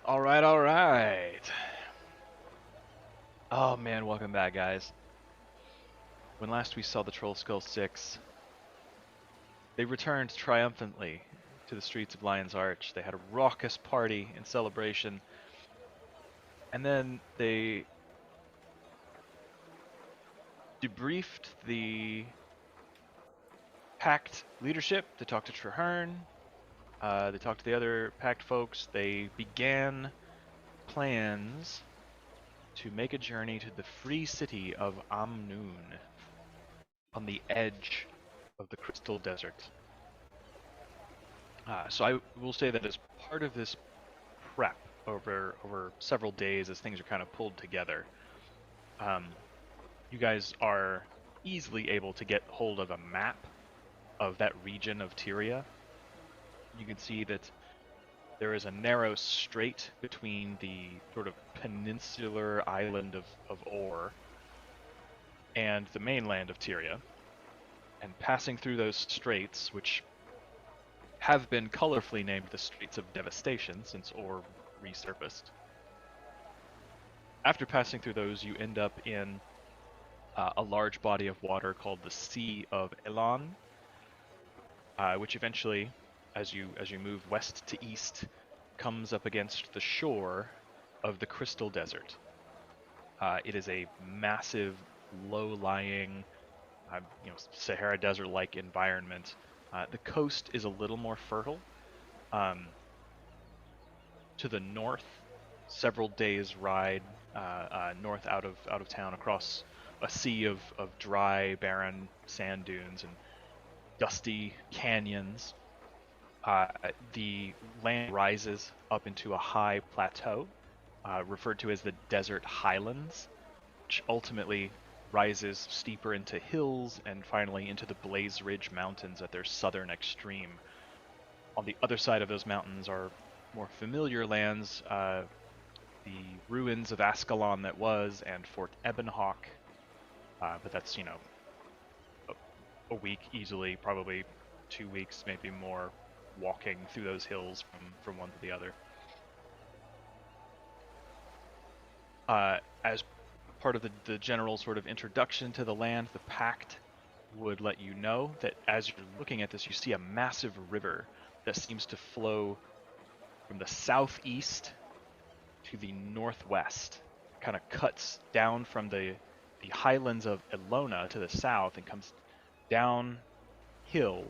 All right, all right. Oh man, welcome back, guys. When last we saw the Trollskull 6, they returned triumphantly to the streets of Lion's Arch. They had a raucous party in celebration, and then they debriefed the Pact leadership. They talked to Traherne. They talked to the other Pact folks. They began plans to make a journey to the free city of Amnoon on the edge of the Crystal Desert. So I will say that as part of this prep over several days, as things are kind of pulled together, um, you guys are easily able to get hold of a map of that region of Tyria. You can see that there is a narrow strait between the sort of peninsular island of Or and the mainland of Tyria. And passing through those straits, which have been colorfully named the Straits of Devastation since Or resurfaced. After passing through those, you end up in a large body of water called the Sea of Elona, which eventually, as you move west to east, comes up against the shore of the Crystal Desert. It is a massive, low-lying, Sahara Desert-like environment. The coast is a little more fertile. To the north, several days ride north out of town across a sea of dry, barren sand dunes and dusty canyons. The land rises up into a high plateau, referred to as the Desert Highlands, which ultimately rises steeper into hills and finally into the Blaze Ridge Mountains at their southern extreme. On the other side of those mountains are more familiar lands, the ruins of Ascalon that was, and Fort Ebonhawk, but that's, a week easily, probably 2 weeks, maybe more, walking through those hills from one to the other. As part of the general sort of introduction to the land, the Pact would let you know that as you're looking at this, you see a massive river that seems to flow from the southeast to the northwest. Kind of cuts down from the highlands of Elona to the south and comes downhill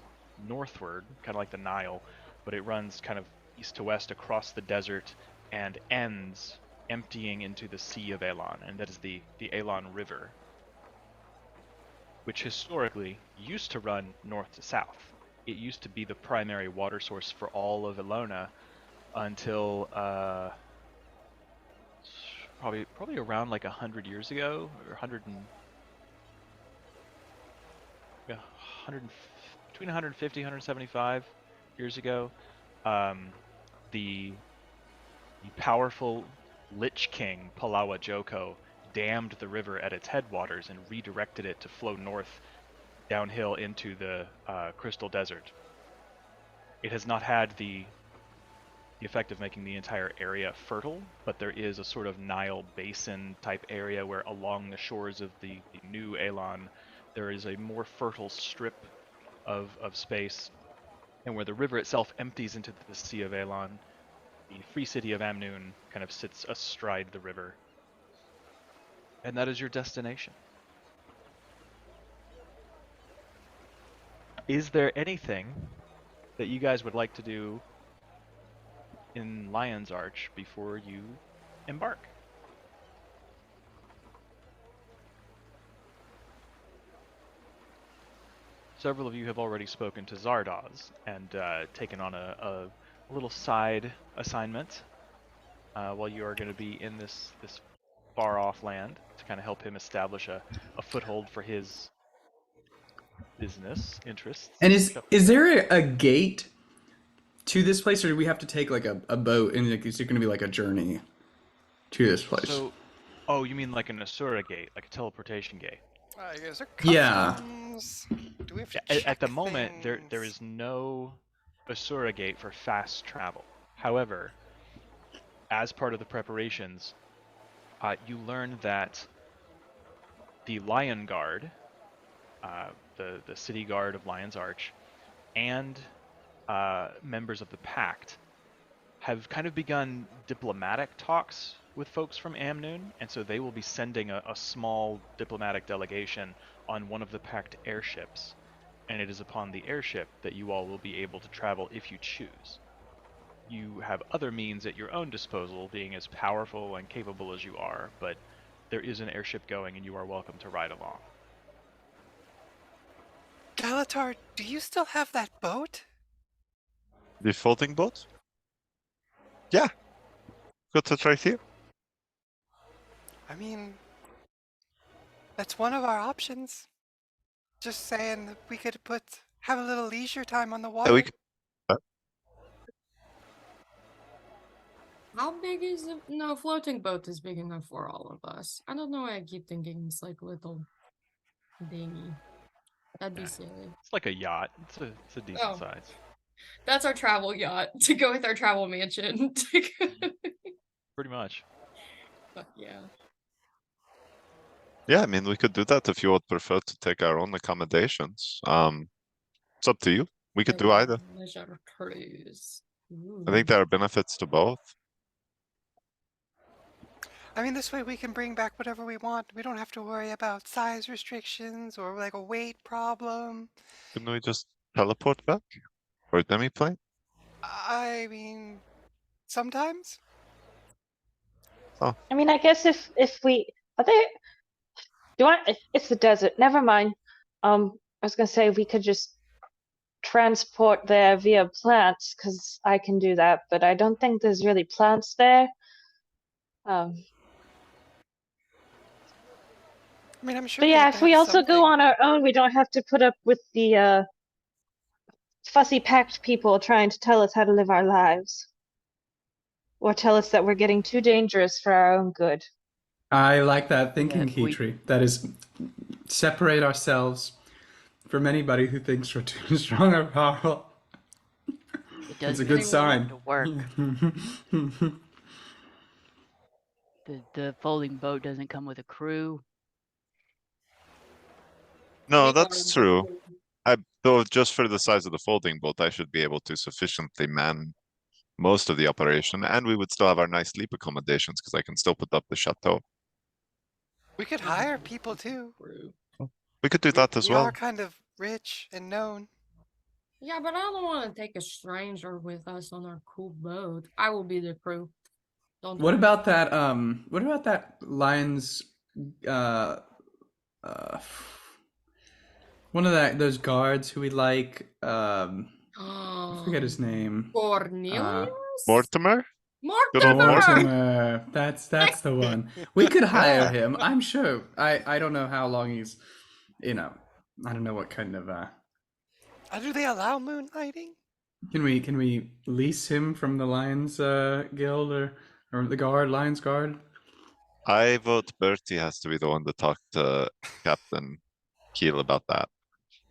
northward, kind of like the Nile, but it runs kind of east to west across the desert and ends emptying into the Sea of Elon, and that is the Elon River, which historically used to run north to south. It used to be the primary water source for all of Elona until probably around like 100 years ago, or 100 and yeah, 100 between 150 175 years ago. The powerful Lich King Palawa Joko dammed the river at its headwaters and redirected it to flow north downhill into the Crystal Desert. It has not had the effect of making the entire area fertile, but there is a sort of Nile basin type area where along the shores of the new Elon there is a more fertile strip of space, and where the river itself empties into the Sea of Elon, the free city of Amnoon kind of sits astride the river. And that is your destination. Is there anything that you guys would like to do in Lion's Arch before you embark? Several of you have already spoken to Zardoz and taken on a little side assignment while you are going to be in this far-off land to kind of help him establish a foothold for his business interests. And is there a gate to this place, or do we have to take like a boat? And like, is it going to be like a journey to this place? So, oh, you mean like an Asura gate, like a teleportation gate? Is there Yeah. customs? Do we have to Yeah, at check the moment, there things? is no Asura gate for fast travel. However, as part of the preparations, you learn that the Lion Guard, the city guard of Lion's Arch, and members of the Pact have kind of begun diplomatic talks with folks from Amnoon, and so they will be sending a small diplomatic delegation on one of the Pact airships, and it is upon the airship that you all will be able to travel if you choose. You have other means at your own disposal, being as powerful and capable as you are, but there is an airship going and you are welcome to ride along. Galatar, do you still have that boat? The floating boat? Yeah. Got it right here. I mean, that's one of our options. Just saying that we could have a little leisure time on the water. Yeah, we can, How big is it? No, floating boat is big enough for all of us. I don't know why I keep thinking it's like little dinghy. That'd be Yeah. silly. It's like a yacht. It's a decent Oh. size. That's our travel yacht to go with our travel mansion. Pretty much. But yeah. yeah, I mean, we could do that if you would prefer to take our own accommodations. It's up to you. We could do either. Leisure cruise. I think there are benefits to both. I mean, this way we can bring back whatever we want. We don't have to worry about size restrictions or like a weight problem. Couldn't we just teleport back? Or demi-plane? I mean, sometimes. I mean, I guess if we are there, do I? It's the desert. Never mind. I was gonna say we could just transport there via plants because I can do that, but I don't think there's really plants there. I mean, I'm sure. But yeah, if we also go on our own, we don't have to put up with the fussy packed people trying to tell us how to live our lives. Or tell us that we're getting too dangerous for our own good. I like that thinking, Yeah, Heatry. That is, separate ourselves from anybody who thinks we're too strong or powerful. It does It's a good sign. to work. The folding boat doesn't come with a crew. No, that's true. Though just for the size of the folding boat, I should be able to sufficiently man most of the operation, and we would still have our nice sleep accommodations because I can still put up the chateau. We could hire people too. We could do that as We well. are kind of rich and known. Yeah, but I don't want to take a stranger with us on our cool boat. I will be the crew. Don't What worry. about that? What about that Lions? One of those guards who we like. I forget his name. Cornelius? Mortimer? Good old Mortimer! Mortimer. That's the one. We could hire him. I'm sure. I don't know how long he's. I don't know what kind of. Do they allow moonlighting? Can we lease him from the Lions Guild or the Lions Guard? I vote Bertie has to be the one to talk to Captain Keel about that.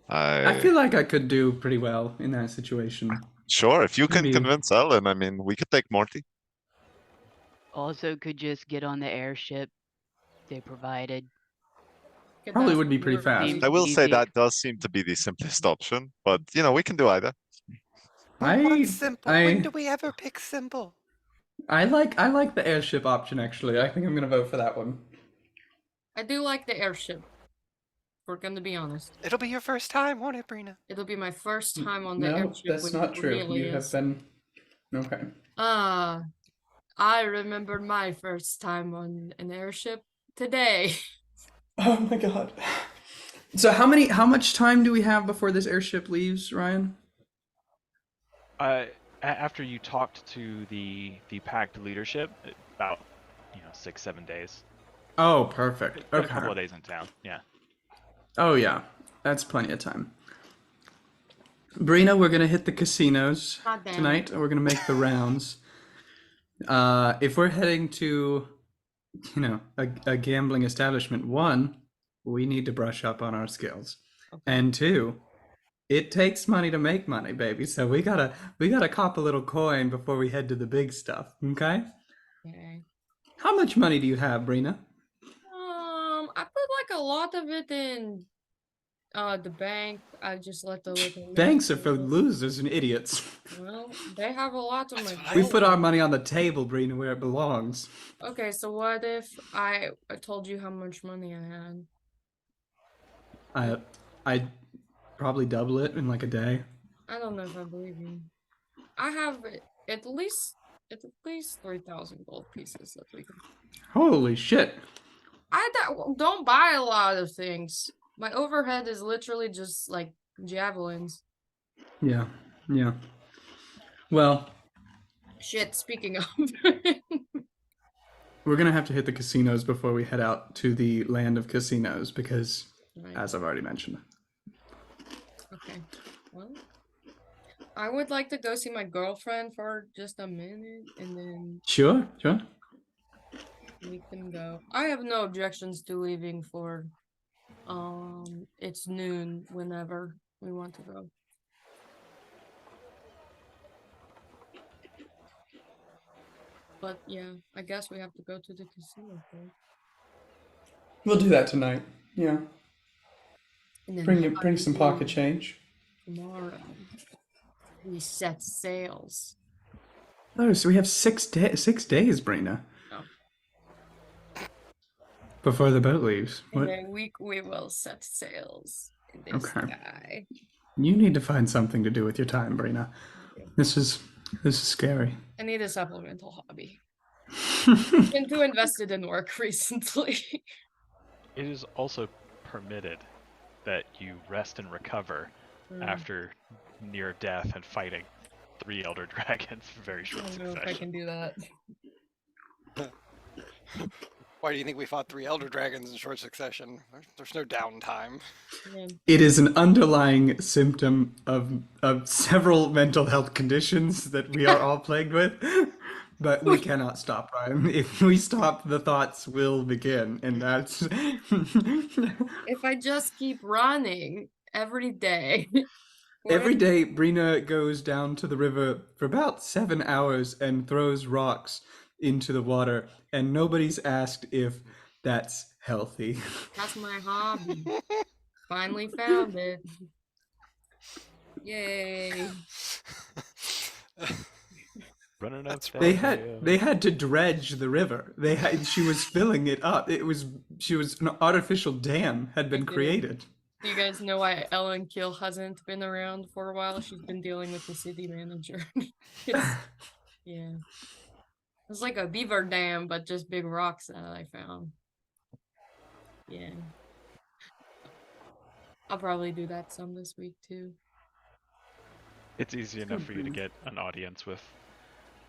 I feel like I could do pretty well in that situation. Sure, if you can Maybe. convince Ellen, I mean, we could take Morty. Also could just get on the airship they provided. Probably would be pretty fast. I will say Easy. that does seem to be the simplest option, but we can do either. What's simple? When do I we ever pick simple? like the airship option actually. I think I'm gonna vote for that one. I do like the airship. We're gonna be honest. It'll be your first time, won't it, Brina? It'll be my first time on the No, airship. that's with not true. You have Cornelius. been okay. I remember my first time on an airship today. Oh my god. So how much time do we have before this airship leaves, Ryan? After you talked to the Pact leadership, about 6-7 days. Oh, perfect. A Okay. couple of days in town. Yeah. Oh yeah, that's plenty of time. Brina, we're gonna hit the casinos God damn it. tonight, and we're gonna make the rounds. If we're heading to, a gambling establishment, one, we need to brush up on our skills, and two, it takes money to make money, baby. So we gotta cop a little coin before we head to the big stuff. Okay. Okay. How much money do you have, Brina? I put like a lot of it in the bank. I just let the little Banks are man for know. losers and idiots. Well, they have a lot of That's my what I We gold. put our money on the table, Brina, where it belongs. Okay, so what if I told you how much money I had? I'd probably double it in like a day. I don't know if I believe you. I have at least 3,000 gold pieces that we can. Holy shit. I don't buy a lot of things. My overhead is literally just like javelins. Yeah, yeah. Well, Shit, speaking of. we're gonna have to hit the casinos before we head out to the land of casinos because, Right. as I've already mentioned. Okay. Well, I would like to go see my girlfriend for just a minute and then Sure, sure. we can go. I have no objections to leaving for it's noon whenever we want to go. But yeah, I guess we have to go to the casino first. We'll do that tonight. Yeah. And then Bring some pocket change. tomorrow we set sails. Oh, so we have 6 days, Brina. Oh. Before the boat leaves. In What? a week we will set sails in the Okay. sky. You need to find something to do with your time, Brina. This is scary. I need a supplemental hobby. I've been too invested in work recently. It is also permitted that you rest and recover after near death and fighting 3 elder dragons for very I short don't know if I succession. can do that. Why do you think we fought 3 elder dragons in short succession? There's no downtime. Yeah. It is an underlying symptom of several mental health conditions that we are all plagued with. But we cannot stop, Ryan. If we stop, the thoughts will begin, and that's If I just keep running every day. every day. Brina goes down to the river for about 7 hours and throws rocks into the water, and nobody's asked if that's healthy. That's my hobby. Finally found it. Yay. Running That's up They that had to dredge the river. She was filling it up. She was an artificial dam had been created. Do you guys know why Ellen Keel hasn't been around for a while? She's been dealing with the city manager. Yeah. It's like a beaver dam, but just big rocks that I found. Yeah. I'll probably do that some this week too. It's easy enough for you to get an audience with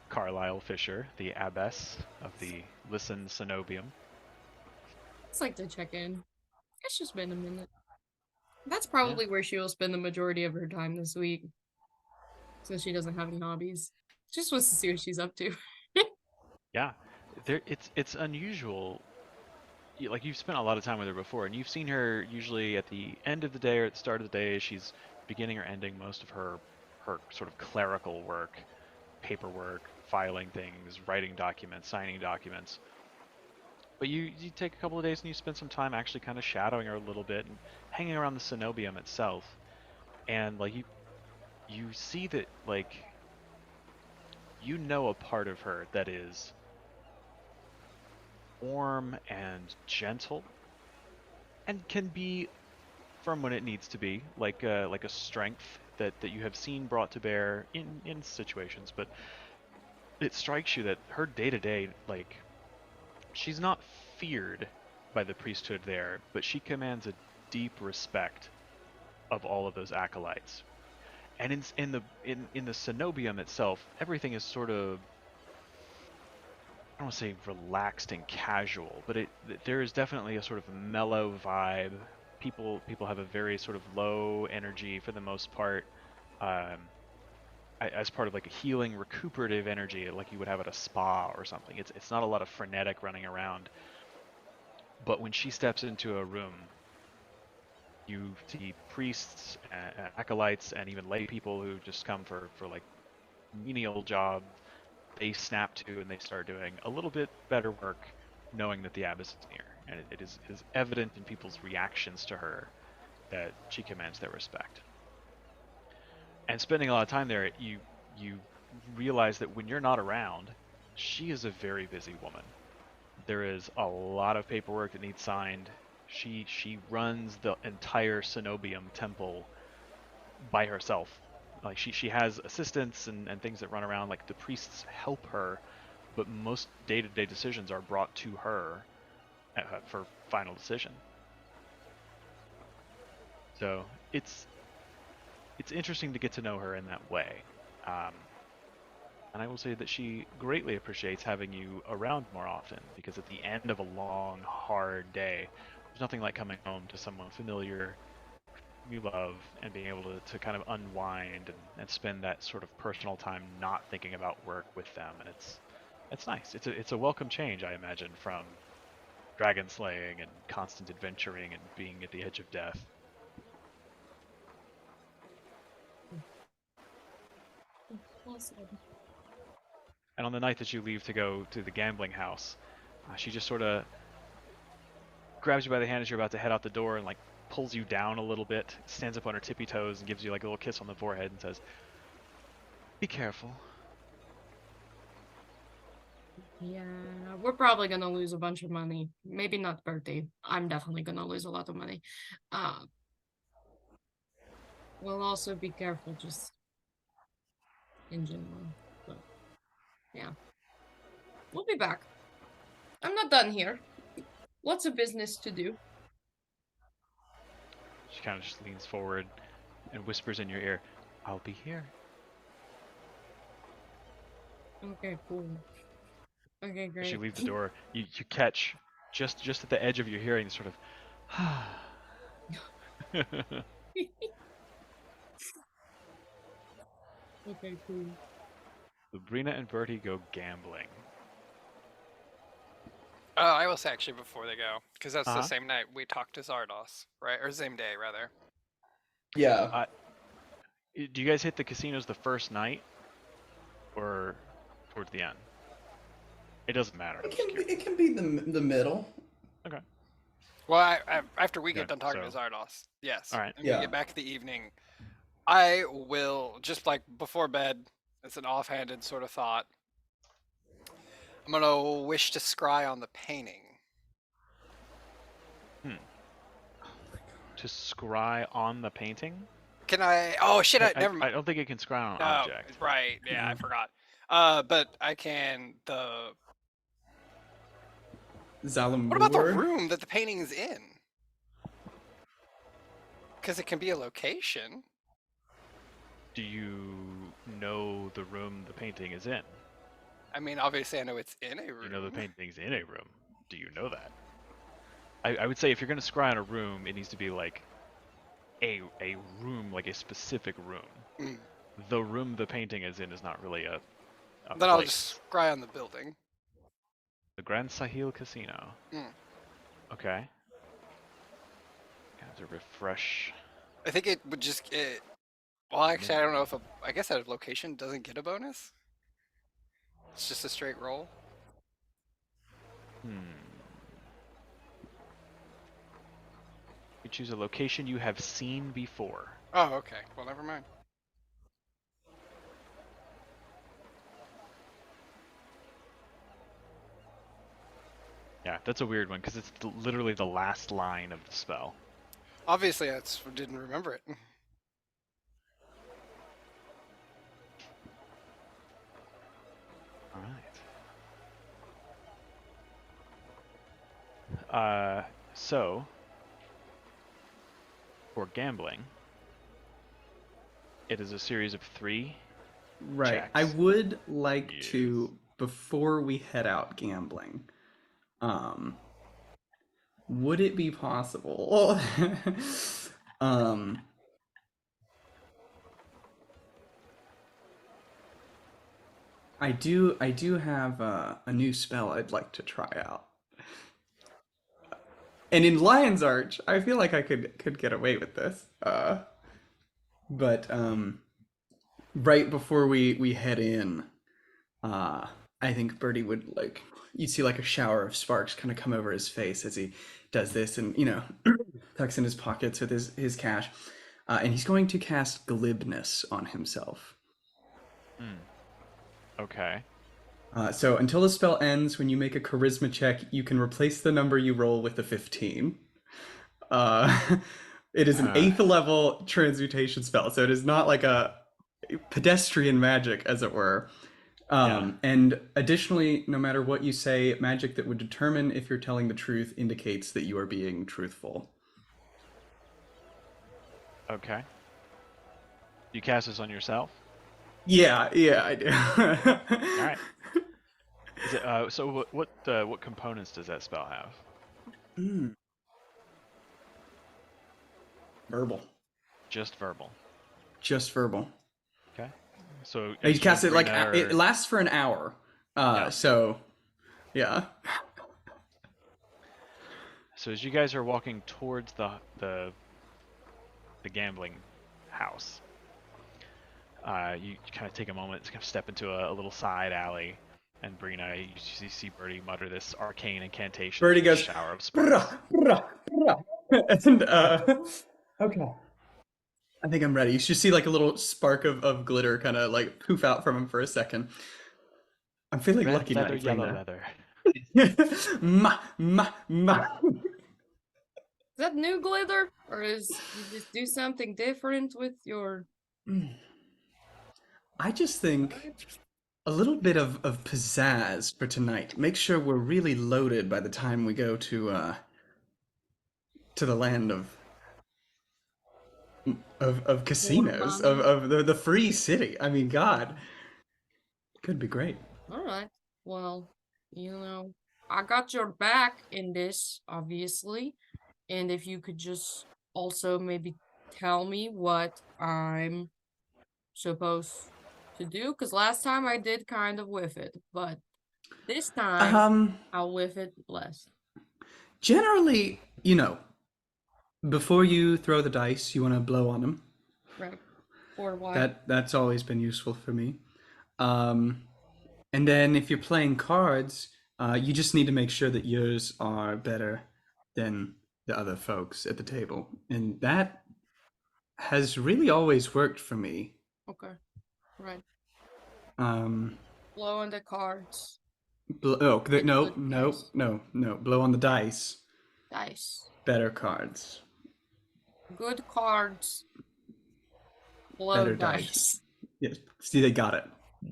Carlisle Fisher, the abbess of the Listen Cenobium. It's like to check in. It's just been a minute. That's probably where she will spend the majority of her time this week. Since she doesn't have any hobbies. Just wants to see what she's up to. Yeah, it's unusual. Like, you've spent a lot of time with her before, and you've seen her usually at the end of the day or at the start of the day. She's beginning or ending most of her sort of clerical work, paperwork, filing things, writing documents, signing documents. But you take a couple of days and you spend some time actually kind of shadowing her a little bit and hanging around the cenobium itself, and like you see that, like, you know a part of her that is warm and gentle and can be firm when it needs to be, like a strength that you have seen brought to bear in situations. But it strikes you that her day-to-day, like, she's not feared by the priesthood there, but she commands a deep respect of all of those acolytes. And in the cenobium itself, everything is sort of, I don't want to say relaxed and casual, but there is definitely a sort of mellow vibe. People have a very sort of low energy for the most part, as part of like a healing, recuperative energy, like you would have at a spa or something. It's not a lot of frenetic running around. But when she steps into a room, you see priests, acolytes, and even lay people who just come for like menial job, they snap to and they start doing a little bit better work, knowing that the abyss is near, and it is evident in people's reactions to her that she commands their respect. And spending a lot of time there, you realize that when you're not around, she is a very busy woman. There is a lot of paperwork that needs signed. She runs the entire Cenobium temple by herself. Like she has assistants and things that run around. Like the priests help her, but most day-to-day decisions are brought to her for final decision. So it's interesting to get to know her in that way. And I will say that she greatly appreciates having you around more often, because at the end of a long, hard day, there's nothing like coming home to someone familiar you love and being able to kind of unwind and spend that sort of personal time not thinking about work with them. And it's nice. It's a welcome change, I imagine, from dragon slaying and constant adventuring and being at the edge of death. Awesome. And on the night that you leave to go to the gambling house, she just sort of grabs you by the hand as you're about to head out the door and like pulls you down a little bit, stands up on her tippy toes and gives you like a little kiss on the forehead and says, "Be careful." Yeah, we're probably gonna lose a bunch of money. Maybe not birthday. I'm definitely gonna lose a lot of money. We'll also be careful just in general. But yeah. We'll be back. I'm not done here. Lots of business to do. She kind of just leans forward and whispers in your ear, "I'll be here." Okay, cool. Okay, great. As you leave the door, you catch just at the edge of your hearing sort of Okay, cool. Sabrina and Bertie go gambling. I will say actually before they go, because that's the Uh-huh. same night we talked to Zardos, right? Or same day, rather. Yeah. Do you guys hit the casinos the first night or towards the end? It doesn't matter. It can be the middle. Okay. Well, I after we get Okay, done talking so- to Zardos, yes. All right. And Yeah. we get back to the evening, I will, just like before bed, it's an offhanded sort of thought, I'm going to wish to scry on the painting. To scry on the painting? Can I? Oh, shit, never I mind. don't think it can scry on an No, object. right, yeah, I Mhm. forgot. But I can, Zalambur. what about the room that the painting is in? Because it can be a location. Do you know the room the painting is in? I mean, obviously I know it's in a room. You know the painting's in a room. Do you know that? I would say if you're going to scry on a room, it needs to be like a room, like a specific room. Mm. The room the painting is in is not really a Then place. I'll just scry on the building. The Grand Sahil Casino. Mm. Okay. Have to refresh. I think it would just get... Well, actually, I don't know if I guess that location doesn't get a bonus. It's just a straight roll. You choose a location you have seen before. Oh, okay. Well, never mind. Yeah, that's a weird one because it's literally the last line of the spell. Obviously, I didn't remember it. All right. So for gambling, it is a series of 3. Right. Checks. I would like to, before we head out gambling, would it be possible? I do have a new spell I'd like to try out. And in Lion's Arch, I feel like I could get away with this. But right before we head in, I think Birdie would like, you'd see like a shower of sparks kind of come over his face as he does this, and tucks in his pockets with his cash, and he's going to cast glibness on himself. Okay. So until the spell ends, when you make a charisma check, you can replace the number you roll with a 15. It is an 8th level transmutation spell, so it is not like a pedestrian magic, as it were. And additionally, no matter what you say, magic that would determine if you're telling the truth indicates that you are being truthful. Okay. You cast this on yourself? Yeah, I do. All right. Is it, so what components does that spell have? Verbal. Just verbal. Just verbal. Okay. So You cast it like Sabrina it lasts for an hour. So, yeah. So as you guys are walking towards the gambling house, you kind of take a moment to kind of step into a little side alley, and Brina, you see Birdie mutter this arcane incantation. Birdie goes, shower of sparks. And okay. I think I'm ready. You should see like a little spark of glitter kind of like poof out from him for a second. I'm feeling Red lucky leather, now. yellow leather. Ma. Is that new glitter, or is you just do something different with your? I just think a little bit of pizzazz for tonight. Make sure we're really loaded by the time we go to the land of casinos, of the free city. I mean, God, could be great. All right. Well, I got your back in this, obviously, and if you could just also maybe tell me what I'm supposed to do, because last time I did kind of whiff it, but this time I'll whiff it less. Generally, before you throw the dice, you want to blow on them. Right. Or why? That's always been useful for me. And then if you're playing cards, you just need to make sure that yours are better than the other folks at the table. And that has really always worked for me. Okay. Right. Blow on the cards. No. Blow on the dice. Dice. Better cards. Good cards. Blow Better dice. Yes. See, they got it.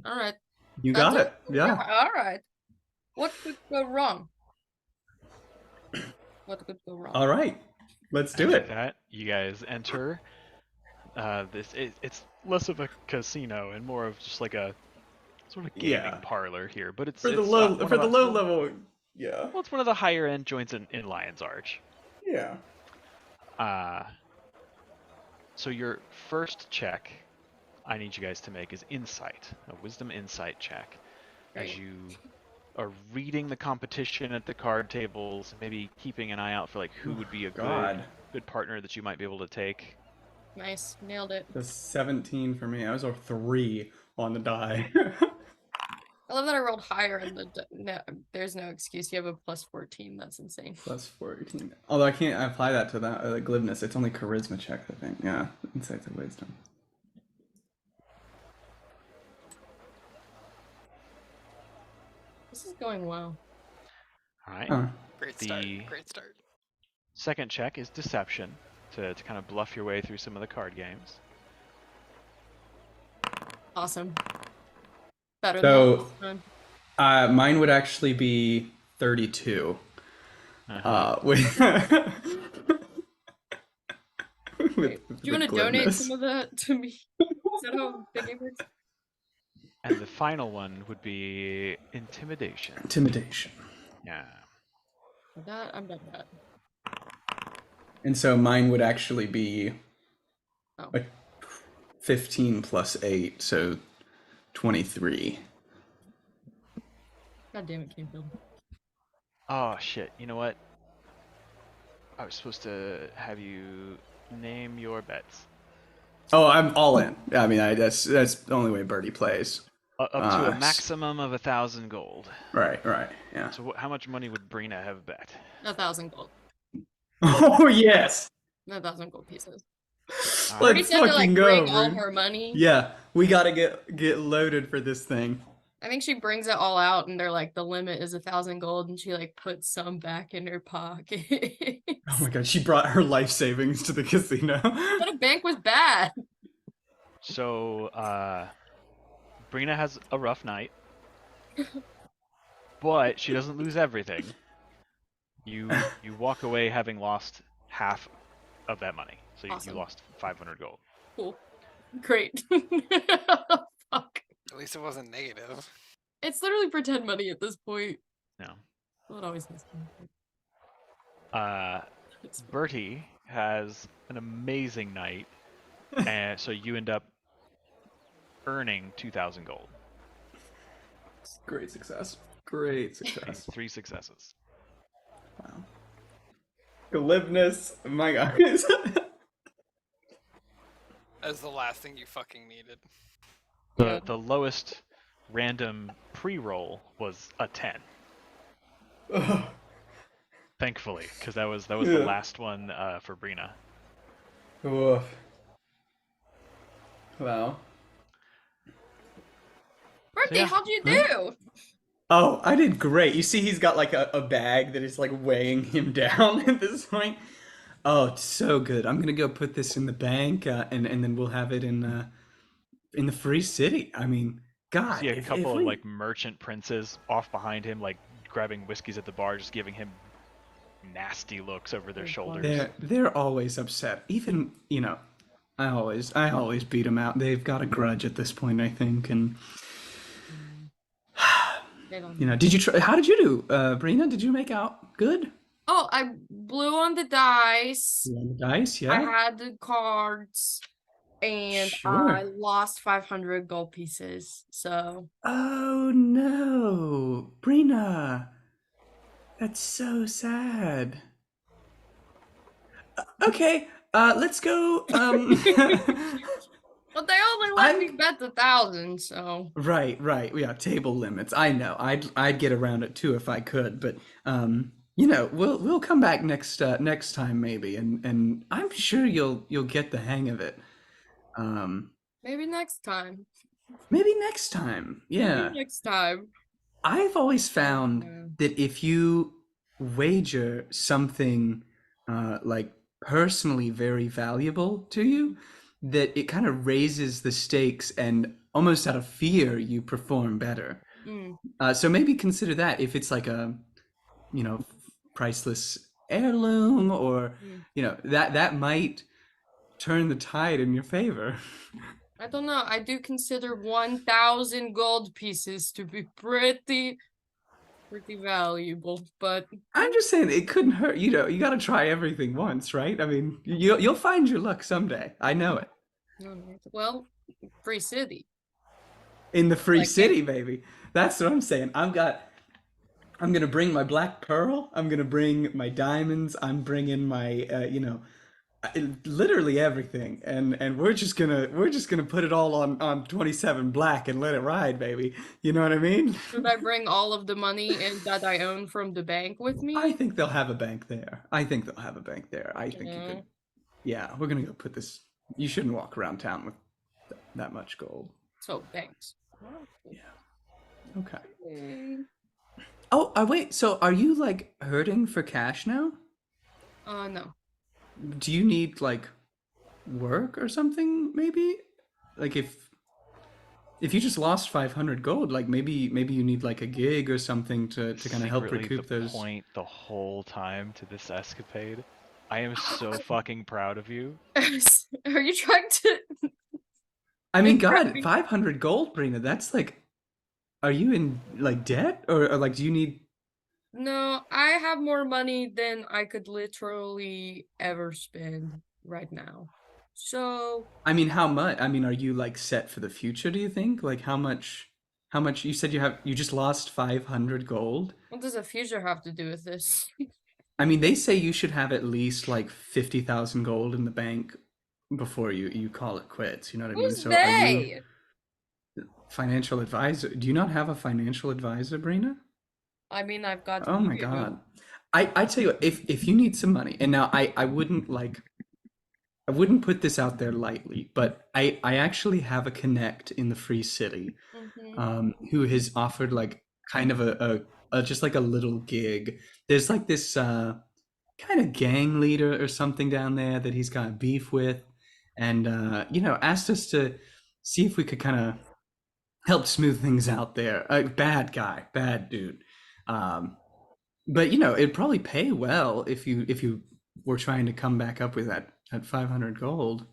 All right. You got it. Yeah. All right. What could go wrong? What could go wrong? All right. Let's do it. That you guys enter. It's less of a casino and more of just like a sort of gaming parlor here, but it's for the low level. Yeah. Well, it's one of the higher end joints in Lion's Arch. Yeah. So your first check I need you guys to make is insight, a wisdom insight check, as you are reading the competition at the card tables, maybe keeping an eye out for like who would be a good partner that you might be able to take. Nice, nailed it. The 17 for me. I was a 3 on the die. I love that I rolled higher and no, there's no excuse. You have a plus 14. That's insane. Plus 14. Although I can't apply that to that glibness. It's only charisma check, I think. Yeah, insight's and wisdom. This is going well. All right. Great start. Second check is deception to kind of bluff your way through some of the card games. Awesome. Better than last time. Mine would actually be 32. With do you want to donate some of that to me? Is that how big it works? And the final one would be intimidation. Intimidation. Yeah. I'm done with that. And so mine would actually be 15 plus 8, so 23. God damn it, Campfield. Oh shit, you know what? I was supposed to have you name your bets. Oh, I'm all in. I mean, that's the only way Birdie plays. Up to a maximum of 1,000 gold. Right, yeah. So how much money would Brina have bet? 1,000 gold. Oh, yes! 1,000 gold pieces. Let's She said to fucking like go, bring all Brina. her money. Yeah, we gotta get loaded for this thing. I think she brings it all out, and they're like, the limit is 1,000 gold, and she like puts some back in her pocket. Oh my god, she brought her life savings to the casino. But a bank was bad. So, Brina has a rough night, but she doesn't lose everything. You walk away having lost half of that money, so Awesome. you lost 500 gold. Cool. Great. Fuck. At least it wasn't negative. It's literally pretend money at this point. No. Well, it always has been. Bertie has an amazing night, and so you end up earning 2,000 gold. Great success. Great success. 3 successes. Wow. Glibness. My god. That's the last thing you fucking needed. The lowest random pre-roll was a 10. Thankfully, because that was the last one for Brina. Oof. Wow. Bertie, Yeah. how'd you do? Oh, I did great. You see, he's got like a bag that is like weighing him down at this point. Oh, it's so good. I'm gonna go put this in the bank, and then we'll have it in the free city. I mean, God. See a if couple of we- like merchant princes off behind him, like grabbing whiskeys at the bar, just giving him nasty looks over their shoulders. They're always upset. Even, I always beat them out. They've got a grudge at this point, I think. And did you try? How did you do, Brina? Did you make out good? Oh, I blew on the dice. You on the dice, yeah. I had the cards, and Sure. I lost 500 gold pieces. So. Oh no, Brina, that's so sad. Okay, let's go. But they only let me bet 1,000, so. Right. Yeah, table limits. I know. I'd get around it too if I could, but we'll come back next time maybe, and I'm sure you'll get the hang of it. Maybe next time. Maybe next time. Yeah. Maybe next time. I've always found that if you wager something like personally very valuable to you, that it kind of raises the stakes, and almost out of fear you perform better. So maybe consider that if it's like a priceless heirloom, or that might turn the tide in your favor. I don't know. I do consider 1,000 gold pieces to be pretty valuable, but I'm just saying it couldn't hurt. You got to try everything once, right? I mean, you'll find your luck someday. I know it. Well, free city. In the free city, baby. That's what I'm saying. I'm gonna bring my black pearl. I'm gonna bring my diamonds. I'm bringing my literally everything, and we're just gonna put it all on 27 black and let it ride, baby. You know what I mean? Should I bring all of the money that I own from the bank with me? I think they'll have a bank there. I think you could. Yeah, we're gonna go put this. You shouldn't walk around town with that much gold. So thanks. Yeah. Okay. Oh, wait. So are you like hurting for cash now? No. Do you need like work or something? Maybe, like if you just lost 500 gold, like maybe you need like a gig or something to kind of help recoup those. Point the whole time to this escapade. I am so fucking proud of you. Are you trying to? I mean, God, 500 gold, Brina. That's like, are you in like debt, or like do you need? No, I have more money than I could literally ever spend right now. So. I mean, how much? I mean, are you like set for the future? Do you think? Like, how much? You said you just lost 500 gold. What does the future have to do with this? I mean, they say you should have at least like 50,000 gold in the bank before you call it quits. You know what I mean? Who's they? financial advisor. Do you not have a financial advisor, Brina? I mean, I've got Oh my you. god. I tell you what, if you need some money, and now I wouldn't put this out there lightly, but I actually have a connect in the Free City, who has offered like kind of a just like a little gig. There's like this kind of gang leader or something down there that he's got beef with, and asked us to see if we could kind of help smooth things out there. A bad guy, bad dude. But it'd probably pay well if you were trying to come back up with that 500 gold.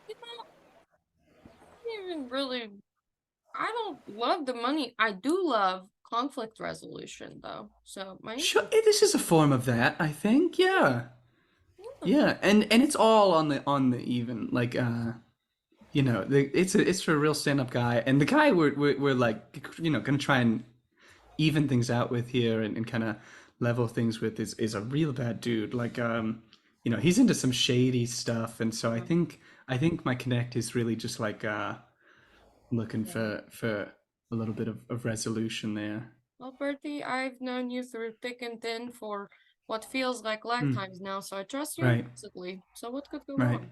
You know, I don't even really. I don't love the money. I do love conflict resolution, though. So my Sure, this is a form of that, I think. Yeah, yeah, and it's all on the even. Like, it's for a real stand-up guy, and the guy we're like, gonna try and even things out with here and kind of level things with is a real bad dude. Like, he's into some shady stuff, and so I think my connect is really just like looking for a little bit of resolution there. Well, Bertie, I've known you through thick and thin for what feels like lifetimes now, so I trust you Right. implicitly. So what could go Right. wrong?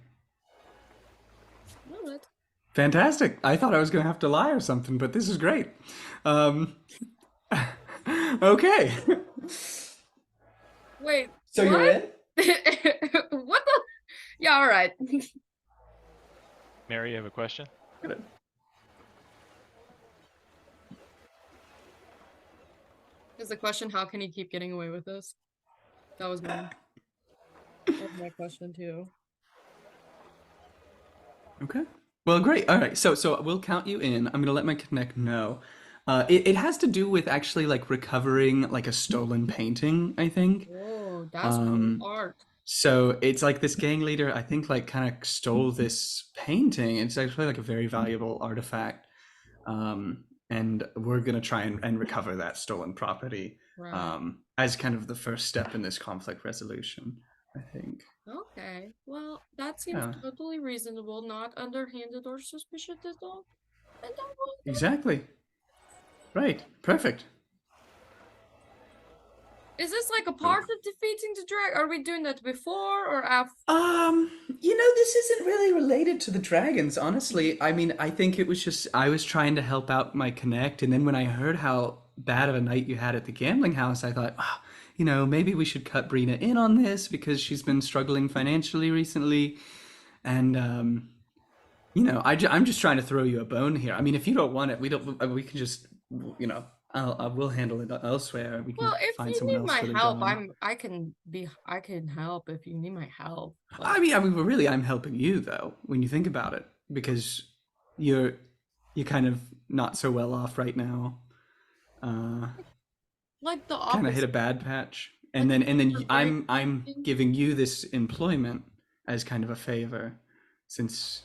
All right. Fantastic. I thought I was going to have to lie or something, but this is great. Okay. Wait. So what? you're in? What the? Yeah, all right. Mary, you have a question? Is the question, how can he keep getting away with this? That was mine. That was my question too. Okay. Well, great. All right. So we'll count you in. I'm gonna let my connect know. It has to do with actually like recovering like a stolen painting, I think. Oh, that's cool art. So it's like this gang leader, I think, like kind of stole this painting. It's actually like a very valuable artifact. And we're gonna try and recover that stolen property as kind of the first step in this conflict resolution, I think. Okay, well, that seems totally reasonable, not underhanded or suspicious at all. And I will do it. Exactly. Right. Perfect. Is this like a part of defeating the dragon? Are we doing that before or after? This isn't really related to the dragons, honestly. I mean, I think it was just I was trying to help out my connect, and then when I heard how bad of a night you had at the gambling house, I thought, maybe we should cut Brina in on this because she's been struggling financially recently, and I'm just trying to throw you a bone here. I mean, if you don't want it, we can just, we'll handle it elsewhere. We can Well, if find you someone need else my for the help, job. I can help if you need my help. I mean, really, I'm helping you though. When you think about it, because you're kind of not so well off right now. Like the Kind of opposite. hit a bad patch, Like and then the I'm giving you this employment as kind of a favor, since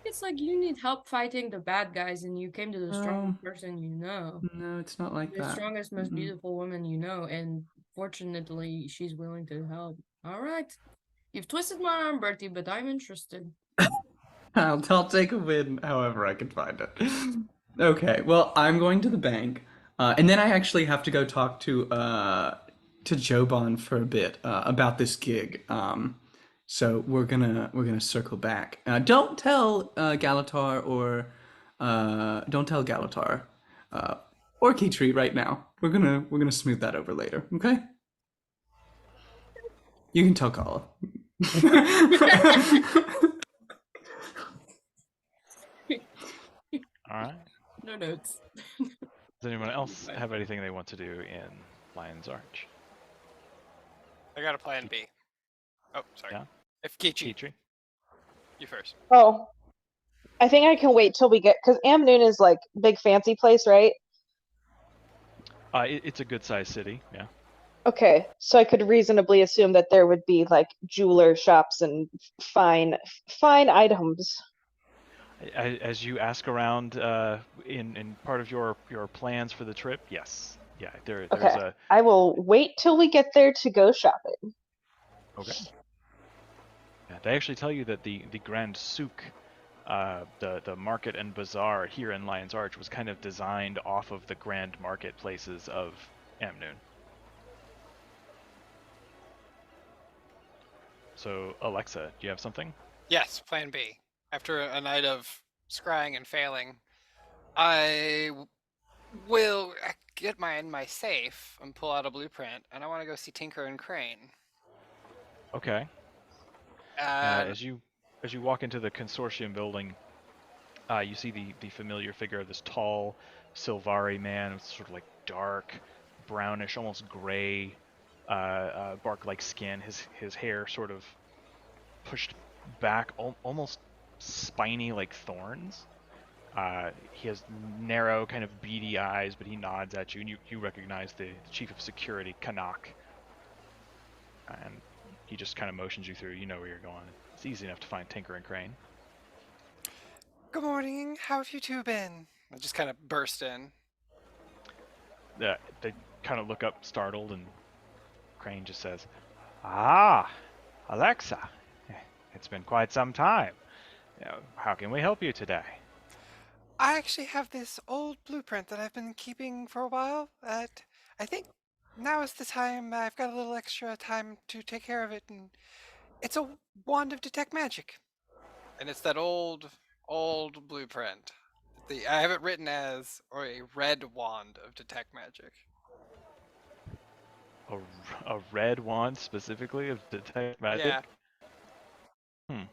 it's like you need help fighting the bad guys, and you came to the strongest person you know. No, it's not like The that. strongest, most beautiful woman you know, and fortunately, she's willing to help. All right, you've twisted my arm, Bertie, but I'm interested. I'll take a win however I can find it. Okay, well, I'm going to the bank, and then I actually have to go talk to Joban for a bit about this gig. So we're gonna circle back. Don't tell Galatar or or Keytree right now. We're gonna smooth that over later. Okay. You can tell Kala. All right. No notes. Does anyone else have anything they want to do in Lion's Arch? I got a plan B. Oh, sorry. Yeah. If Kichi, Keytree? you first. Oh, I think I can wait till we get, because Amnoon is like big fancy place, right? It's a good sized city, yeah. Okay, so I could reasonably assume that there would be like jeweler shops and fine items. As you ask around in part of your plans for the trip, yes. Yeah, there's a... I will wait till we get there to go shopping. Okay. Yeah, they actually tell you that the Grand Souk the market and bazaar here in Lion's Arch was kind of designed off of the grand marketplaces of Amnoon. So, Alexa, do you have something? Yes, plan B. After a night of scrying and failing, I will get in my safe and pull out a blueprint, and I want to go see Tinker and Crane. Okay. And As you walk into the consortium building, you see the familiar figure of this tall Silvari man with sort of like dark, brownish, almost gray, bark-like skin. His hair sort of pushed back, almost spiny like thorns. He has narrow, kind of beady eyes, but he nods at you, and you recognize the chief of security, Kanak. And he just kind of motions you through. You know where you're going. It's easy enough to find Tinker and Crane. good morning. How have you two been? I just kind of burst in. They kind of look up startled, and Crane just says, "Ah, Alexa, it's been quite some time. How can we help you today?" I actually have this old blueprint that I've been keeping for a while. That I think now is the time. I've got a little extra time to take care of it, and it's a wand of detect magic. And it's that old blueprint. I have it written as a red wand of detect magic. A red wand specifically of detect magic? Yeah.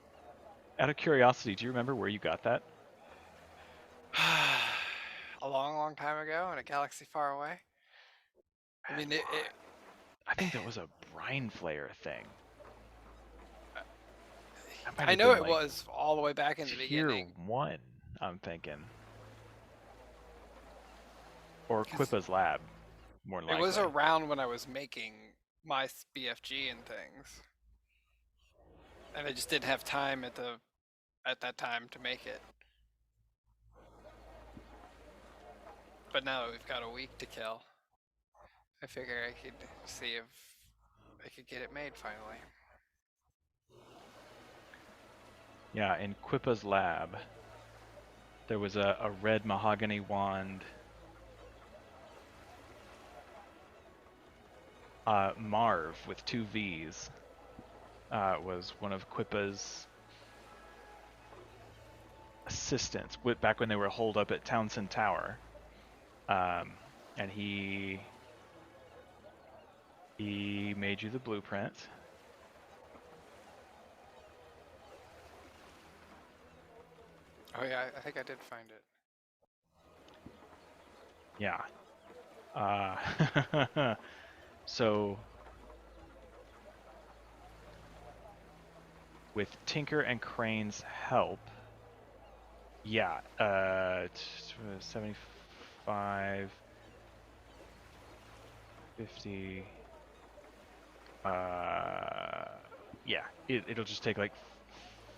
Out of curiosity, do you remember where you got that? A long time ago in a galaxy far away. I mean, I think that was a brine flayer thing. I know it was all the way back in the Tier beginning. 1, I'm thinking. Or Quippa's lab, more likely. It was around when I was making my BFG and things. And I just didn't have time at that time to make it. But now that we've got a week to kill, I figure I could see if I could get it made finally. Yeah, in Quippa's lab, there was a red mahogany wand. Marv, with 2 V's, was one of Quippa's assistants back when they were holed up at Townsend Tower. And he made you the blueprint. Oh yeah, I think I did find it. Yeah. So with Tinker and Crane's help, yeah, 75, 50. Yeah, it'll just take like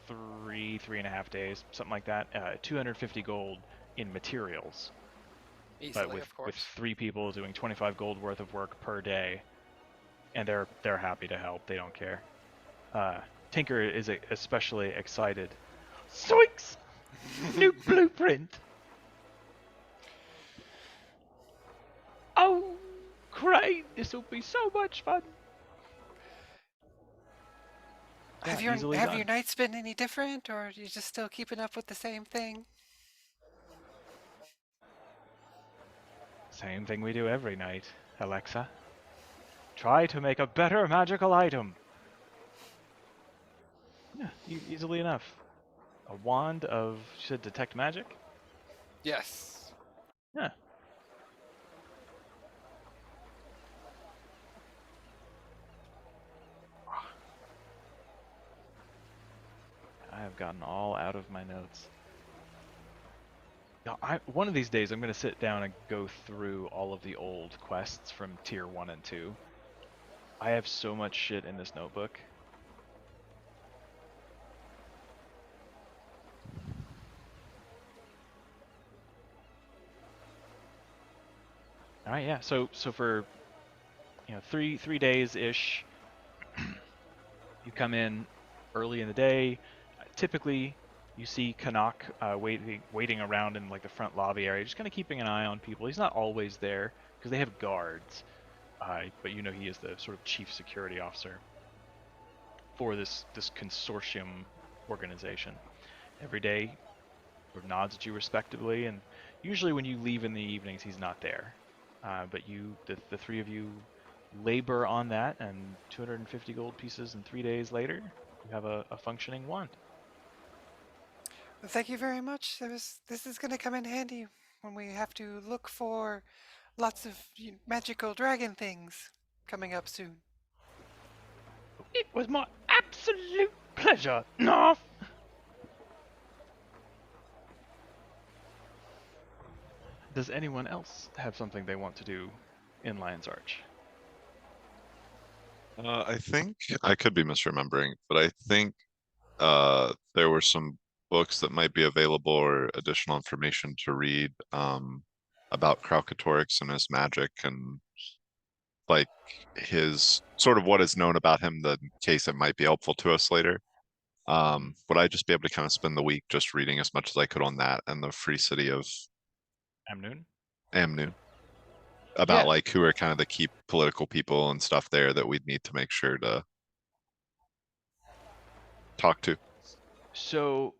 3.5 days, something like that. 250 gold in materials. Easily, But with 3 people doing 25 gold worth of work per day, and they're happy to help. They don't care. Tinker is especially excited. Zoinks! New blueprint! Oh, Crane, this will be so much fun. Have your nights been any different, or are you just still keeping up with the same thing? Same thing we do every night, Alexa. Try to make a better magical item. Yeah, easily enough. A wand of, should detect magic? Yes. Yeah. I have gotten all out of my notes. One of these days I'm going to sit down and go through all of the old quests from tier 1 and 2. I have so much shit in this notebook. All right, yeah. So for 3 days ish, you come in early in the day. Typically, You see Canuck waiting around in like the front lobby area, just kind of keeping an eye on people. He's not always there because they have guards, but you know he is the sort of chief security officer for this consortium organization. Every day, sort of nods at you respectably, and usually when you leave in the evenings, he's not there. But the three of you, labor on that, and 250 gold pieces, and 3 days later, you have a functioning wand. Well, thank you very much. This is going to come in handy when we have to look for lots of magical dragon things coming up soon. It was my absolute pleasure, Narf. Does anyone else have something they want to do in Lion's Arch? I think I could be misremembering, but I think there were some books that might be available or additional information to read about Kralkatorrik and his magic and like his sort of what is known about him, the case it might be helpful to us later. Would I just be able to kind of spend the week just reading as much as I could on that and the free city of Amnoon? Amnoon? About Yeah. like who are kind of the key political people and stuff there that we'd need to make sure to talk to. So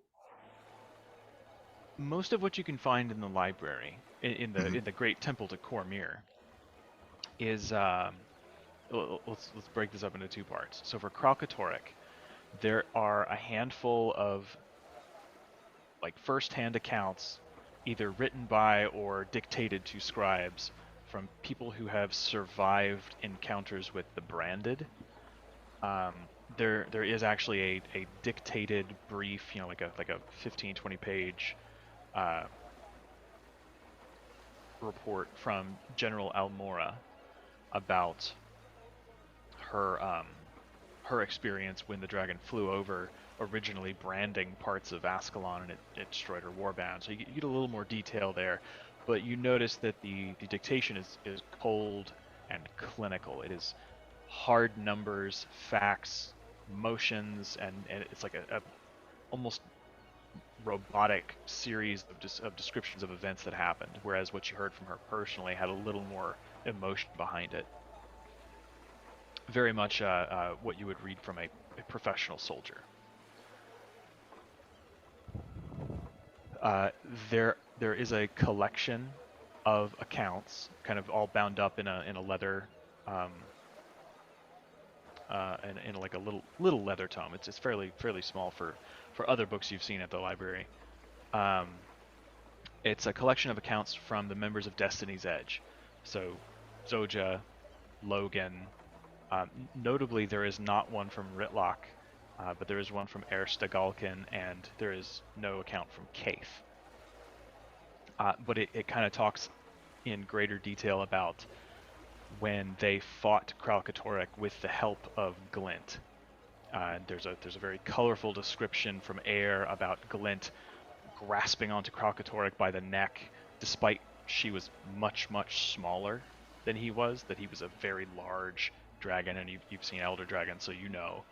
most of what you can find in the library, in the Great Temple to Cormyr, is let's break this up into two parts. So for Kralkatorrik, there are a handful of like first-hand accounts, either written by or dictated to scribes from people who have survived encounters with the branded. There is actually a dictated brief, like a 15-20 page report from General Almora about her experience when the dragon flew over, originally branding parts of Ascalon, and it destroyed her warband. So you get a little more detail there, but you notice that the dictation is cold and clinical. It is hard numbers, facts, motions, and it's like a almost robotic series of descriptions of events that happened, whereas what you heard from her personally had a little more emotion behind it. Very much what you would read from a professional soldier. There is a collection of accounts, kind of all bound up in a leather, in like a little leather tome. It's fairly small for other books you've seen at the library. It's a collection of accounts from the members of Destiny's Edge, so Zoja, Logan. Notably, there is not one from Ritlock, but there is one from Erstagalkin, and there is no account from Kaith. But it kind of talks in greater detail about when they fought Kralkatorrik with the help of Glint. There's a very colorful description from Air about Glint grasping onto Kralkatorrik by the neck, despite she was much smaller than he was. That he was a very large dragon, and you've seen Elder Dragons, so you know.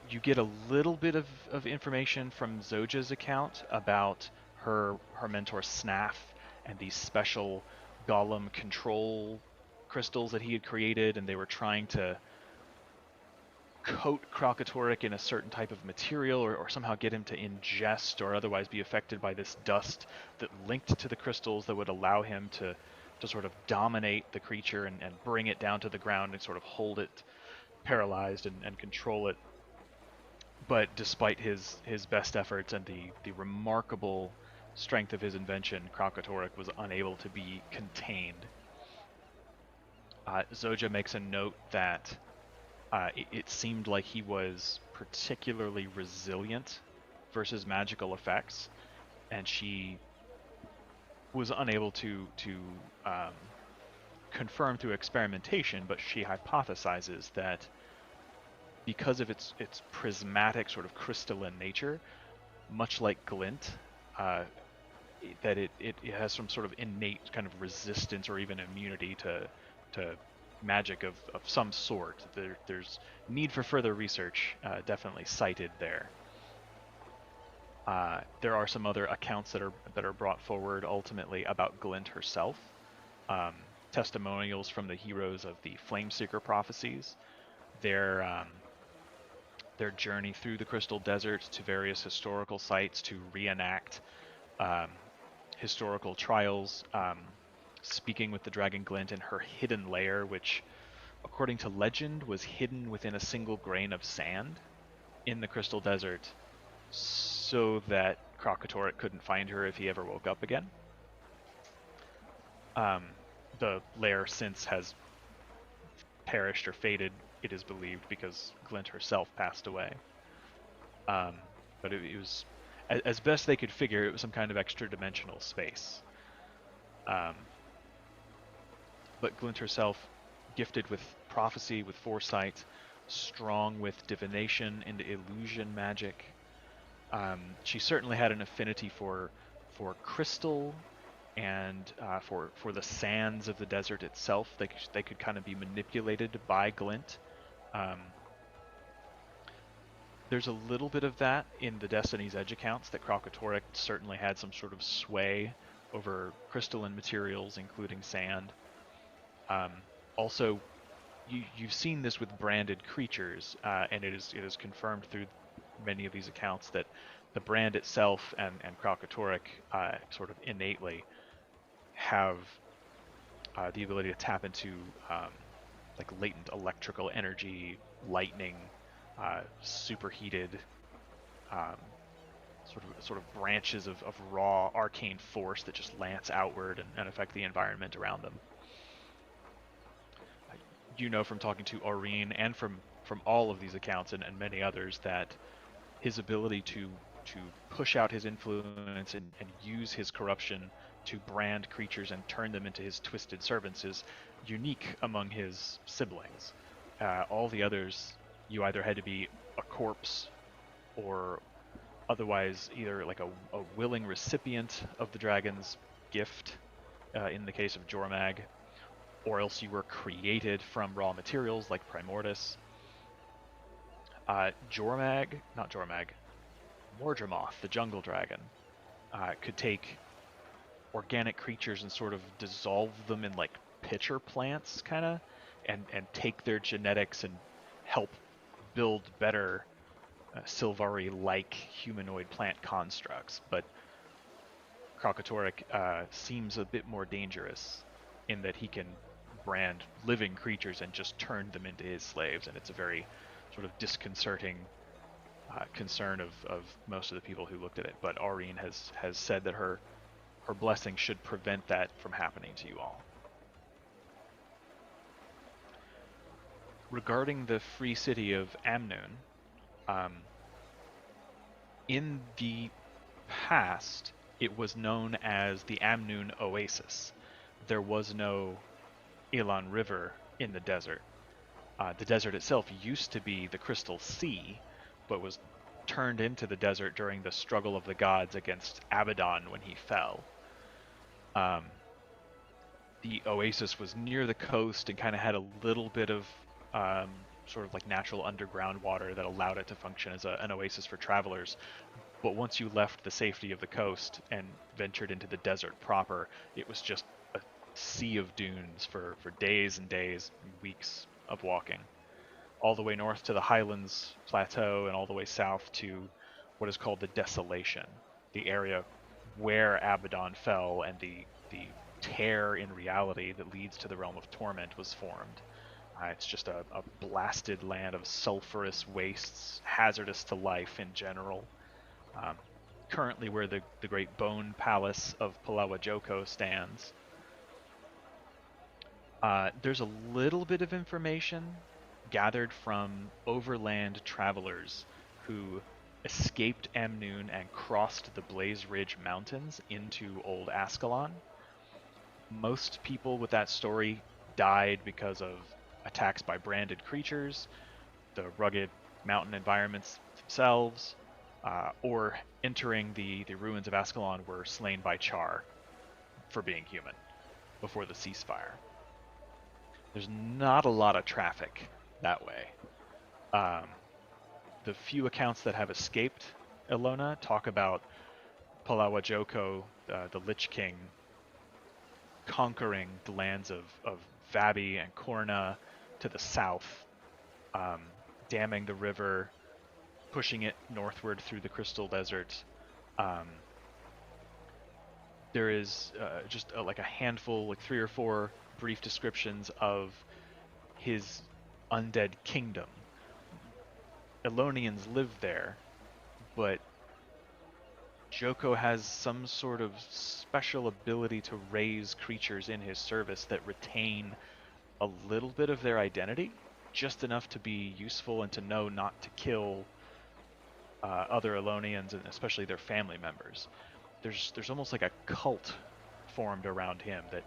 You get a little bit of information from Zoja's account about her mentor Snaff and these special golem control crystals that he had created, and they were trying to coat Kralkatorrik in a certain type of material or somehow get him to ingest or otherwise be affected by this dust that linked to the crystals that would allow him to sort of dominate the creature and bring it down to the ground and sort of hold it paralyzed and control it. But despite his best efforts and the remarkable strength of his invention, Kralkatorrik was unable to be contained. Zoja makes a note that it seemed like he was particularly resilient versus magical effects, and she was unable to confirm through experimentation, but she hypothesizes that because of its prismatic sort of crystalline nature, much like Glint, that it has some sort of innate kind of resistance or even immunity to magic of some sort. There's need for further research, definitely cited there. There are some other accounts that are brought forward ultimately about Glint herself. Testimonials from the heroes of the Flameseeker prophecies, their journey through the Crystal Desert to various historical sites to reenact historical trials, speaking with the Dragon Glint in her hidden lair, which, according to legend, was hidden within a single grain of sand in the Crystal Desert, so that Kralkatorrik couldn't find her if he ever woke up again. The lair since has perished or faded, it is believed, because Glint herself passed away. But it was, as best they could figure, it was some kind of extra-dimensional space. But Glint herself, gifted with prophecy, with foresight, strong with divination and illusion magic. She certainly had an affinity for crystal and for the sands of the desert itself. They could kind of be manipulated by Glint. There's a little bit of that in the Destiny's Edge accounts, that Kralkatorrik certainly had some sort of sway over crystalline materials, including sand. Also, you've seen this with branded creatures, and it is confirmed through many of these accounts that the brand itself and Kralkatorrik sort of innately have the ability to tap into like latent electrical energy, lightning, superheated sort of branches of raw arcane force that just lance outward and affect the environment around them. You know from talking to Aurene and from all of these accounts and many others that his ability to push out his influence and use his corruption to brand creatures and turn them into his twisted servants is unique among his siblings. All the others, you either had to be a corpse or otherwise either like a willing recipient of the dragon's gift, in the case of Jormag, or else you were created from raw materials like Primordus. Mordremoth, the jungle dragon, could take organic creatures and sort of dissolve them in like pitcher plants, kind of, and take their genetics and help build better Sylvari-like humanoid plant constructs. But Kralkatorrik seems a bit more dangerous in that he can brand living creatures and just turn them into his slaves, and it's a very sort of disconcerting concern of most of the people who looked at it. But Aurene has said that her blessing should prevent that from happening to you all. Regarding the free city of Amnoon, in the past, it was known as the Amnoon Oasis. There was no Elon River in the desert. The desert itself used to be the Crystal Sea, but was turned into the desert during the struggle of the gods against Abaddon when he fell. The oasis was near the coast and kind of had a little bit of sort of like natural underground water that allowed it to function as an oasis for travelers. But once you left the safety of the coast and ventured into the desert proper, it was just a sea of dunes for days and days, weeks of walking. All the way north to the Highlands Plateau and all the way south to what is called the Desolation, the area where Abaddon fell and the tear in reality that leads to the realm of torment was formed. It's just a blasted land of sulfurous wastes, hazardous to life in general. Currently where the great bone palace of Palawa Joko stands. There's a little bit of information gathered from overland travelers who escaped Amnoon and crossed the Blaze Ridge Mountains into Old Ascalon. Most people with that story died because of attacks by branded creatures, the rugged mountain environments themselves, or entering the ruins of Ascalon were slain by Char for being human before the ceasefire. There's not a lot of traffic that way. The few accounts that have escaped Elona talk about Palawa Joko, the Lich King, conquering the lands of Vabi and Korna to the south, damming the river, pushing it northward through the Crystal Desert. There is just like a handful, like 3 or 4 brief descriptions of his undead kingdom. Elonians live there, but Joko has some sort of special ability to raise creatures in his service that retain a little bit of their identity, just enough to be useful and to know not to kill other Elonians and especially their family members. There's almost like a cult formed around him that,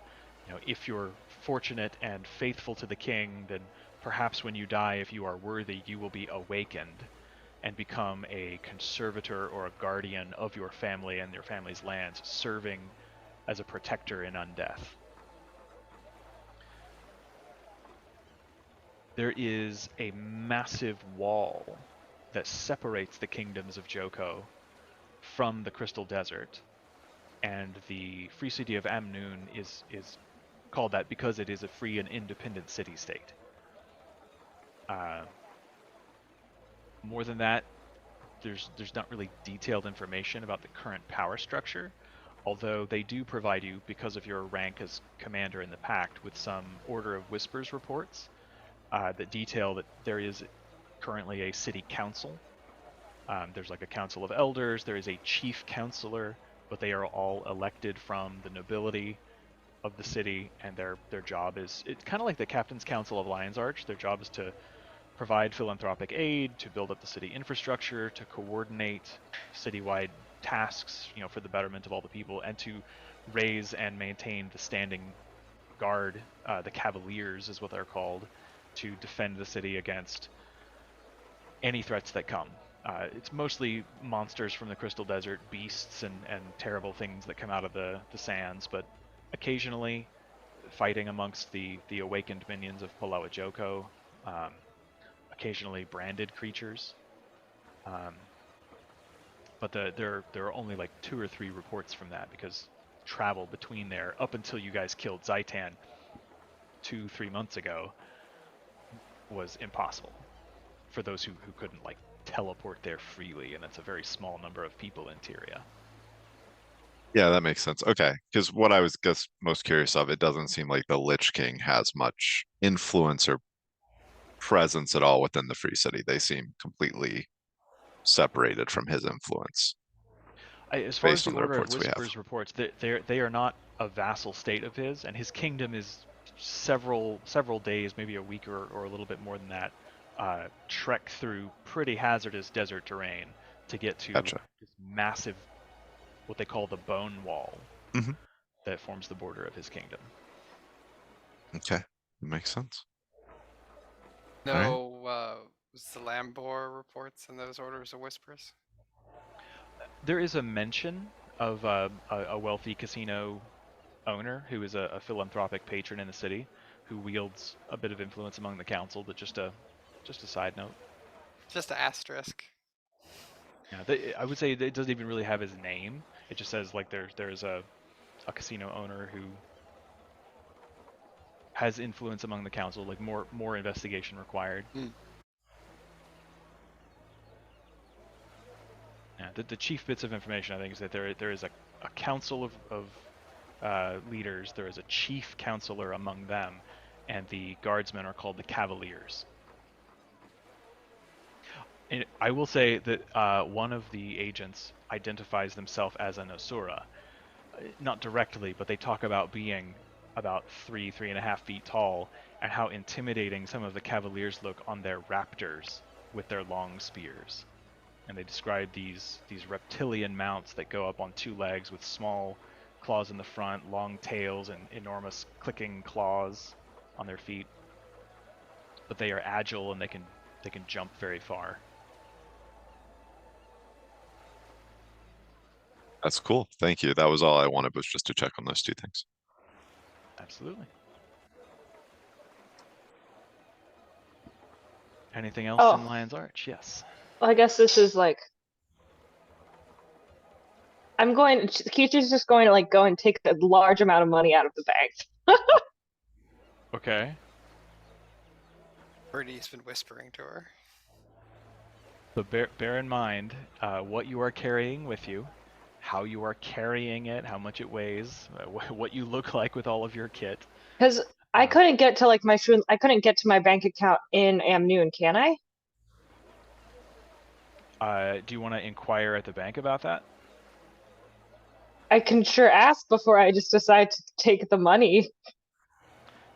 you know, if you're fortunate and faithful to the king, then perhaps when you die, if you are worthy, you will be awakened and become a conservator or a guardian of your family and your family's lands, serving as a protector in undeath. There is a massive wall that separates the kingdoms of Joko from the Crystal Desert, and the Free City of Amnoon is called that because it is a free and independent city-state. More than that, there's not really detailed information about the current power structure, although they do provide you, because of your rank as commander in the Pact, with some Order of Whispers reports that detail that there is currently a city council. There's like a council of elders, there is a chief councilor, but they are all elected from the nobility of the city, and their job is, it's kind of like the Captain's Council of Lion's Arch. Their job is to provide philanthropic aid, to build up the city infrastructure, to coordinate citywide tasks, you know, for the betterment of all the people, and to raise and maintain the standing guard, the Cavaliers is what they're called, to defend the city against any threats that come. It's mostly monsters from the Crystal Desert, beasts and terrible things that come out of the sands, but occasionally fighting amongst the awakened minions of Palawa Joko, occasionally branded creatures. But there are only like 2 or 3 reports from that, because travel between there, up until you guys killed Zaitan 2-3 months ago, was impossible for those who couldn't like teleport there freely, and it's a very small number of people in Tyria. Yeah, that makes sense. Okay, because what I was just most curious of, it doesn't seem like the Lich King has much influence or presence at all within the Free City. They seem completely separated from his influence. As far as based the on the Order of reports we have. Whispers reports, they are not a vassal state of his, and his kingdom is several days, maybe a week or a little bit more than that, trek through pretty hazardous desert terrain to get to Gotcha. this massive, what they call the Bone Wall, Mhm. that forms the border of his kingdom. Okay, that makes sense. No Zalambor reports in those Orders of Whispers? There is a mention of a wealthy casino owner who is a philanthropic patron in the city, who wields a bit of influence among the council, but just a side note. Just an asterisk. Yeah, I would say it doesn't even really have his name. It just says like there's a casino owner who has influence among the council, like more investigation required. Yeah, the chief bits of information, I think, is that there is a council of leaders. There is a chief counselor among them, and the guardsmen are called the Cavaliers. And I will say that one of the agents identifies themselves as an Asura. Not directly, but they talk about being about 3.5 feet tall, and how intimidating some of the Cavaliers look on their raptors with their long spears. And they describe these reptilian mounts that go up on 2 legs with small claws in the front, long tails, and enormous clicking claws on their feet. But they are agile, and they can jump very far. That's cool. Thank you. That was all I wanted, was just to check on those 2 things. Absolutely. Anything else Oh. in Lion's Arch? Yes. I guess this is like Keitu's just going to like go and take a large amount of money out of the bank. Okay. Birdie's been whispering to her. So bear in mind what you are carrying with you, how you are carrying it, how much it weighs, what you look like with all of your kit. Because I couldn't get to like I couldn't get to my bank account in Amnoon, can I? Do you want to inquire at the bank about that? I can sure ask before I just decide to take the money.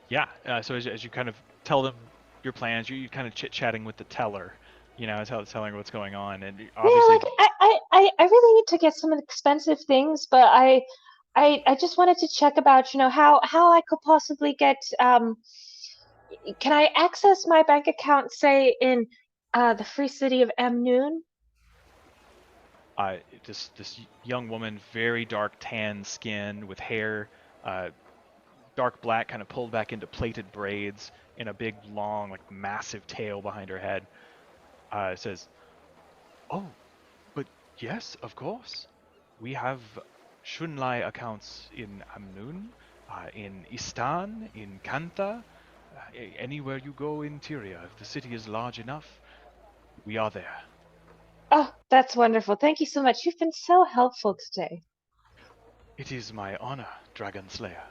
Yeah. So as you kind of tell them your plans, you kind of chit-chatting with the teller, telling her what's going on, and obviously. Yeah, like I really need to get some expensive things, but I just wanted to check about, how I could possibly get can I access my bank account, say, in the free city of Amnoon? This young woman, very dark tan skin with hair, dark black, kind of pulled back into plaited braids, in a big, long, like massive tail behind her head, says, "Oh, but yes, of course. We have Shunlai accounts in Amnoon, in Istan, in Kantha, anywhere you go interior. If the city is large enough, we are there." Oh, that's wonderful. Thank you so much. You've been so helpful today. "It is my honor, Dragon Slayer."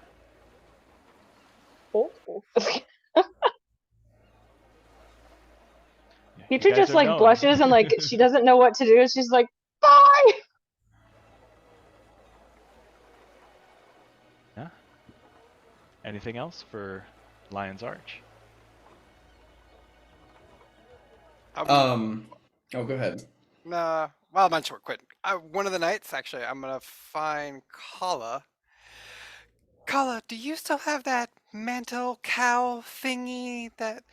Oh. You Keitra guys just are like known. blushes and like she doesn't know what to do. She's like, bye. Yeah. Anything else for Lion's Arch? Oh, go ahead. Nah, well, I'll mention it quick. One of the nights, actually, I'm gonna find Kala. Kala, do you still have that mantle cow thingy that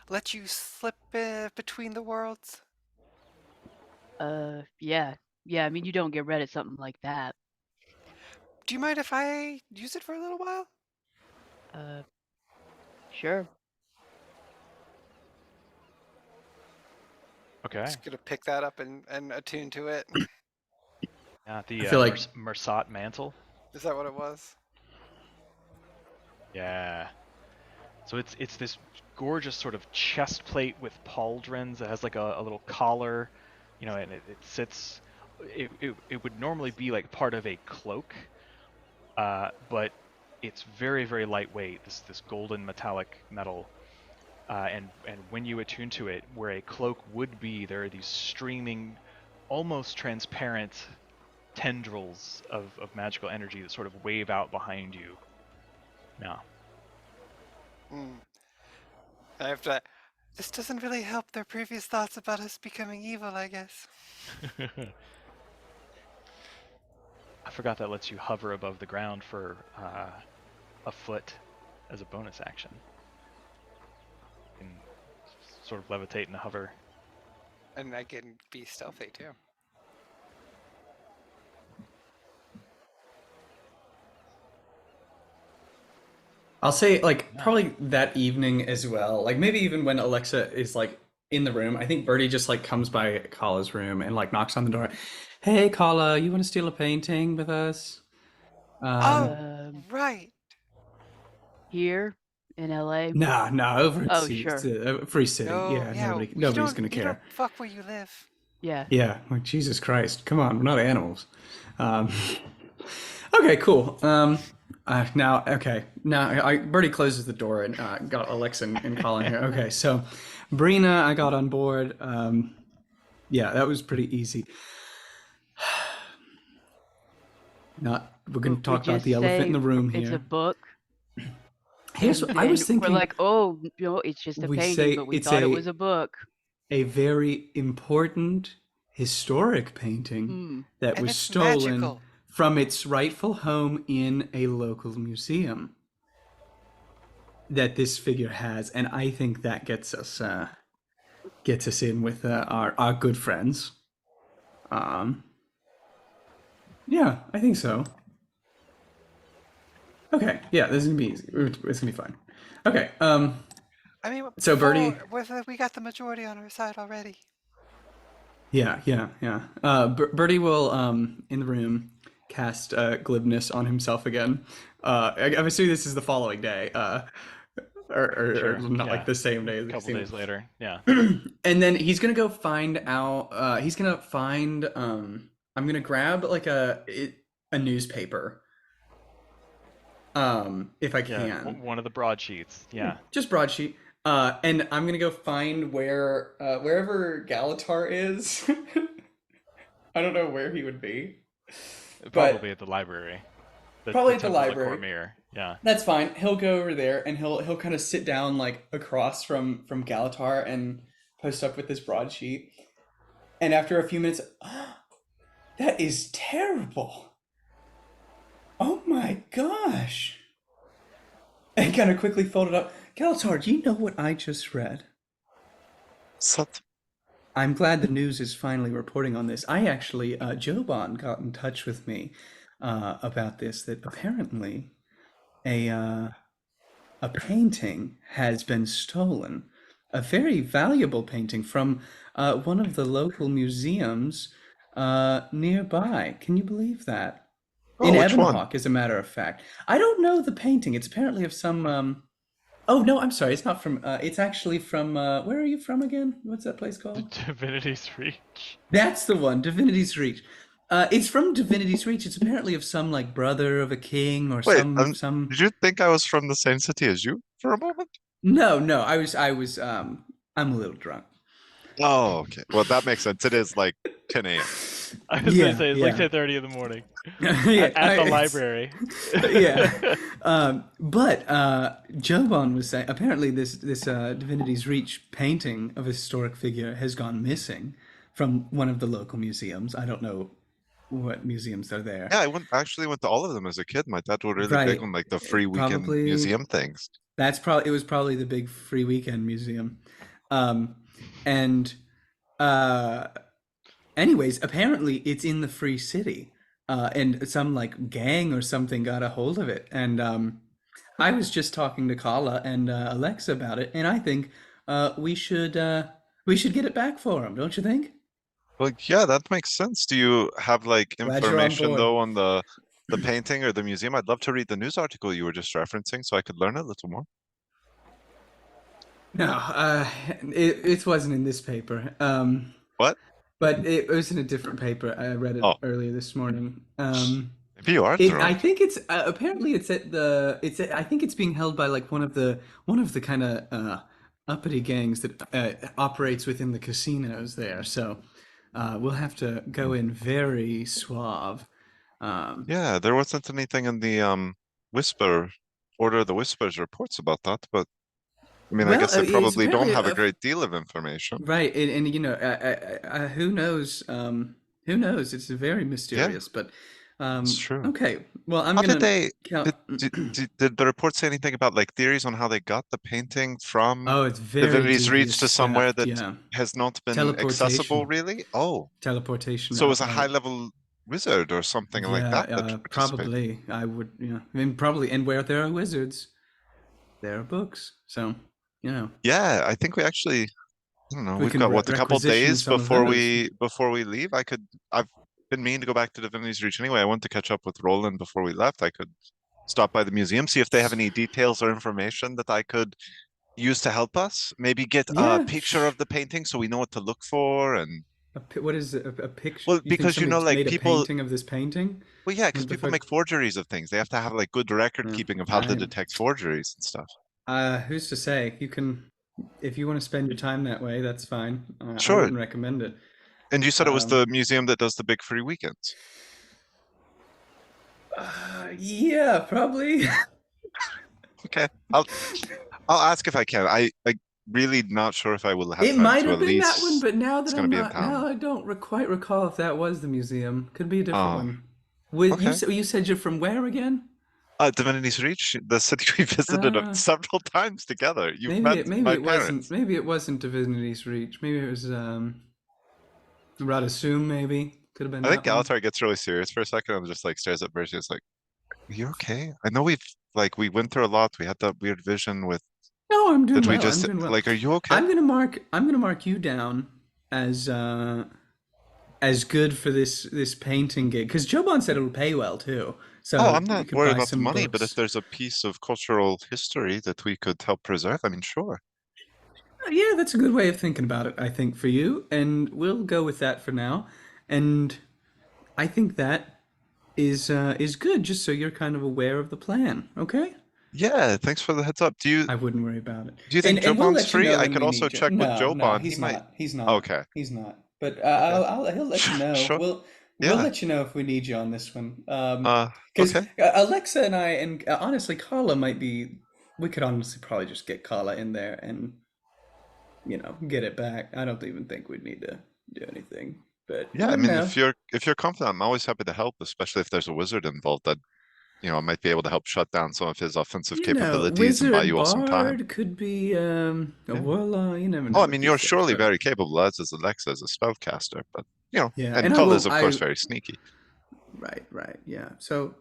lets you slip between the worlds? Yeah. Yeah, I mean, you don't get rid of something like that. Do you mind if I use it for a little while? Sure. Okay. Just gonna pick that up and attune to it. Yeah, I feel like Mersat mantle. Is that what it was? Yeah. So it's this gorgeous sort of chest plate with pauldrons that has like a little collar, and it sits. It would normally be like part of a cloak, but it's very, very lightweight. This golden metallic metal, and when you attune to it, where a cloak would be, there are these streaming, almost transparent tendrils of magical energy that sort of wave out behind you. Now. I have to. This doesn't really help their previous thoughts about us becoming evil, I guess. I forgot that lets you hover above the ground for a foot as a bonus action. You can sort of levitate and hover. And I can be stealthy too. I'll say like probably that evening as well. Like maybe even when Alexa is like in the room, I think Birdie just like comes by Kala's room and like knocks on the door. Hey Kala, you want to steal a painting with us? Right. Here in LA? Nah, over at Oh, sea, sure. Free City. No, Yeah, nobody's gonna You don't care. fuck where you live. Yeah. Yeah, like Jesus Christ, come on, we're not animals. Okay, cool. Now Birdie closes the door and got Alexa and Colin here. Okay, so Brina, I got on board. Yeah, that was pretty easy. We're gonna talk about the elephant in the room here. It's a book. Here's what I was thinking. We're like, oh, it's just a painting, but we thought it was a book. A very important historic painting that And was it's stolen magical. from its rightful home in a local museum that this figure has, and I think that gets us in with our good friends. Yeah, I think so. Okay, yeah, this is gonna be easy. It's gonna be fine. Okay, I mean, So Birdie, we got the majority on our side already. yeah. Birdie will in the room cast glibness on himself again. I'm assuming this is the following day. Or Sure. not like Yeah. the same day. A couple days later. Yeah. And then he's gonna go find out. He's gonna find. I'm gonna grab like a newspaper. If I Yeah. can, One of the broadsheets. Yeah. just broadsheet. And I'm gonna go find where wherever Galatar is. I don't know where he would be, Probably but at the library. probably The at the Temple of library. Cormyr. Yeah. That's fine. He'll go over there and he'll kind of sit down like across from Galatar and post up with this broadsheet. And after a few minutes, that is terrible. Oh my gosh. And kind of quickly fold it up. Galatar, do you know what I just read? Sut. I'm glad the news is finally reporting on this. I actually, Joban got in touch with me about this, that apparently a painting has been stolen. A very valuable painting from one of the local museums nearby. Can you believe that? In Oh, which one? Evanhawk, as a matter of fact. I don't know the painting. It's apparently of some. Oh no, I'm sorry. It's not from. It's actually from. Where are you from again? What's that place called? Divinity's Reach. That's the one. Divinity's Reach. It's from Divinity's Reach. It's apparently of some like brother of a king or Wait, some. did you think I was from the same city as you for a moment? No. I was. I'm a little drunk. Oh, okay. Well, that makes sense. It is like 10 a.m. I was gonna say it's like 10:30 in the morning. Yeah, at the library. Yeah. But Joban was saying apparently this Divinity's Reach painting of a historic figure has gone missing from one of the local museums. I don't know what museums are there. Yeah, actually went to all of them as a kid. My dad was really big Right. on like the free weekend Probably- museum things. It was probably the big free weekend museum. And anyways, apparently it's in the Free City. And some like gang or something got a hold of it. And I was just talking to Kala and Alexa about it, and I think we should get it back for him, don't you think? Well, yeah, that makes sense. Do you have like Glad you're on information board. though on the painting or the museum? I'd love to read the news article you were just referencing so I could learn a little more. No, it wasn't in this paper. What? But it was in a different paper. I read it earlier this morning. Maybe you are drunk. I think it's apparently it's at the I think it's being held by like one of the kind of uppity gangs that operates within the casinos there. So we'll have to go in very suave. Yeah, there wasn't anything in the Order of the Whispers reports about that, but I mean, I guess they it's probably don't apparently have a great deal of information. Right, and you know, who knows? Who knows? It's very mysterious, but It's true. okay. Well, I'm How gonna. did they? count- Did the report say anything about like theories on how they got the painting from Oh, it's very Divinity's Reach devious to somewhere stuff, that yeah. has not been Teleportation. accessible, really? Oh, Teleportation. so it was a outright. high-level wizard or something like that that participated. probably. I would. I mean, probably. And where there are wizards, there are books. So, Yeah, I think we actually. I don't know. We We've can got what, a couple requisition days some of before those. we leave. I've been meaning to go back to Divinity's Reach anyway. I want to catch up with Roland before we left. I could stop by the museum, see if they have any details or information that I could use to help us. Maybe get a picture of the painting so we know what to look for. And what is a picture? well, because somebody's like made people a painting of this painting. Well, yeah, because What the people fuck? make forgeries of things. They have to have like good record keeping of how to detect forgeries and stuff. Who's to say? You can, if you want to spend your time that way, that's fine. Sure. I wouldn't recommend it. And you said it was the museum that does the big free weekends. Yeah, probably. Okay, I'll ask if I can. I really not sure if I will have It time might to have at been that least. one, but now that it's I'm gonna be in not, town. now I don't quite recall if that was the museum. Could be a different Oh, one. okay. You said you're from where again? Divinity's Reach, the city we visited several times together. You've met my parents. Maybe it wasn't Divinity's Reach. Maybe it was Radasum. Maybe could have been. I think that one. Galatar gets really serious for a second and just like stares at Bertie. It's like, "Are you okay? I know we went through a lot. We had that weird vision with No, I'm doing Did we well. just I'm doing well. like? Are you okay? I'm gonna mark you down as good for this painting gig because Joban said it'll pay well too. Oh, So I'm you not could worried buy about the some money, but if books. there's a piece of cultural history that we could help preserve, I mean, sure. Yeah, that's a good way of thinking about it, I think, for you. And we'll go with that for now. And I think that is good, just so you're kind of aware of the plan. Okay? Yeah, thanks for the heads up. I wouldn't worry about it. Do you think And we'll Joban's let you free? know I when could we also need you. check with No, Joban. he's not. He's not. Okay. He's not. But Okay. he'll let you know. Sure. We'll Yeah. let you know if we need you on this one. Because Okay. Alexa and I and honestly, Carla might be. We could honestly probably just get Carla in there and get it back. I don't even think we'd need to do anything. But Yeah, I I don't mean, know. if you're confident, I'm always happy to help, especially if there's a wizard involved that, I might be able to help shut down some of his offensive capabilities and buy Wizard, you all some time. bard could be a Yeah. warlock. You never Oh, know I with mean, these you're things. surely But very capable, as is Alexa as a spellcaster, but yeah, and and I Cull is will. of course very sneaky. Right. Yeah. So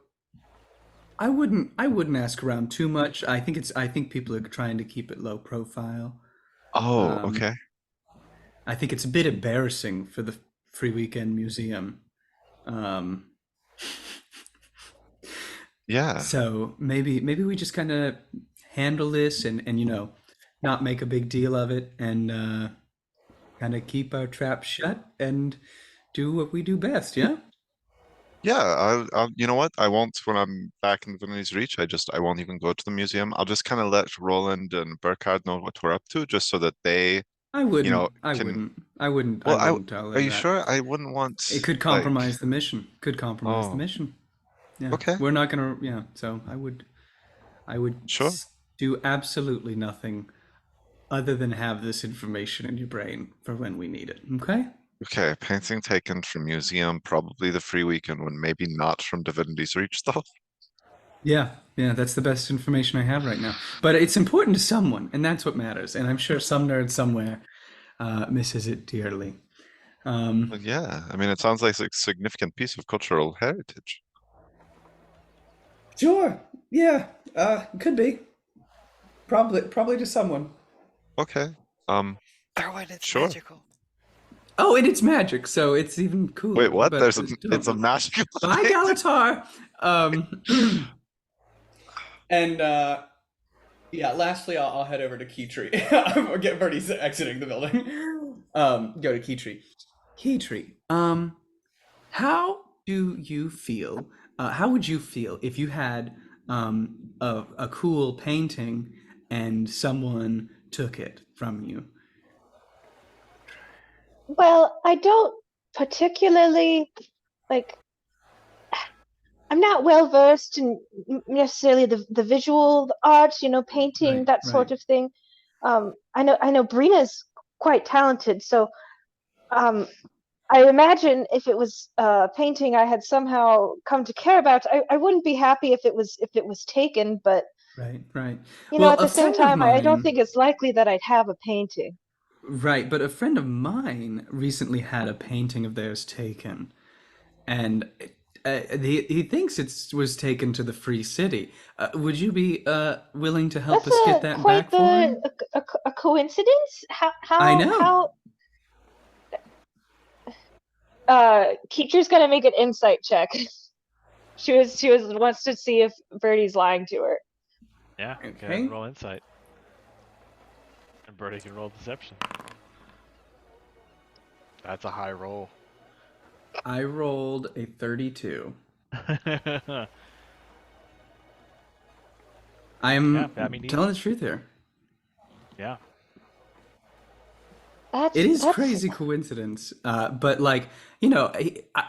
I wouldn't ask around too much. I think people are trying to keep it low profile. Oh, Um, okay. I think it's a bit embarrassing for the free weekend museum. Um, Yeah. so maybe we just kind of handle this and not make a big deal of it and kind of keep our trap shut and do what we do best. Yeah. Yeah, you know what? I won't when I'm back in Divinity's Reach. I won't even go to the museum. I'll just kind of let Roland and Burkhard know what we're up to, just so that they, I wouldn't. I can. wouldn't. I wouldn't. I Well, wouldn't tell are them you that. sure? I wouldn't want It could like. compromise the mission. Could compromise the Oh, mission. Yeah, okay, we're not gonna. Yeah, so I would sure. do absolutely nothing other than have this information in your brain for when we need it. Okay? Okay, painting taken from museum, probably the free weekend one, maybe not from Divinity's Reach though. Yeah, that's the best information I have right now. But it's important to someone, and that's what matters. And I'm sure some nerd somewhere misses it dearly. Well, yeah, I mean, it sounds like a significant piece of cultural heritage. Sure. Yeah. Could be. Probably to someone. Okay, Erwin, it's sure. magical. Oh, and it's magic, so it's even cooler. Wait, what? But It's a magical bye, thing? Galatar. And yeah. Lastly, I'll head over to Keytree. Bertie's exiting the building. Go to Keytree. Keytree. How do you feel? How would you feel if you had a cool painting and someone took it from you? Well, I don't particularly like. I'm not well versed in necessarily the visual arts, painting, that sort of thing. I know Brina's quite talented, so I imagine if it was painting I had somehow come to care about, I wouldn't be happy if it was taken, but Right. Well, at a the same friend of time, I don't mine. think it's likely that I'd have a painting. Right, but a friend of mine recently had a painting of theirs taken, and he thinks it was taken to the Free City. Would you be willing to help That's us get that quite back for him? a coincidence. I know. Keecher's gonna make an insight check. She wants to see if Birdie's lying to her. Yeah, go ahead Okay. and roll insight. And Birdie can roll deception. That's a high roll. I rolled a 32. I'm telling the truth here. Yeah. It is crazy coincidence, but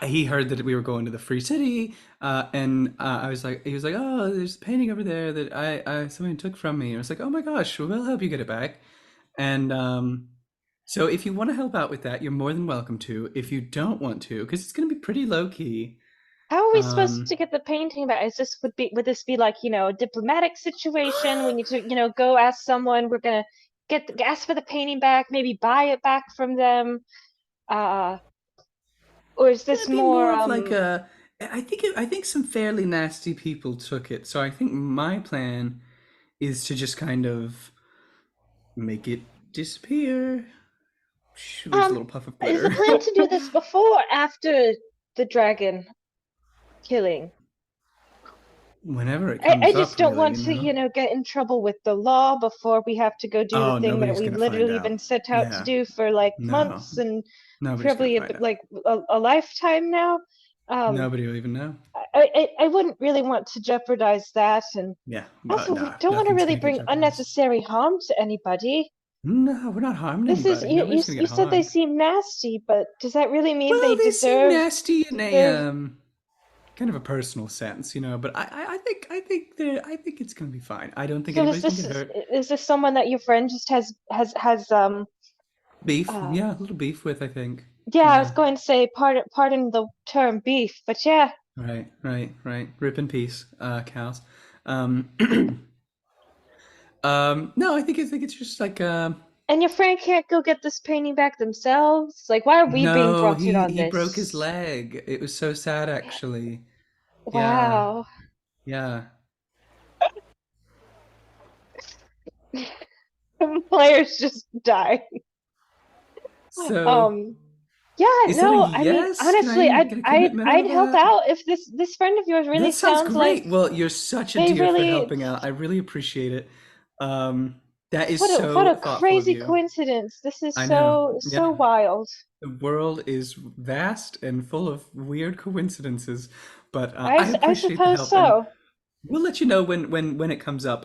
he heard that we were going to the Free City, and he was like, oh, there's a painting over there that I somebody took from me. And I was like, oh my gosh, we'll help you get it back. And so if you want to help out with that, you're more than welcome to. If you don't want to, because it's going to be pretty low key. How are we supposed to get the painting back? Would this be like, a diplomatic situation? We need to, go ask someone. We're gonna ask for the painting back, maybe buy it back from them. Or is this more of like a? I think some fairly nasty people took it. So I think my plan is to just kind of make it disappear. There's a little puff of glitter. Is the plan to do this before or after the dragon killing? Whenever it comes I just up, don't really, want to, get in trouble with the law before we have to go do the thing that nobody's we've gonna find literally out. been set out to Yeah. do for like No. months and Nobody's probably gonna find out. a lifetime now. Nobody will even know. I wouldn't really want to jeopardize that, and Yeah. also we No, don't want to nothing's really gonna get bring jeopardized. unnecessary harm to anybody. No, we're not harming This is anybody. you. Nobody's gonna You get said they harmed. seem nasty, but does that really mean Well, they they seem deserve? nasty in deserve- a kind of a personal sense, But I think it's gonna be fine. I don't think So anybody's gonna get hurt. is this someone that your friend just has Beef, yeah, a little beef with, I think. Yeah, I was going to say pardon the term beef, but yeah. Right. Rip in peace, cows. No, I think it's just like And your friend can't go get this painting back themselves? Like, why are we being brought in on he this? broke his leg. It was so sad, actually. Wow. Yeah. Players just die. So yeah, is no, that a yes? I mean, honestly, Can I get a commitment out I'd of help that? out if this friend of yours really That sounds great. like Well, you're such a they dear for really- helping out. I really appreciate it. That is what so a thoughtful crazy of you. coincidence. This is I know. so Yeah. wild. The world is vast and full of weird coincidences, but I I appreciate the suppose help. And so. we'll let you know when it comes up.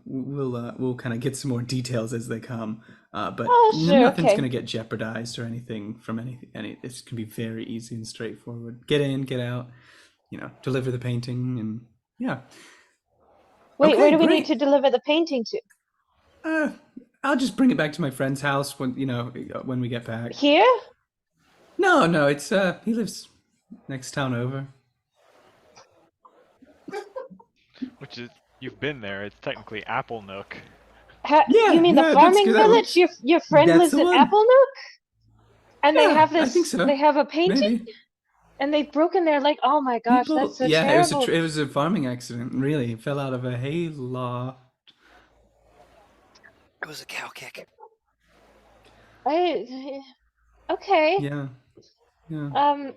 We'll kind of get some more details as they come. But sure, nothing's okay. gonna get jeopardized or anything from any. It's gonna be very easy and straightforward. Get in, get out. Deliver the painting, and yeah. Wait, Okay, where do we great. need to deliver the painting to? I'll just bring it back to my friend's house when we get back. Here? No, it's he lives next town over. Which is, you've been there. It's technically Apple Nook. You mean the that's farming good, that village? works. Your friend That's lives the in one. Applenook? And they Yeah, have I this. think so. They have a painting, Maybe. and they've broken their leg. Oh my gosh, that's so yeah, terrible. it was a farming accident. Really, it fell out of a hay loft. It was a cow kick. Okay. Yeah. Um.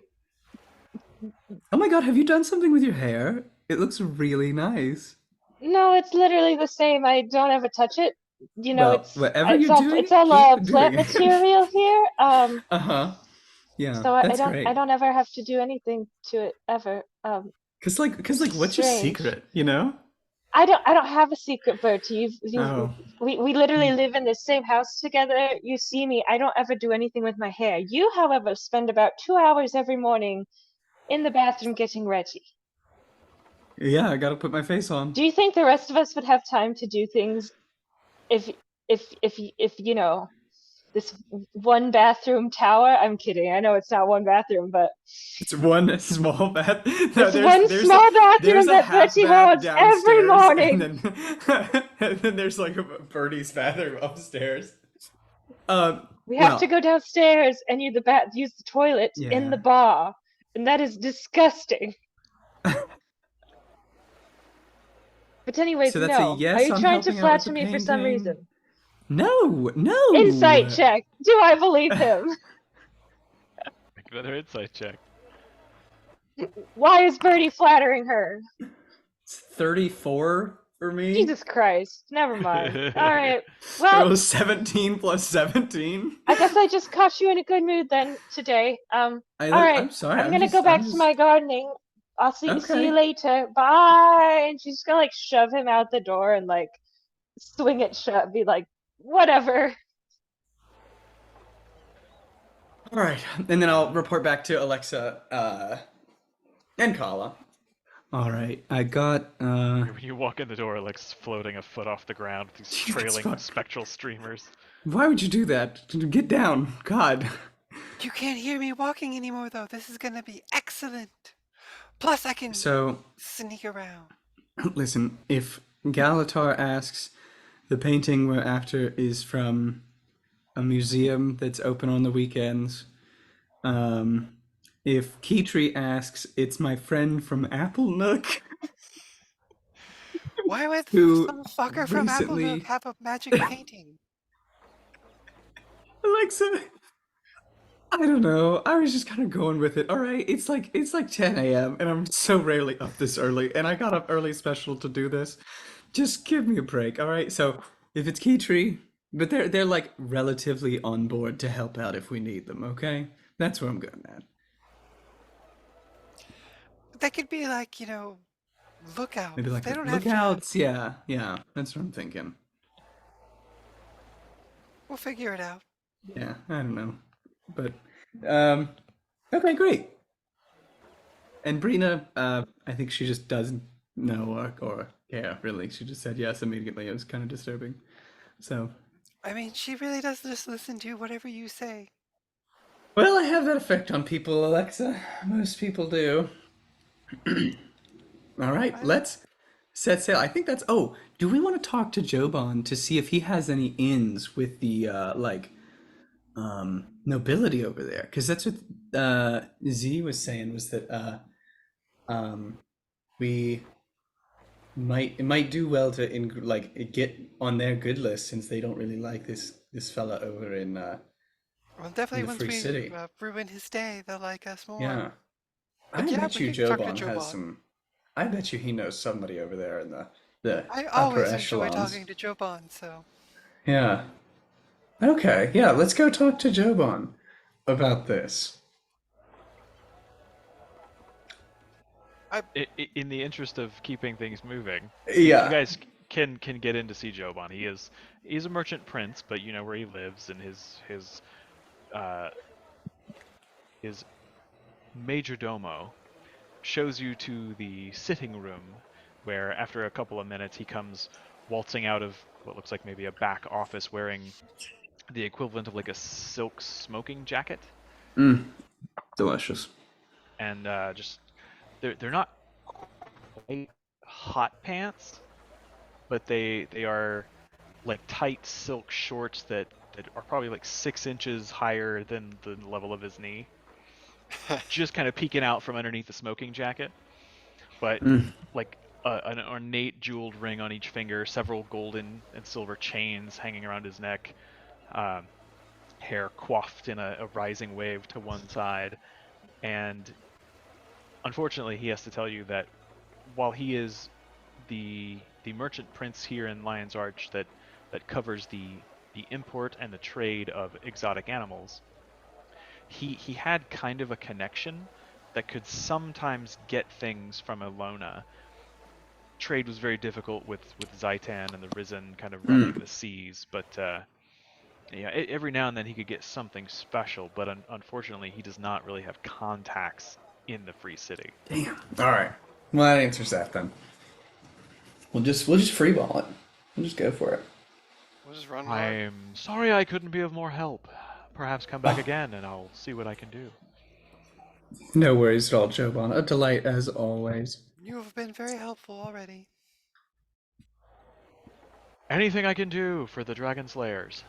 Oh my God, have you done something with your hair? It looks really nice. No, it's literally the same. I don't ever touch it. Well, it's whatever it's you're all doing, it's all keep plant doing it. material here. Yeah. So that's I great. don't ever have to do anything to it ever. Cause what's your strange. secret? I don't have a secret, Bertie. Oh. We literally live in the same house together. You see me. I don't ever do anything with my hair. You, however, spend about 2 hours every morning in the bathroom getting ready. Yeah, I gotta put my face on. Do you think the rest of us would have time to do things if this one bathroom tower? I'm kidding. I know it's not one bathroom, but It's one small bath. it's one small bathroom that Bertie holds every morning. And then there's like a Bertie's bathroom upstairs. We have to go downstairs and use the toilet in the bar, and that is disgusting. But anyways, So that's no. a yes Are you on trying to helping out with flatter the me for some painting? reason? No. Insight check. Do I believe him? Make another insight check. Why is Bertie flattering her? It's 34 for me. Jesus Christ. Never mind. All right. It Well, was 17 plus 17. I guess I just caught you in a good mood then today. All right. I'm sorry. I'm gonna go back to my gardening. I'll see you later. Bye. And she's gonna shove him out the door and swing it shut. Be like, whatever. All right, and then I'll report back to Alexa and Kala. All right, I got. When you walk in the door, like floating a foot off the ground with these trailing spectral streamers. Why would you do that? Get down, God. You can't hear me walking anymore, though. This is gonna be excellent. Plus, I can sneak around. Listen, if Galatar asks, the painting we're after is from a museum that's open on the weekends. If Kitri asks, it's my friend from Apple Nook. Why would some fucker from Apple Nook have a magic painting? Alexa, I don't know. I was just kind of going with it. All right, it's like 10 a.m. and I'm so rarely up this early, and I got up early special to do this. Just give me a break, all right? So if it's Key Tree, but they're like relatively on board to help out if we need them. Okay, that's where I'm going at. That could be like, lookouts. Maybe like They don't have to. lookouts. Yeah, that's what I'm thinking. We'll figure it out. Yeah, I don't know, but okay, great. And Brina, I think she just doesn't know or care really. She just said yes immediately. It was kind of disturbing. So, I mean, she really does just listen to whatever you say. well, I have that effect on people, Alexa. Most people do. All right, let's set sail. I think that's. Oh, do we want to talk to Joban to see if he has any ins with the nobility over there? Because that's what Z was saying was that we might do well to get on their good list since they don't really like this fella over in Well, definitely the once Free we City. ruin his day, they'll like us more. Yeah. But I yeah, bet we you could talk to Joban has Joban. some. I bet you he knows somebody over there in the I upper always enjoy echelons. talking to Joban, so. Yeah. Okay. Yeah. Let's go talk to Joban about this. In the interest of keeping things moving, Yeah. you guys can get in to see Joban. He's a merchant prince, but you know where he lives, and his major domo shows you to the sitting room, where after a couple of minutes he comes waltzing out of what looks like maybe a back office wearing the equivalent of like a silk smoking jacket. Delicious. And just they're not quite hot pants, but they are like tight silk shorts that are probably like 6 inches higher than the level of his knee, just kind of peeking out from underneath the smoking jacket. But like an ornate jeweled ring on each finger, several golden and silver chains hanging around his neck, hair coiffed in a rising wave to one side, and unfortunately he has to tell you that while he is the merchant prince here in Lion's Arch that covers the import and the trade of exotic animals, he had kind of a connection that could sometimes get things from Elona. Trade was very difficult with Zaitan and the Risen kind of running the seas, but yeah, every now and then he could get something special, but unfortunately he does not really have contacts in the Free City. Damn. All right. Well, that answers that then. We'll just freeball it. We'll just go for it. We'll just run hard. I'm sorry I couldn't be of more help. Perhaps come back again and I'll see what I can do. No worries at all, Joban. A delight as always. You have been very helpful already. Anything I can do for the Dragon Slayers.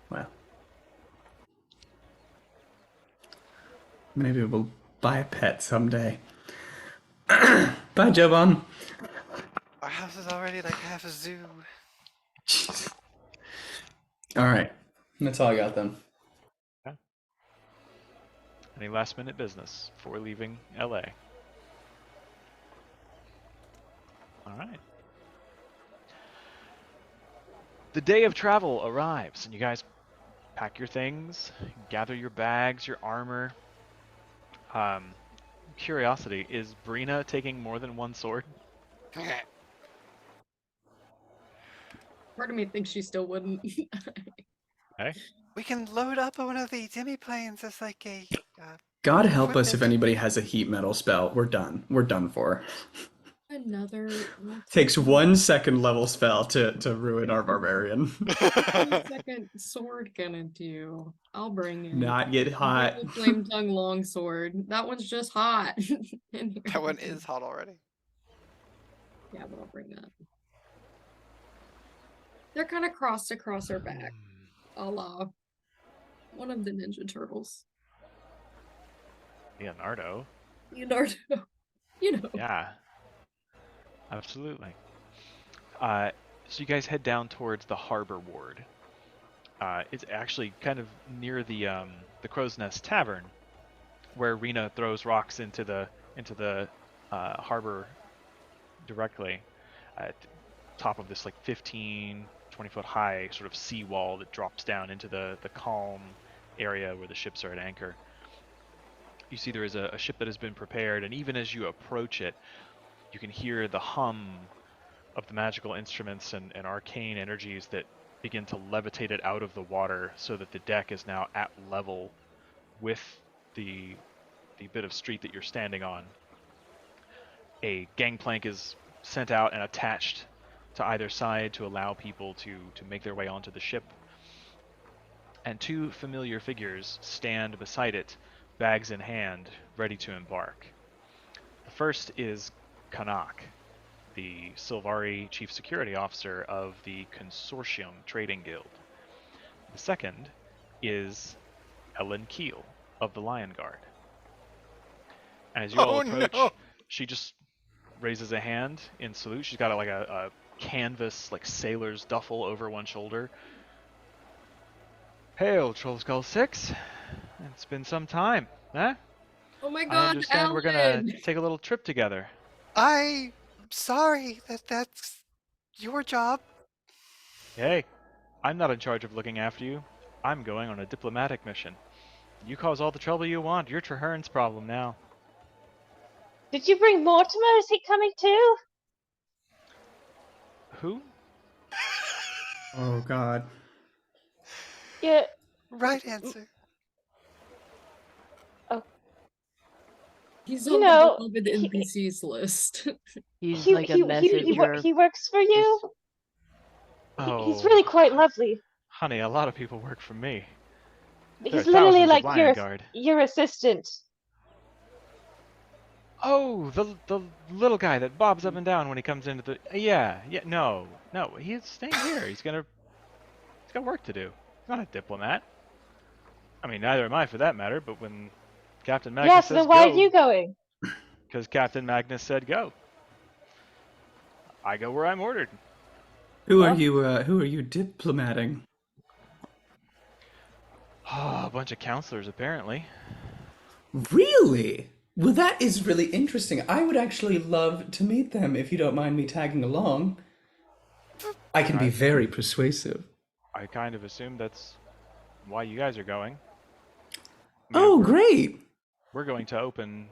Well, maybe we'll buy a pet someday. Bye, Joban. Our house is already like half a zoo. Jeez. All right. That's all I got then. Okay. Any last minute business before leaving LA? All right. The day of travel arrives, and you guys pack your things, gather your bags, your armor. Curiosity, is Brina taking more than one sword? Part of me thinks she still wouldn't. Okay. We can load up on one of the demi-planes as like a... God help us if equipment. anybody has a heat metal spell. We're done. We're done for. Another... Takes 1 second level spell to ruin our barbarian. 1 second sword gonna do? I'll bring it. Not get hot. Bring the flame tongue longsword. That one's just hot. That one is hot already. Yeah, but I'll bring that. They're kind of crossed across her back, a la one of the Ninja Turtles. Leonardo. Leonardo. You know. Yeah. Absolutely. So you guys head down towards the harbor ward. It's actually kind of near the Crow's Nest Tavern, where Rena throws rocks into the harbor directly at the top of this like 15, 20-foot high sort of seawall that drops down into the calm area where the ships are at anchor. You see there is a ship that has been prepared, and even as you approach it, you can hear the hum of the magical instruments and arcane energies that begin to levitate it out of the water so that the deck is now at level with the bit of street that you're standing on. A gangplank is sent out and attached to either side to allow people to make their way onto the ship. And two familiar figures stand beside it, bags in hand, ready to embark. The first is Kanak, the Sylvari Chief Security Officer of the Consortium Trading Guild. The second is Ellen Keel of the Lion Guard. And as you all approach, no. she just raises a hand in salute. She's got like a canvas, like sailor's duffel over one shoulder. Hail, Trollskull 6. It's been some time, huh? Oh my I god, understand we're gonna Alan! take a little trip together. I'm sorry that's your job. Hey, I'm not in charge of looking after you. I'm going on a diplomatic mission. You cause all the trouble you want. You're Traherne's problem now. Did you bring Mortimer? Is he coming too? Who? Oh God. Yeah. Right answer. Oh, He's you on the know, beloved NPCs list. He's he like a he messenger. he works for you. He's Oh, really quite lovely. honey, a lot of people work for me. There are He's literally thousands of like Lion Guard. your assistant. Oh, the little guy that bobs up and down when he comes into the... Yeah, no, he's staying here. He's got work to do. He's not a diplomat. I mean, neither am I for that matter, but when Captain Magnus Yes, says then why go, are you going? because Captain Magnus said go, I go where I'm ordered. Who are Well, you diplomating? Oh, a bunch of counselors, apparently. Really? Well, that is really interesting. I would actually love to meet them if you don't mind me tagging along. I can be very persuasive. I kind of assumed that's why you guys are going. Oh, great! We're going to open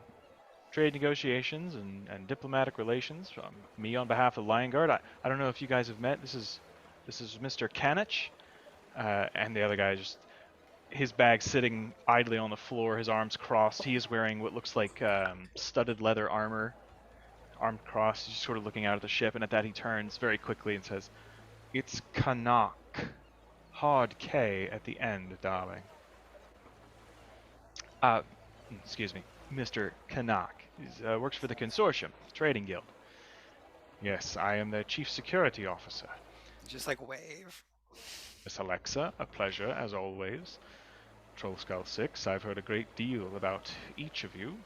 trade negotiations and diplomatic relations. Me on behalf of the Lion Guard. I don't know if you guys have met. This is Mr. Kanich, and the other guy just his bag sitting idly on the floor, his arms crossed. He is wearing what looks like studded leather armor, armed crossed. He's just sort of looking out at the ship, and at that he turns very quickly and says, "It's Kanak. Hard K at the end, darling." Excuse me, Mr. Kanak. He works for the Consortium Trading Guild. Yes, I am their Chief Security Officer. Just like wave. Miss Alexa, a pleasure as always. Trollskull 6, I've heard a great deal about each of you.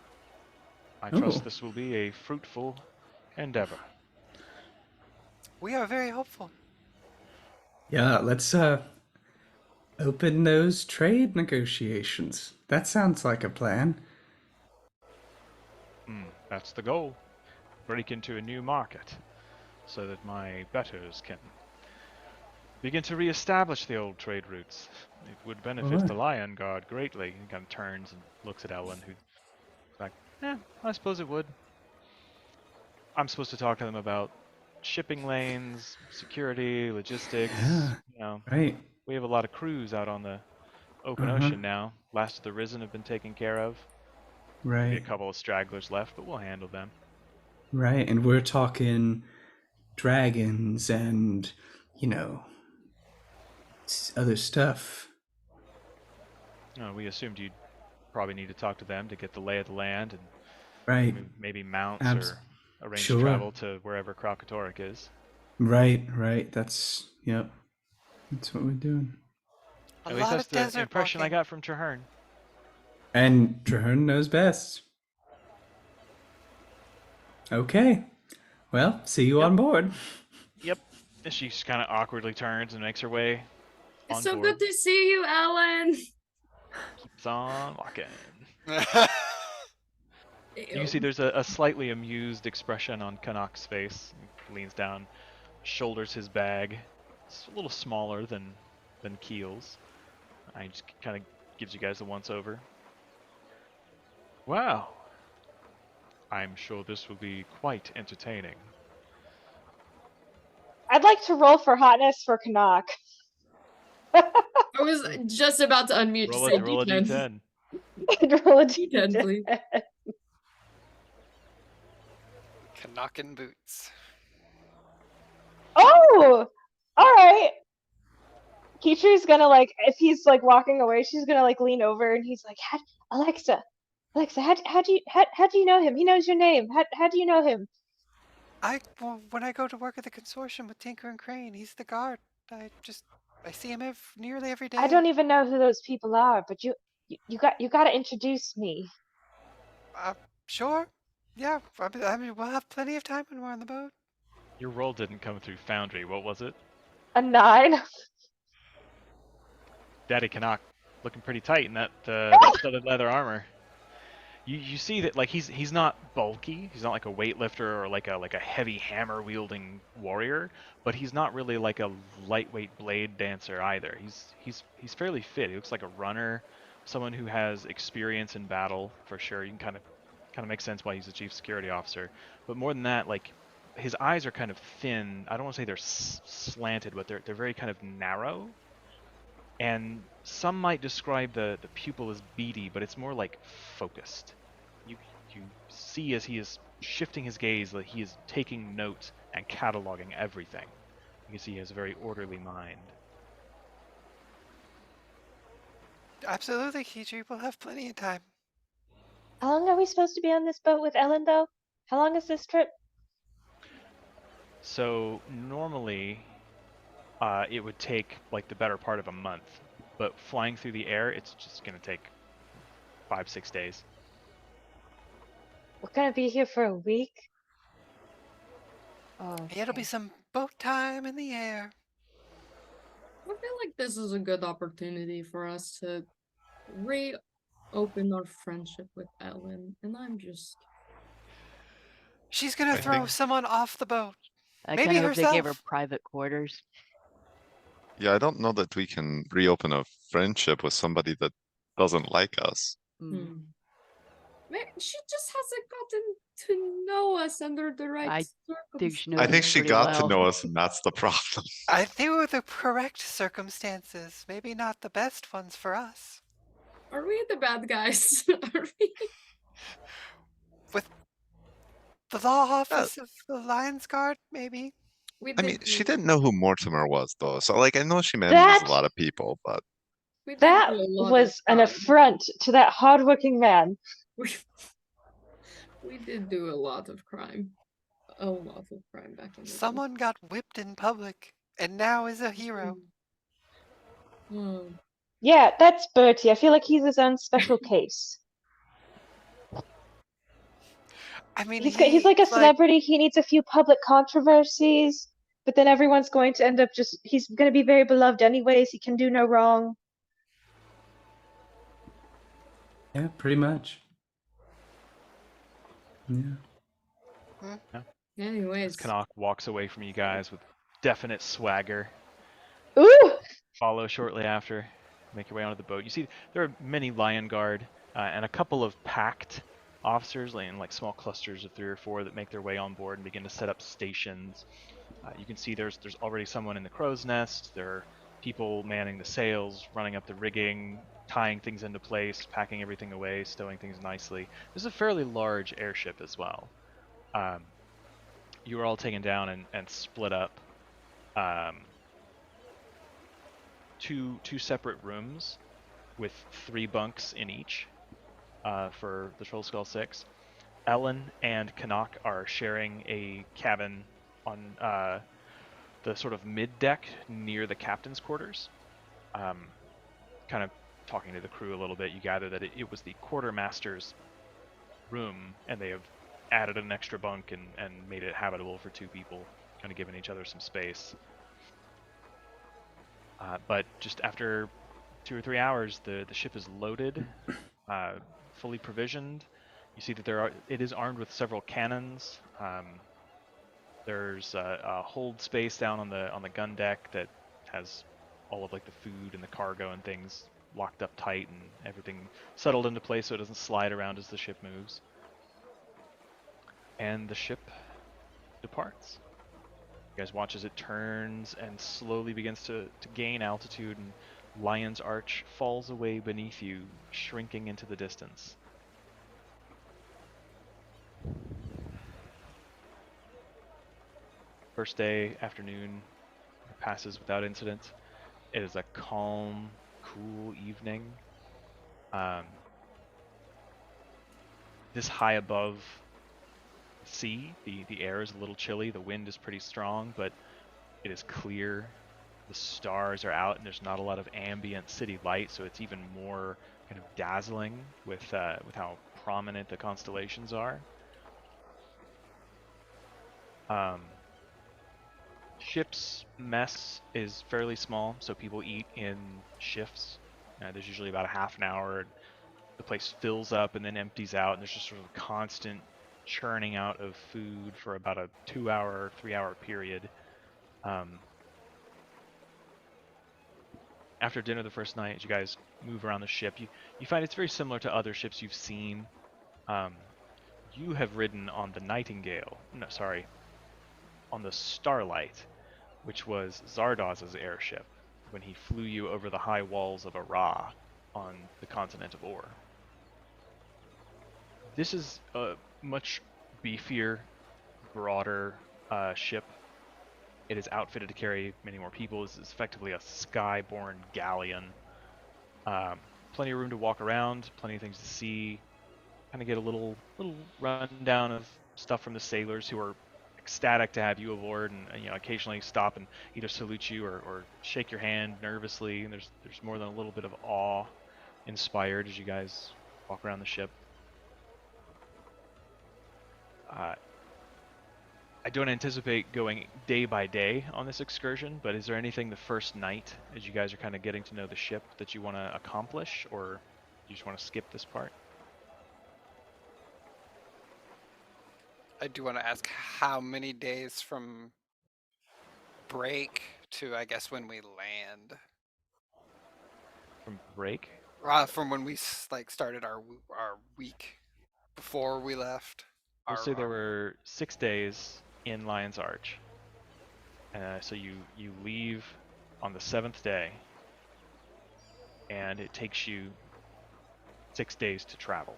I trust this will be a fruitful endeavor. We are very hopeful. Yeah, let's open those trade negotiations. That sounds like a plan. That's the goal. Break into a new market so that my betters can begin to re-establish the old trade routes. It would benefit the Lion Guard greatly. He kind of turns and looks at Ellen, who's like, I suppose it would. I'm supposed to talk to them about shipping lanes, security, logistics. Right. We have a lot of crews out on the open ocean now. Last of the Risen have been taken care of. Right. Maybe a couple of stragglers left, but we'll handle them. Right, and we're talking dragons and, other stuff. We assumed you'd probably need to talk to them to get the lay of the land and Right. maybe mounts or arrange travel to wherever Kralkatorrik is. Right. That's what we're doing. At least that's the impression I got from Traherne. And Traherne knows best. Okay. Well, see you on board. Yep. She kind of awkwardly turns and makes her way It's On so board. good to see you, Ellen. Keeps on walking. You Ew. can see there's a slightly amused expression on Kanak's face. He leans down, shoulders his bag. It's a little smaller than Keel's. He just kind of gives you guys a once-over. Wow. I'm sure this will be quite entertaining. I'd like to roll for hotness for Kanak. I was just about to unmute to say Roll a D10. d10. Roll a D10, please. Canuck in boots. Oh! Alright. Kichi's gonna like, if he's like walking away, she's gonna like lean over and he's like, Alexa, how do you know him? He knows your name. How do you know him? Well, when I go to work at the consortium with Tinker and Crane, he's the guard. I see him nearly every day. I don't even know who those people are, but you gotta introduce me. Sure. Yeah, I mean, we'll have plenty of time when we're on the boat. Your roll didn't come through Foundry. What was it? A 9. Daddy Kanak looking pretty tight in that that studded leather armor. You see that like he's not bulky. He's not like a weightlifter or like a heavy hammer wielding warrior, but he's not really like a lightweight blade dancer either. He's fairly fit. He looks like a runner, someone who has experience in battle for sure. You can kind of make sense why he's a chief security officer. But more than that, like his eyes are kind of thin. I don't want to say they're slanted, but they're very kind of narrow. And some might describe the pupil as beady, but it's more like focused. You see as he is shifting his gaze that he is taking note and cataloging everything. You can see he has a very orderly mind. Absolutely, Kichi. We'll have plenty of time. How long are we supposed to be on this boat with Ellen, though? How long is this trip? So normally, it would take like the better part of a month, but flying through the air, it's just gonna take 5-6 days. We're gonna be here for a week. It'll be some boat time in the air. I feel like this is a good opportunity for us to reopen our friendship with Ellen, and I'm just... She's gonna throw someone off the boat. I Maybe kind of hope they gave her herself. private quarters. Yeah, I don't know that we can reopen a friendship with somebody that doesn't like us. Mm. Man, she just hasn't gotten to know us under the right I think she circumstances. knows I think us she pretty got to well. know us, and that's the problem. I think were the correct circumstances. Maybe not the best ones for us. Are we the bad guys? Are we? With the law office of the Lions Guard, maybe. I mean, she didn't know who Mortimer was, though. So, like, I know she manages That- a lot of people, but That was an affront to that hardworking man. We did do a lot of crime. A lot of crime back in the day. Someone got whipped in public and now is a hero. Yeah, that's Bertie. I feel like he's his own special case. I mean, he's like a celebrity. He needs a few public controversies, but then everyone's going to end up he's going to be very beloved anyways. He can do no wrong. Yeah, pretty much. Yeah. Anyways. Kanak walks away from you guys with definite swagger. Ooh! Follow shortly after. Make your way onto the boat. You see there are many Lion Guard and a couple of packed officers in like small clusters of 3 or 4 that make their way on board and begin to set up stations. You can see there's already someone in the crow's nest. There are people manning the sails, running up the rigging, tying things into place, packing everything away, stowing things nicely. There's a fairly large airship as well. You were all taken down and split up. Two separate rooms with 3 bunks in each for the Trollskull 6. Ellen and Kanak are sharing a cabin on the sort of mid-deck near the captain's quarters. Kind of talking to the crew a little bit, you gather that it was the quartermaster's room, and they have added an extra bunk and made it habitable for 2 people, kind of giving each other some space. But just after 2 or 3 hours, the ship is loaded, fully provisioned. You see that it is armed with several cannons. There's a hold space down on the gun deck that has all of like the food and the cargo and things locked up tight and everything settled into place so it doesn't slide around as the ship moves. And the ship departs. You guys watch as it turns and slowly begins to gain altitude, and Lion's Arch falls away beneath you, shrinking into the distance. First day, afternoon, passes without incident. It is a calm, cool evening. This high above the sea, the air is a little chilly, the wind is pretty strong, but it is clear. The stars are out and there's not a lot of ambient city light, so it's even more kind of dazzling with how prominent the constellations are. Ship's mess is fairly small, so people eat in shifts. There's usually about a half an hour. The place fills up and then empties out, and there's just sort of a constant churning out of food for about a 2-hour, 3-hour period. After dinner the first night, as you guys move around the ship, you find it's very similar to other ships you've seen. You have ridden on the Nightingale. No, sorry. On the Starlight, which was Zardoz's airship when he flew you over the high walls of Ara on the continent of Or. This is a much beefier, broader ship. It is outfitted to carry many more people. This is effectively a skyborne galleon. Plenty of room to walk around, plenty of things to see. Kind of get a little rundown of stuff from the sailors who are ecstatic to have you aboard, and occasionally stop and either salute you or shake your hand nervously. And there's more than a little bit of awe inspired as you guys walk around the ship. I don't anticipate going day by day on this excursion, but is there anything the first night, as you guys are kind of getting to know the ship, that you want to accomplish, or you just want to skip this part? I do want to ask how many days from break to, I guess, when we land? From break? From when we started our week before we left. We'll say there were 6 days in Lion's Arch. So you leave on the 7th day, and it takes you 6 days to travel.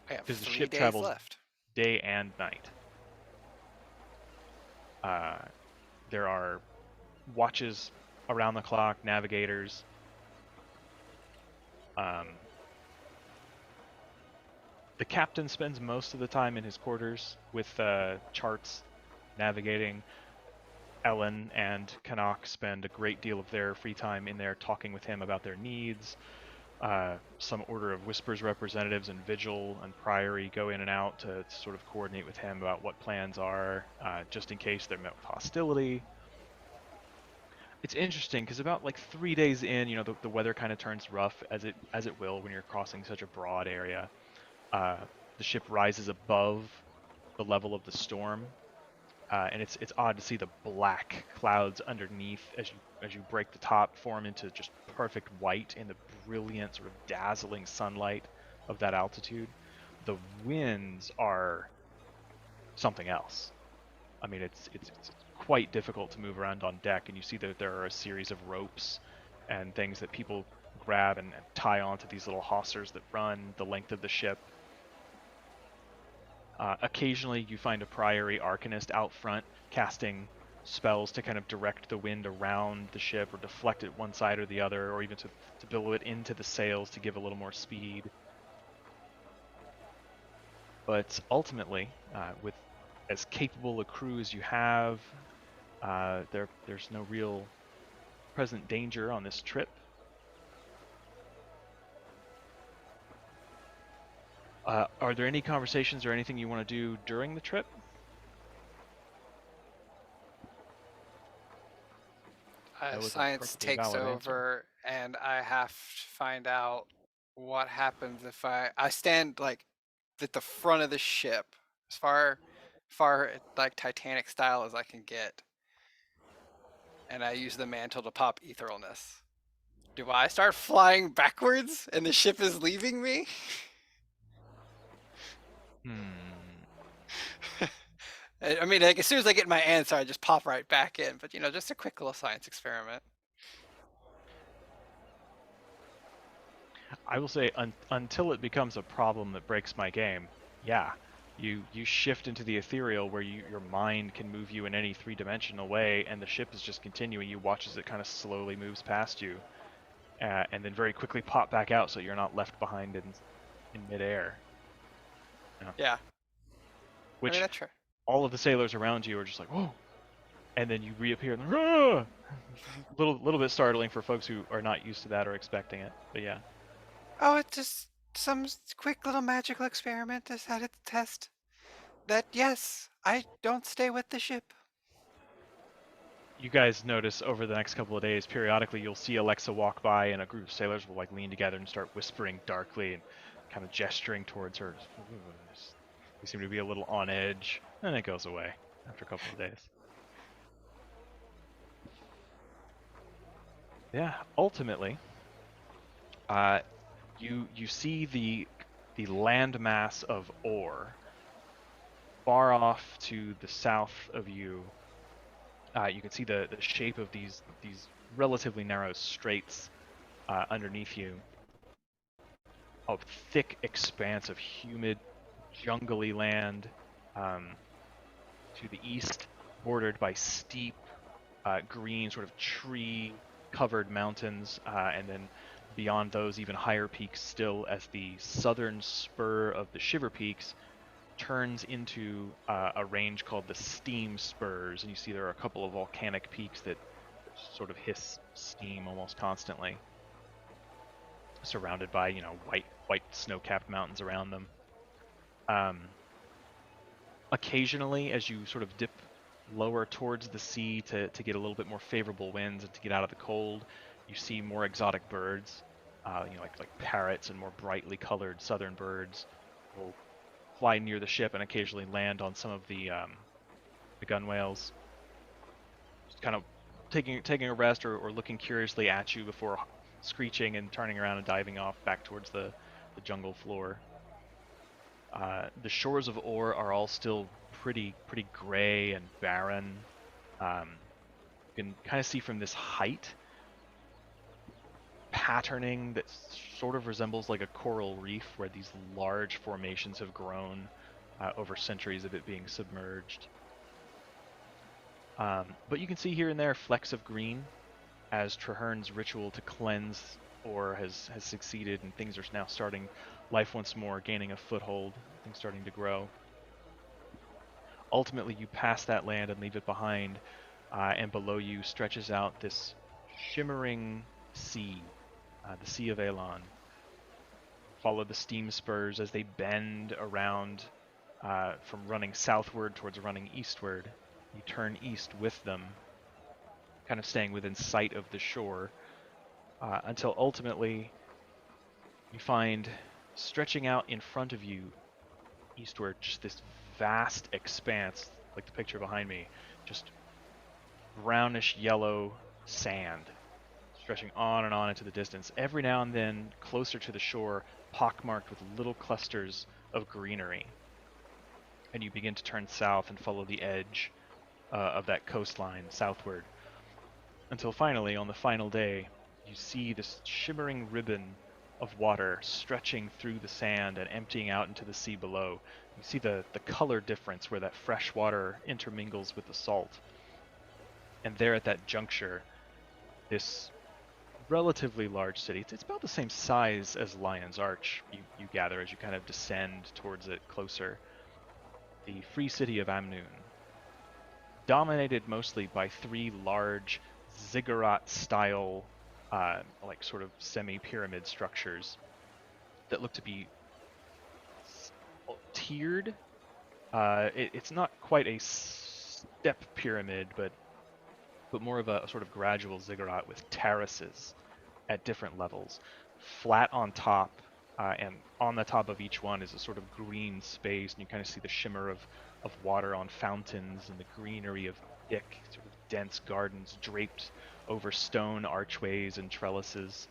I have because the 3 ship days travels left. day and night. There are watches around the clock, navigators. The captain spends most of the time in his quarters with charts, navigating. Ellen and Canuck spend a great deal of their free time in there talking with him about their needs. Some Order of Whispers representatives and Vigil and Priory go in and out to sort of coordinate with him about what plans are, just in case they're met with hostility. It's interesting because about like 3 days in, the weather kind of turns rough, as it will when you're crossing such a broad area. The ship rises above the level of the storm, and it's odd to see the black clouds underneath as you break the top, form into just perfect white in the brilliant, sort of dazzling sunlight of that altitude. The winds are something else. I mean, it's quite difficult to move around on deck, and you see that there are a series of ropes and things that people grab and tie onto these little hawsers that run the length of the ship. Occasionally you find a Priory Arcanist out front casting spells to kind of direct the wind around the ship or deflect it one side or the other, or even to blow it into the sails to give a little more speed. But ultimately, with as capable a crew as you have, there's no real present danger on this trip. Are there any conversations or anything you want to do during the trip? That was a Science perfectly takes valid answer. over, and I have to find out what happens if I stand like at the front of the ship, as far like Titanic style as I can get, and I use the mantle to pop etherealness. Do I start flying backwards and the ship is leaving me? I mean, like, as soon as I get my answer, I just pop right back in. But just a quick little science experiment. I will say until it becomes a problem that breaks my game, yeah, you shift into the ethereal where your mind can move you in any three-dimensional way, and the ship is just continuing. You watch as it kind of slowly moves past you, and then very quickly pop back out so you're not left behind in midair. Yeah. Which I mean, that's true. all of the sailors around you are just like, whoa, and then you reappear and ah! little bit startling for folks who are not used to that or expecting it, but yeah. Oh, it's just some quick little magical experiment decided to test that, yes, I don't stay with the ship. You guys notice over the next couple of days, periodically you'll see Alexa walk by and a group of sailors will like lean together and start whispering darkly and kind of gesturing towards her. They seem to be a little on edge, and it goes away after a couple of days. Yeah, ultimately, you see the landmass of ore far off to the south of you. You can see the shape of these relatively narrow straits underneath you. A thick expanse of humid, jungly land to the east, bordered by steep, green, sort of tree-covered mountains, and then beyond those, even higher peaks still, as the southern spur of the Shiver Peaks turns into a range called the Steam Spurs, and you see there are a couple of volcanic peaks that sort of hiss steam almost constantly, surrounded by white snow-capped mountains around them. Occasionally, as you sort of dip lower towards the sea to get a little bit more favorable winds and to get out of the cold, you see more exotic birds, like parrots and more brightly colored southern birds will fly near the ship and occasionally land on some of the gunwales, just kind of taking a rest or looking curiously at you before screeching and turning around and diving off back towards the jungle floor. The shores of Ore are all still pretty gray and barren. You can kind of see from this height patterning that sort of resembles like a coral reef where these large formations have grown over centuries of it being submerged. But you can see here and there flecks of green as Traherne's ritual to cleanse Ore has succeeded, and things are now starting life once more, gaining a foothold, things starting to grow. Ultimately, you pass that land and leave it behind, and below you stretches out this shimmering sea, the Sea of Elon. Follow the steam spurs as they bend around from running southward towards running eastward. You turn east with them, kind of staying within sight of the shore, until ultimately you find stretching out in front of you eastward just this vast expanse, like the picture behind me, just brownish yellow sand stretching on and on into the distance. Every now and then, closer to the shore, pockmarked with little clusters of greenery. And you begin to turn south and follow the edge of that coastline southward, until finally, on the final day, you see this shimmering ribbon of water stretching through the sand and emptying out into the sea below. You see the color difference where that fresh water intermingles with the salt. And there at that juncture, this relatively large city, it's about the same size as Lion's Arch, you gather as you kind of descend towards it closer. The free city of Amnoon, dominated mostly by three large ziggurat-style, like sort of semi-pyramid structures that look to be tiered. It's not quite a step pyramid, but but more of a sort of gradual ziggurat with terraces at different levels, flat on top, and on the top of each one is a sort of green space, and you kind of see the shimmer of water on fountains and the greenery of thick, sort of dense gardens draped over stone archways and trellises.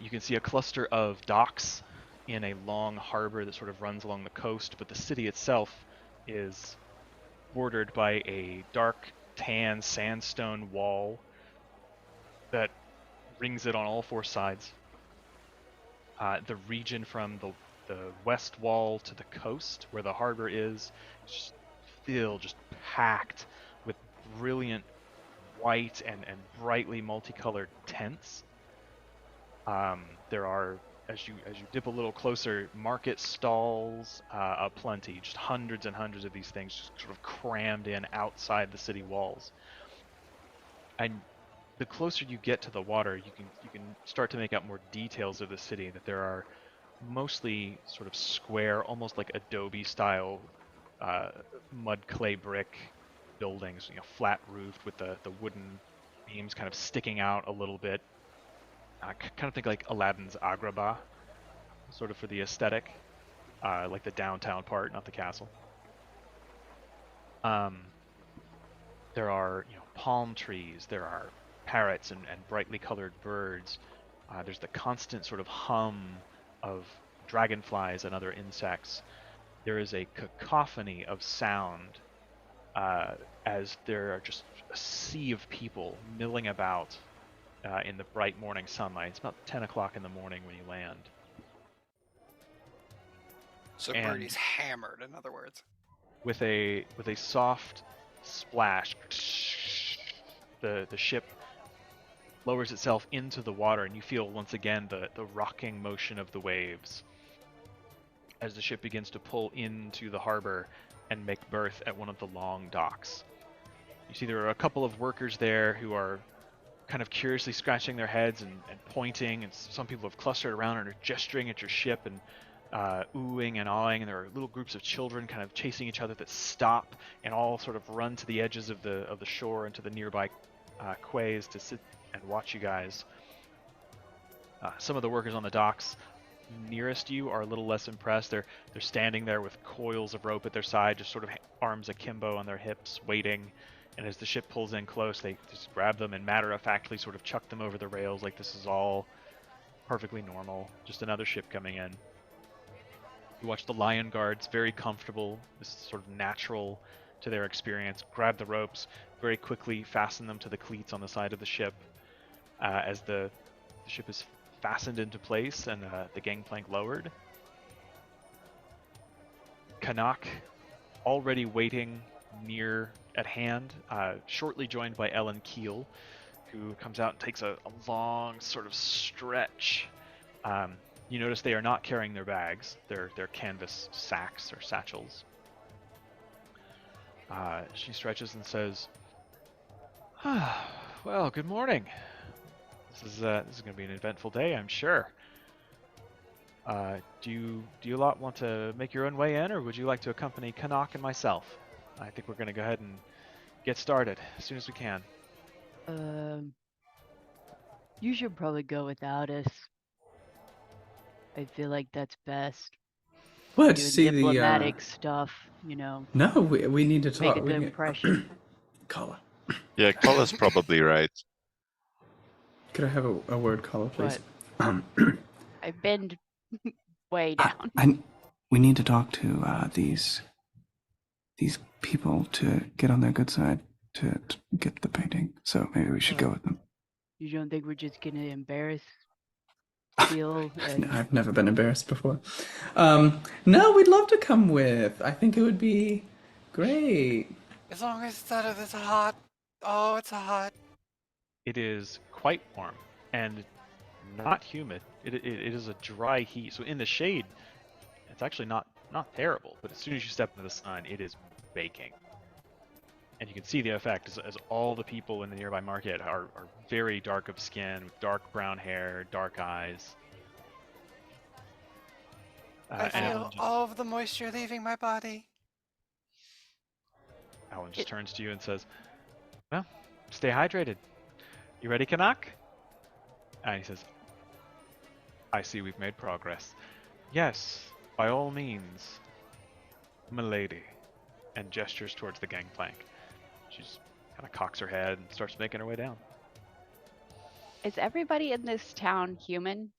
You can see a cluster of docks in a long harbor that sort of runs along the coast, but the city itself is bordered by a dark tan sandstone wall that rings it on all four sides. The region from the west wall to the coast, where the harbor is just filled, just packed with brilliant white and brightly multicolored tents. There are, as you dip a little closer, market stalls aplenty, just hundreds and hundreds of these things just sort of crammed in outside the city walls. And the closer you get to the water, you can start to make out more details of the city, that there are mostly sort of square, almost like Adobe style mud clay brick buildings, flat roofed with the wooden beams kind of sticking out a little bit. Kind of think like Aladdin's Agrabah, sort of for the aesthetic, like the downtown part, not the castle. There are palm trees, there are parrots and brightly colored birds. There's the constant sort of hum of dragonflies and other insects. There is a cacophony of sound as there are just a sea of people milling about in the bright morning sunlight. It's about 10 o'clock in the morning when you land. So Birdie's hammered, in other words. With a soft splash, the ship lowers itself into the water, and you feel once again the rocking motion of the waves as the ship begins to pull into the harbor and make berth at one of the long docks. You see there are a couple of workers there who are kind of curiously scratching their heads and pointing, and some people have clustered around and are gesturing at your ship and oohing and awing, and there are little groups of children kind of chasing each other that stop and all sort of run to the edges of the shore and to the nearby quays to sit and watch you guys. Some of the workers on the docks nearest you are a little less impressed. They're standing there with coils of rope at their side, just sort of arms akimbo on their hips, waiting. And as the ship pulls in close, they just grab them and matter-of-factly sort of chuck them over the rails like this is all perfectly normal. Just another ship coming in. You watch the lion guards, very comfortable. This is sort of natural to their experience. Grab the ropes, very quickly fasten them to the cleats on the side of the ship. As the ship is fastened into place and the gangplank lowered. Canuck, already waiting near at hand, shortly joined by Ellen Keel, who comes out and takes a long sort of stretch. You notice they are not carrying their bags. They're canvas sacks or satchels. She stretches and says, well, good morning. This is going to be an eventful day, I'm sure. Do you lot want to make your own way in, or would you like to accompany Canuck and myself? I think we're going to go ahead and get started as soon as we can. You should probably go without us. I feel like that's best. What? Doing See diplomatic stuff, No, we need to talk. Make a good impression. Kala. Yeah, Kala's probably right. Could I have a word, Kala, please? I bend way down. We need to talk to these people to get on their good side to get the painting. So maybe we should go with them. You don't think we're just gonna embarrass Keel? I've never been embarrassed before. No, we'd love to come with. I think it would be great. As long as it's out of this hot. Oh, it's hot. It is quite warm and not humid. It is a dry heat. So in the shade, it's actually not terrible. But as soon as you step into the sun, it is baking. And you can see the effect as all the people in the nearby market are very dark of skin, with dark brown hair, dark eyes. I feel all of the moisture leaving my body. Alan just turns to you and says, well, stay hydrated. You ready, Canuck? And he says, I see we've made progress. Yes, by all means, milady. And gestures towards the gangplank. She's kind of cocks her head and starts making her way down. Is everybody in this town human?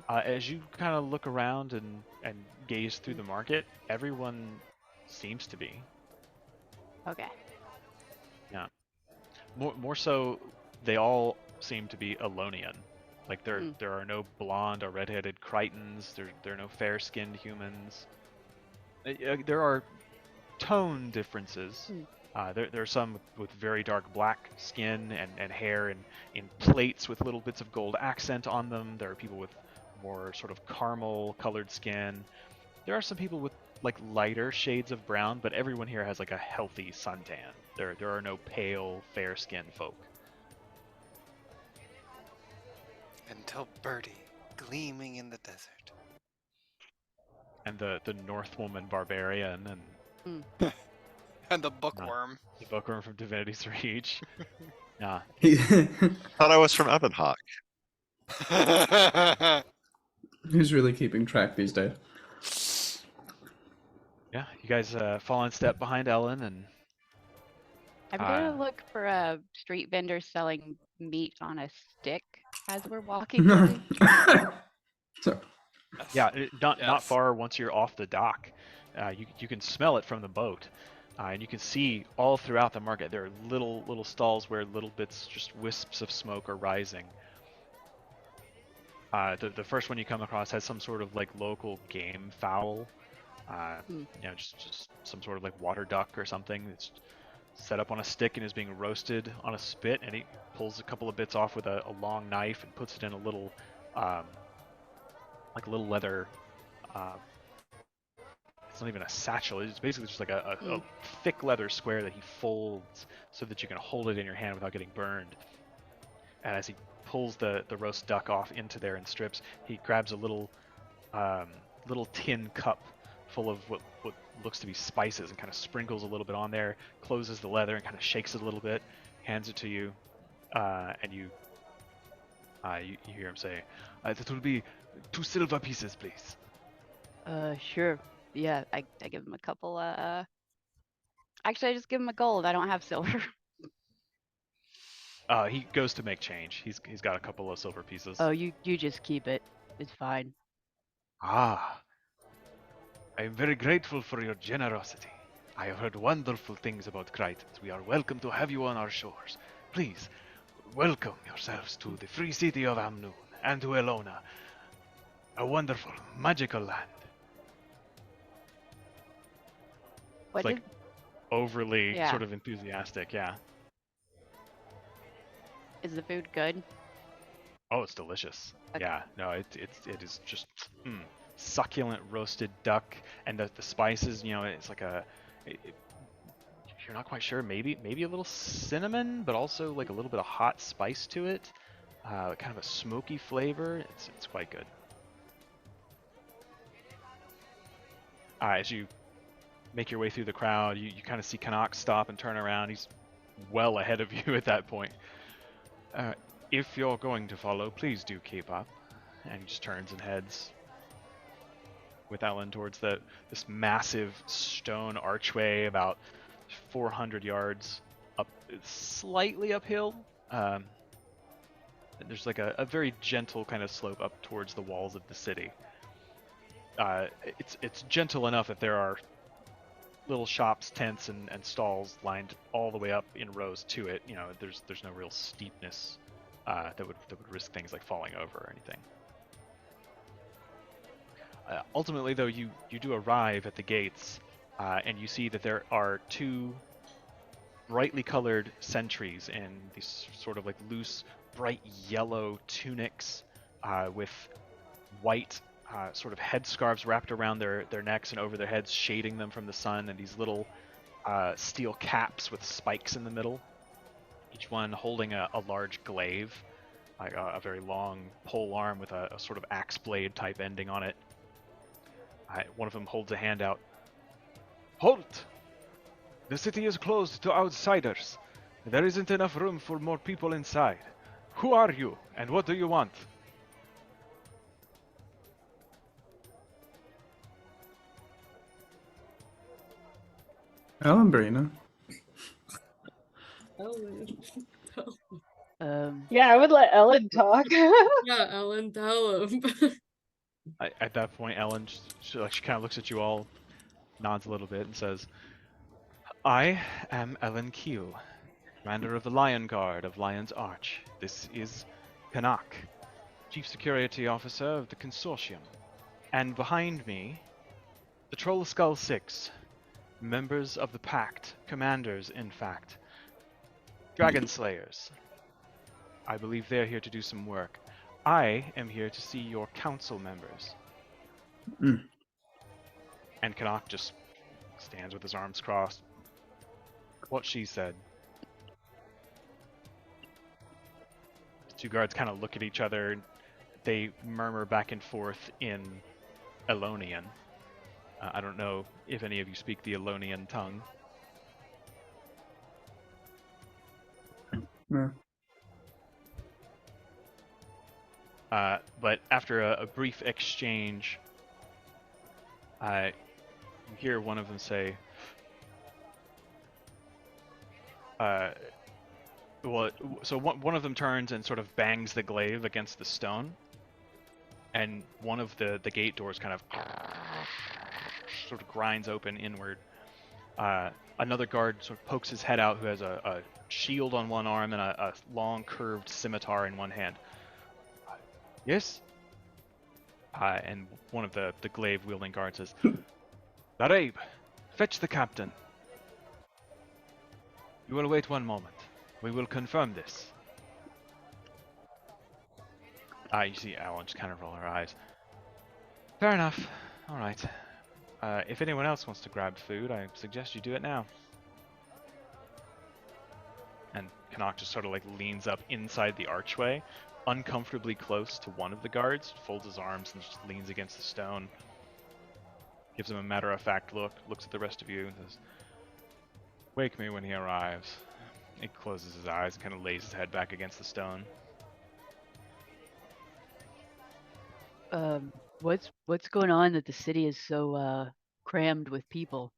As you kind of look around and gaze through the market, everyone seems to be. Okay. Yeah. More so, they all seem to be Elonian. Like there are no blonde or redheaded Crichtons. There are no fair-skinned humans. There are tone differences. There are some with very dark black skin and hair in plaits with little bits of gold accent on them. There are people with more sort of caramel colored skin. There are some people with like lighter shades of brown, but everyone here has like a healthy suntan. There are no pale, fair-skinned folk. Until Birdie, gleaming in the desert. And the Northwoman barbarian and And the bookworm. the bookworm from Divinity's Reach. Yeah. Thought I was from Evanhawk. Who's really keeping track these days? Yeah, you guys fall in step behind Ellen, and I'm gonna look for a street vendor selling meat on a stick as we're walking by. So, yeah, not Yes. far once you're off the dock. You can smell it from the boat, and you can see all throughout the market there are little stalls where little bits, just wisps of smoke are rising. The first one you come across has some sort of like local game fowl. You know, just some sort of like water duck or something that's set up on a stick and is being roasted on a spit, and he pulls a couple of bits off with a long knife and puts it in a little like a little leather it's not even a satchel, it's basically just like a thick leather square that he folds so that you can hold it in your hand without getting burned. And as he pulls the roast duck off into there in strips, he grabs a little tin cup full of what looks to be spices and kind of sprinkles a little bit on there, closes the leather and kind of shakes it a little bit, hands it to you, and you hear him say, that will be 2 silver pieces, please. Sure. Yeah, I give him a couple, actually I just give him a gold. I don't have silver. He goes to make change. He's got a couple of silver pieces. Oh, you just keep it. It's fine. Ah. I am very grateful for your generosity. I have heard wonderful things about Crichtons. We are welcome to have you on our shores. Please, welcome yourselves to the free city of Amnoon and to Elona. A wonderful, magical land. What It's like overly Yeah. sort of enthusiastic, yeah. is the food good? Oh, it's delicious. Okay. Yeah, no, it is just succulent roasted duck, and the spices, you know, it's like you're not quite sure, maybe a little cinnamon, but also like a little bit of hot spice to it, kind of a smoky flavor. It's quite good. As you make your way through the crowd, you kind of see Canuck stop and turn around. He's well ahead of you at that point. If you're going to follow, please do keep up. And he just turns and heads with Ellen towards this massive stone archway about 400 yards up, slightly uphill. There's like a very gentle kind of slope up towards the walls of the city. It's gentle enough that there are little shops, tents, and stalls lined all the way up in rows to it. You know, there's no real steepness that would risk things like falling over or anything. Ultimately, though, you do arrive at the gates, and you see that there are 2 brightly colored sentries in these sort of like loose, bright yellow tunics with white sort of headscarves wrapped around their necks and over their heads, shading them from the sun, and these little steel caps with spikes in the middle, each one holding a large glaive, like a very long pole arm with a sort of axe blade type ending on it. One of them holds a hand out. Halt! The city is closed to outsiders. There isn't enough room for more people inside. Who are you, and what do you want? Alambrina. Ellen. Yeah, I would let Ellen talk. Yeah, Ellen, tell him. At that point, Ellen, she kind of looks at you all, nods a little bit, and says, I am Ellen Keel, commander of the Lion Guard of Lion's Arch. This is Kanak, chief security officer of the consortium. And behind me, the Trollskull 6, members of the Pact, commanders, in fact. Dragon Slayers. I believe they're here to do some work. I am here to see your council members. Mm. And Kanak just stands with his arms crossed. What she said. The two guards kind of look at each other. They murmur back and forth in Elonian. I don't know if any of you speak the Elonian tongue. No. But after a brief exchange, you hear one of them say, so one of them turns and sort of bangs the glaive against the stone, and one of the gate doors kind of sort of grinds open inward. Another guard sort of pokes his head out, who has a shield on one arm and a long curved scimitar in one hand. Yes? And one of the glaive wielding guards says, Darabe, fetch the captain. You will wait one moment. We will confirm this. You see Alan just kind of roll her eyes. Fair enough. All right. If anyone else wants to grab food, I suggest you do it now. And Kanak just sort of like leans up inside the archway, uncomfortably close to one of the guards, folds his arms and just leans against the stone. Gives him a matter-of-fact look, looks at the rest of you, and says, Wake me when he arrives. He closes his eyes and kind of lays his head back against the stone. What's going on that the city is so crammed with people?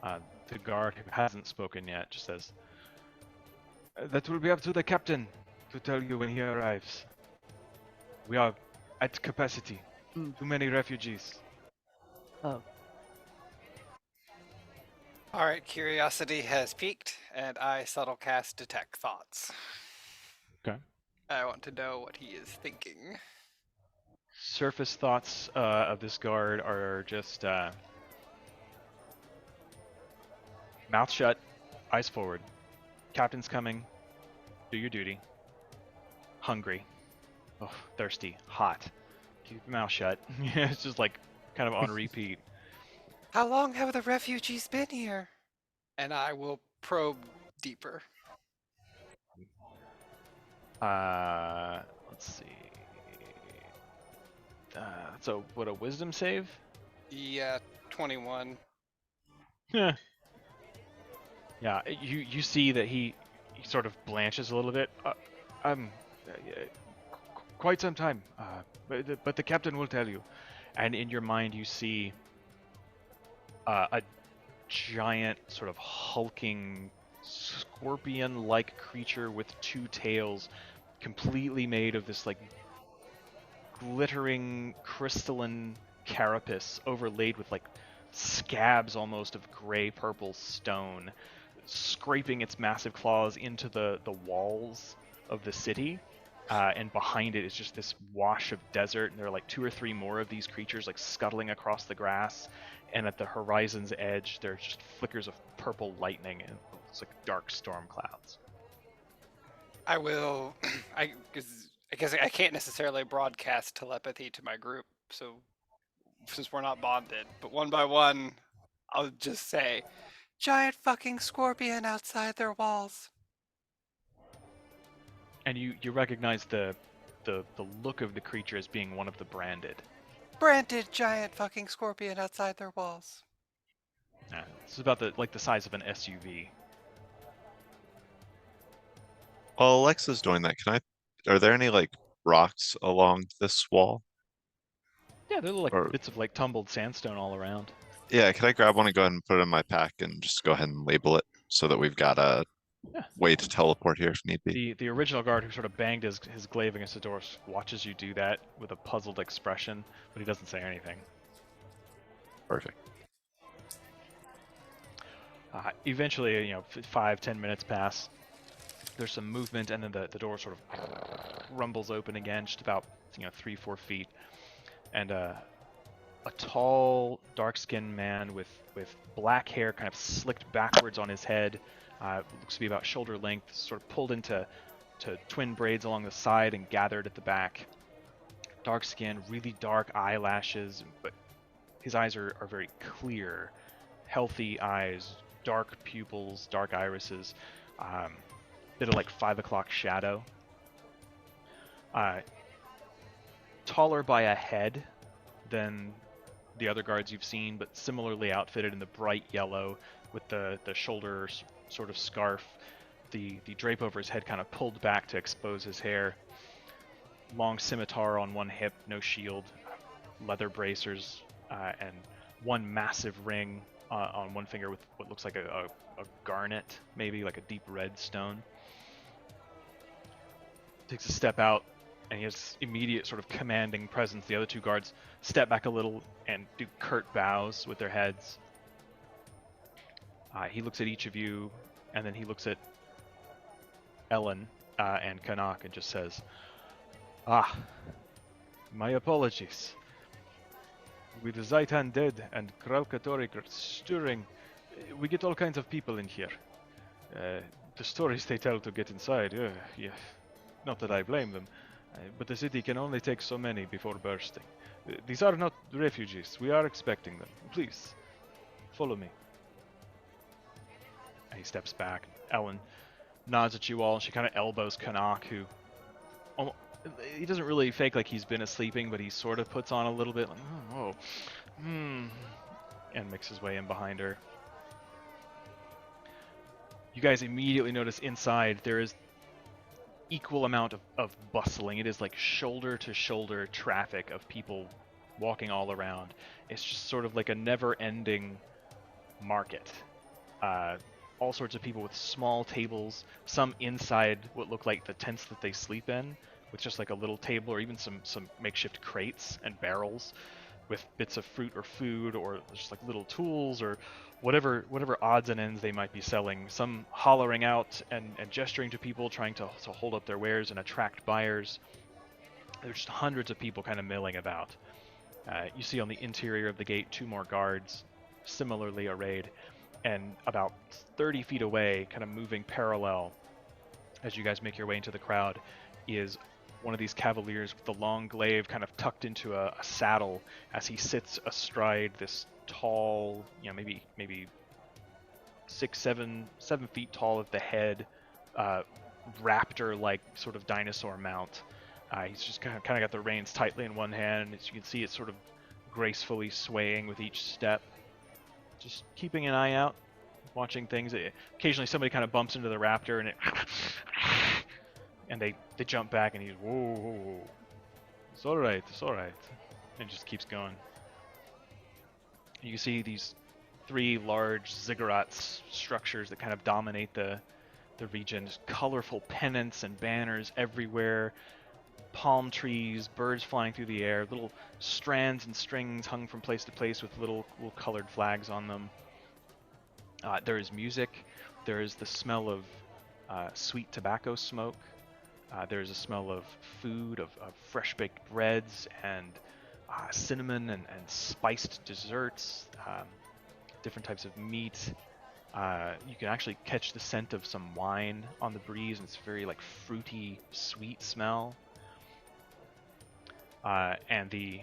The guard, who hasn't spoken yet, just says, That will be up to the captain to tell you when he arrives. We are at capacity. Too many refugees. Oh. Alright, curiosity has peaked, and I subtle cast detect thoughts. Okay. I want to know what he is thinking. Surface thoughts of this guard are just mouth shut, eyes forward. Captain's coming. Do your duty. Hungry. Oh, thirsty. Hot. Keep your mouth shut. It's just like kind of on repeat. How long have the refugees been here? And I will probe deeper. Let's see. So what, a wisdom save? Yeah, 21. Yeah. Yeah, you see that he sort of blanches a little bit. Quite some time. But the captain will tell you. And in your mind you see a giant sort of hulking scorpion-like creature with two tails, completely made of this like glittering crystalline carapace overlaid with like scabs almost of gray-purple stone, scraping its massive claws into the walls of the city. And behind it is just this wash of desert, and there are like 2 or 3 more of these creatures like scuttling across the grass, and at the horizon's edge there are just flickers of purple lightning, and it's like dark storm clouds. I will... I guess I can't necessarily broadcast telepathy to my group, so since we're not bonded, but one by one, I'll just say, giant fucking scorpion outside their walls. And you recognize the look of the creature as being one of the branded. Branded giant fucking scorpion outside their walls. It's about the size of an SUV. While Alexa's doing that, are there any like rocks along this wall? Yeah, they're like Or bits of like tumbled sandstone all around. yeah, can I grab one and go ahead and put it in my pack and just go ahead and label it so that we've got a Yeah. way to teleport here if need be? The original guard who sort of banged his glaive against the door watches you do that with a puzzled expression, but he doesn't say anything. Perfect. Eventually, 5-10 minutes pass. There's some movement, and then the door sort of rumbles open again, just about 3-4 feet, and a tall, dark-skinned man with black hair, kind of slicked backwards on his head, looks to be about shoulder length, sort of pulled into twin braids along the side and gathered at the back. Dark skin, really dark eyelashes, but his eyes are very clear, healthy eyes, dark pupils, dark irises, bit of like 5 o'clock shadow. Taller by a head than the other guards you've seen, but similarly outfitted in the bright yellow with the shoulder sort of scarf, the drape over his head kind of pulled back to expose his hair. Long scimitar on one hip, no shield, leather bracers, and one massive ring on one finger with what looks like a garnet, maybe like a deep red stone. Takes a step out, and he has immediate sort of commanding presence. The other two guards step back a little and do curt bows with their heads. He looks at each of you, and then he looks at Ellen and Kanak and just says, my apologies. With Zaitan dead and Kralkatorrik stirring, we get all kinds of people in here. The stories they tell to get inside, yeah, not that I blame them, but the city can only take so many before bursting. These are not refugees. We are expecting them. Please, follow me. And he steps back. Ellen nods at you all, and she kind of elbows Kanak, who he doesn't really fake like he's been sleeping, but he sort of puts on a little bit, like, and makes his way in behind her. You guys immediately notice inside there is equal amount of bustling. It is like shoulder to shoulder traffic of people walking all around. It's just sort of like a never-ending market. All sorts of people with small tables, some inside what look like the tents that they sleep in, with just like a little table, or even some makeshift crates and barrels with bits of fruit or food, or just like little tools or whatever odds and ends they might be selling. Some hollering out and gesturing to people, trying to hold up their wares and attract buyers. There's just hundreds of people kind of milling about. You see on the interior of the gate 2 more guards, similarly arrayed, and about 30 feet away, kind of moving parallel as you guys make your way into the crowd, is one of these cavaliers with the long glaive kind of tucked into a saddle as he sits astride this tall, maybe 7 feet tall at the head, raptor-like sort of dinosaur mount. He's just kind of got the reins tightly in one hand, and as you can see, it's sort of gracefully swaying with each step. Just keeping an eye out, watching things. Occasionally somebody kind of bumps into the raptor, and and they jump back, and he's, whoa. It's all right, and just keeps going. You see these 3 large ziggurat structures that kind of dominate the region. Just colorful pennants and banners everywhere, palm trees, birds flying through the air, little strands and strings hung from place to place with little colored flags on them. There is music. There is the smell of sweet tobacco smoke. There's a smell of food, of fresh baked breads and cinnamon and spiced desserts, different types of meat. You can actually catch the scent of some wine on the breeze, and it's very like fruity, sweet smell. And the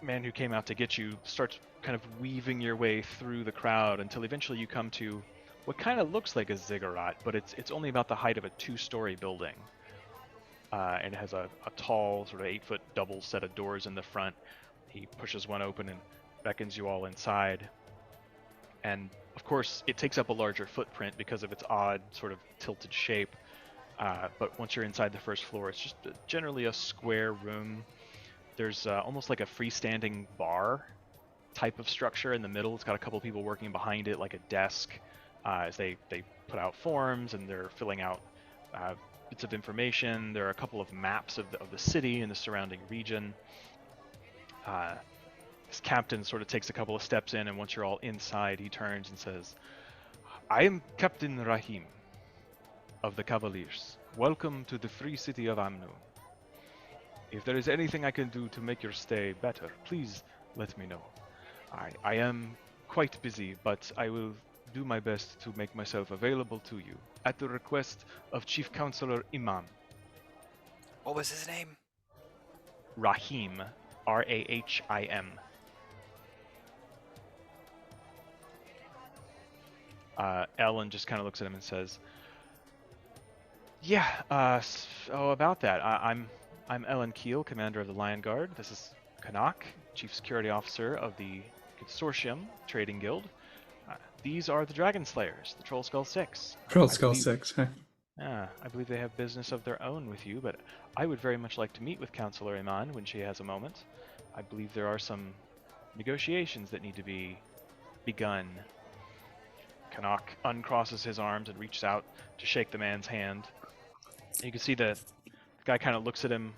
man who came out to get you starts kind of weaving your way through the crowd until eventually you come to what kind of looks like a ziggurat, but it's only about the height of a 2-story building. And it has a tall, sort of 8-foot double set of doors in the front. He pushes one open and beckons you all inside. and of course it takes up a larger footprint because of its odd sort of tilted shape. But once you're inside the first floor, it's just generally a square room. There's almost like a freestanding bar type of structure in the middle. It's got a couple of people working behind it, like a desk, as they put out forms and they're filling out bits of information. There are a couple of maps of the city and the surrounding region. This captain sort of takes a couple of steps in, and once you're all inside, he turns and says, "I am Captain Rahim of the Cavaliers. Welcome to the free city of Amnoon. If there is anything I can do to make your stay better, please let me know. I am quite busy, but I will do my best to make myself available to you at the request of Chief Counselor Imam." What was his name? Rahim, Rahim. Ellen just kind of looks at him and says, "Yeah, about that. I'm Ellen Keel, commander of the Lion Guard. This is Kanak, chief security officer of the Consortium Trading Guild. These are the Dragon Slayers, the Trollskull 6. Trollskull 6, huh? I believe they have business of their own with you, but I would very much like to meet with Counselor Iman when she has a moment. I believe there are some negotiations that need to be begun." Kanak uncrosses his arms and reaches out to shake the man's hand. You can see the guy kind of looks at him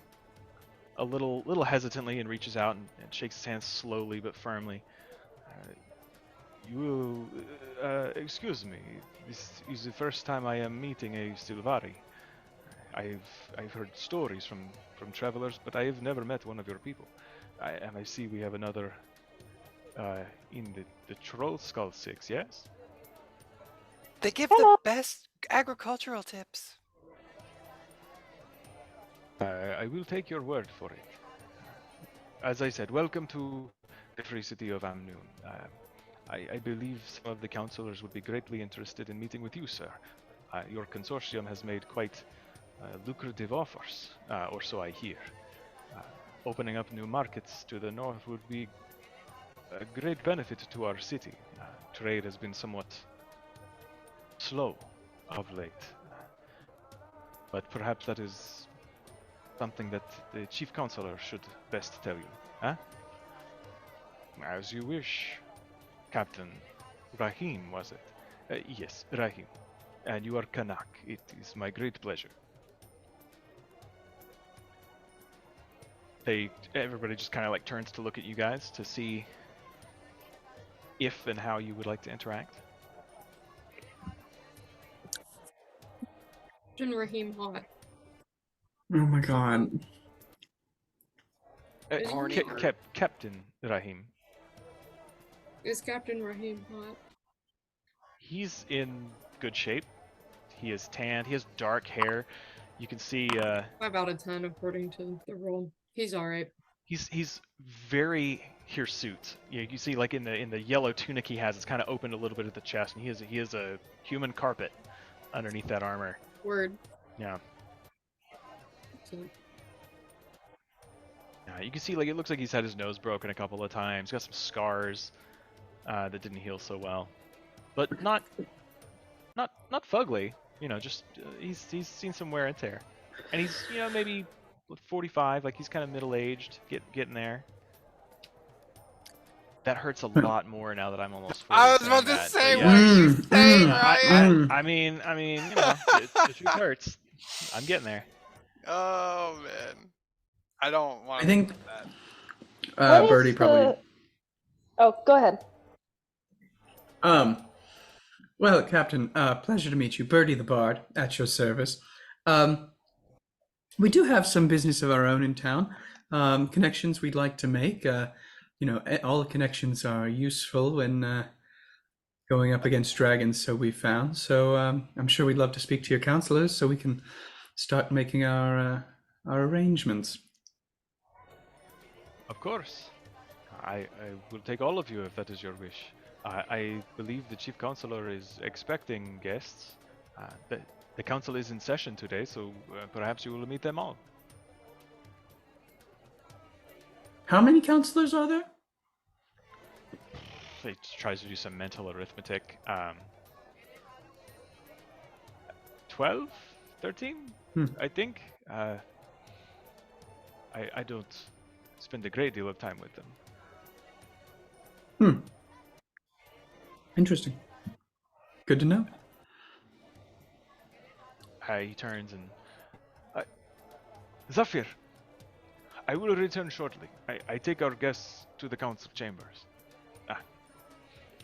a little hesitantly and reaches out and shakes his hand slowly but firmly. "You will excuse me. This is the first time I am meeting a Sylvari. I've heard stories from travelers, but I have never met one of your people. And I see we have another in the Trollskull 6, yes?" They give the best agricultural tips. I will take your word for it. As I said, welcome to the free city of Amnoon. I believe some of the counselors would be greatly interested in meeting with you, sir. Your consortium has made quite lucrative offers, or so I hear. Opening up new markets to the north would be a great benefit to our city. Trade has been somewhat slow of late. But perhaps that is something that the chief counselor should best tell you. Huh? As you wish, Captain Rahim, was it? Yes, Rahim. And you are Kanak. It is my great pleasure. Everybody just kind of like turns to look at you guys to see if and how you would like to interact. Captain Rahim hot. Oh my god. Captain Rahim. Is Captain Rahim hot? He's in good shape. He is tanned. He has dark hair. You can see. 5 out of 10 according to the roll. He's all right. He's very hirsute. You see, like in the yellow tunic he has, it's kind of opened a little bit at the chest, and he is a human carpet underneath that armor. Word. Yeah. You can see, like, it looks like he's had his nose broken a couple of times. He's got some scars that didn't heal so well, but not fugly. You know, just he's seen some wear and tear, and he's maybe 45, like he's kind of middle-aged, getting there. That hurts a lot more now that I'm almost 40. I was about to say, what are you saying, Ryan? I mean, the truth hurts. I'm getting there. Oh man, I don't want. I think What Birdie is probably. the- Oh, go ahead. Well, Captain, pleasure to meet you. Birdie the Bard, at your service. We do have some business of our own in town. Connections we'd like to make. All connections are useful when going up against dragons, so we found. So I'm sure we'd love to speak to your counselors so we can start making our arrangements. Of course. I will take all of you if that is your wish. I believe the chief counselor is expecting guests. The council is in session today, so perhaps you will meet them all. How many counselors are there? he tries to do some mental arithmetic. 12, 13, I think. I don't spend a great deal of time with them. Interesting. Good to know. He turns and... Zafir, I will return shortly. I take our guests to the council chambers.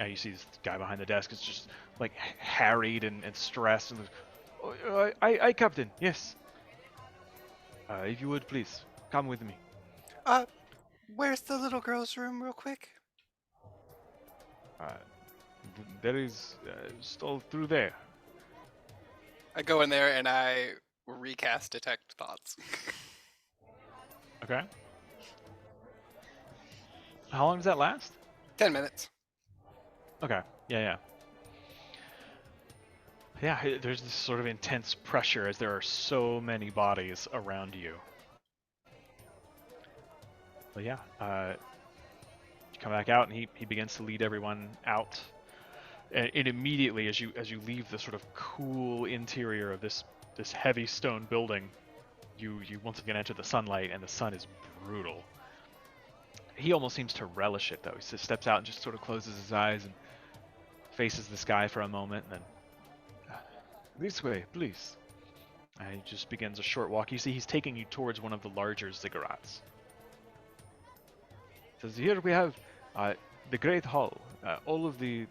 You see this guy behind the desk is just like harried and stressed. And I, Captain, yes. If you would please come with me. Where's the little girl's room, real quick? There is stall through there. I go in there and I recast detect thoughts. Okay. How long does that last? 10 minutes. Okay. Yeah. There's this sort of intense pressure as there are so many bodies around you. But yeah, you come back out and he begins to lead everyone out. And immediately as you leave the sort of cool interior of this heavy stone building, you once again enter the sunlight, and the sun is brutal. He almost seems to relish it though. He just steps out and just sort of closes his eyes and faces the sky for a moment, and then this way, please. And he just begins a short walk. You see he's taking you towards one of the larger ziggurats. He says, here we have the Great Hall. All of the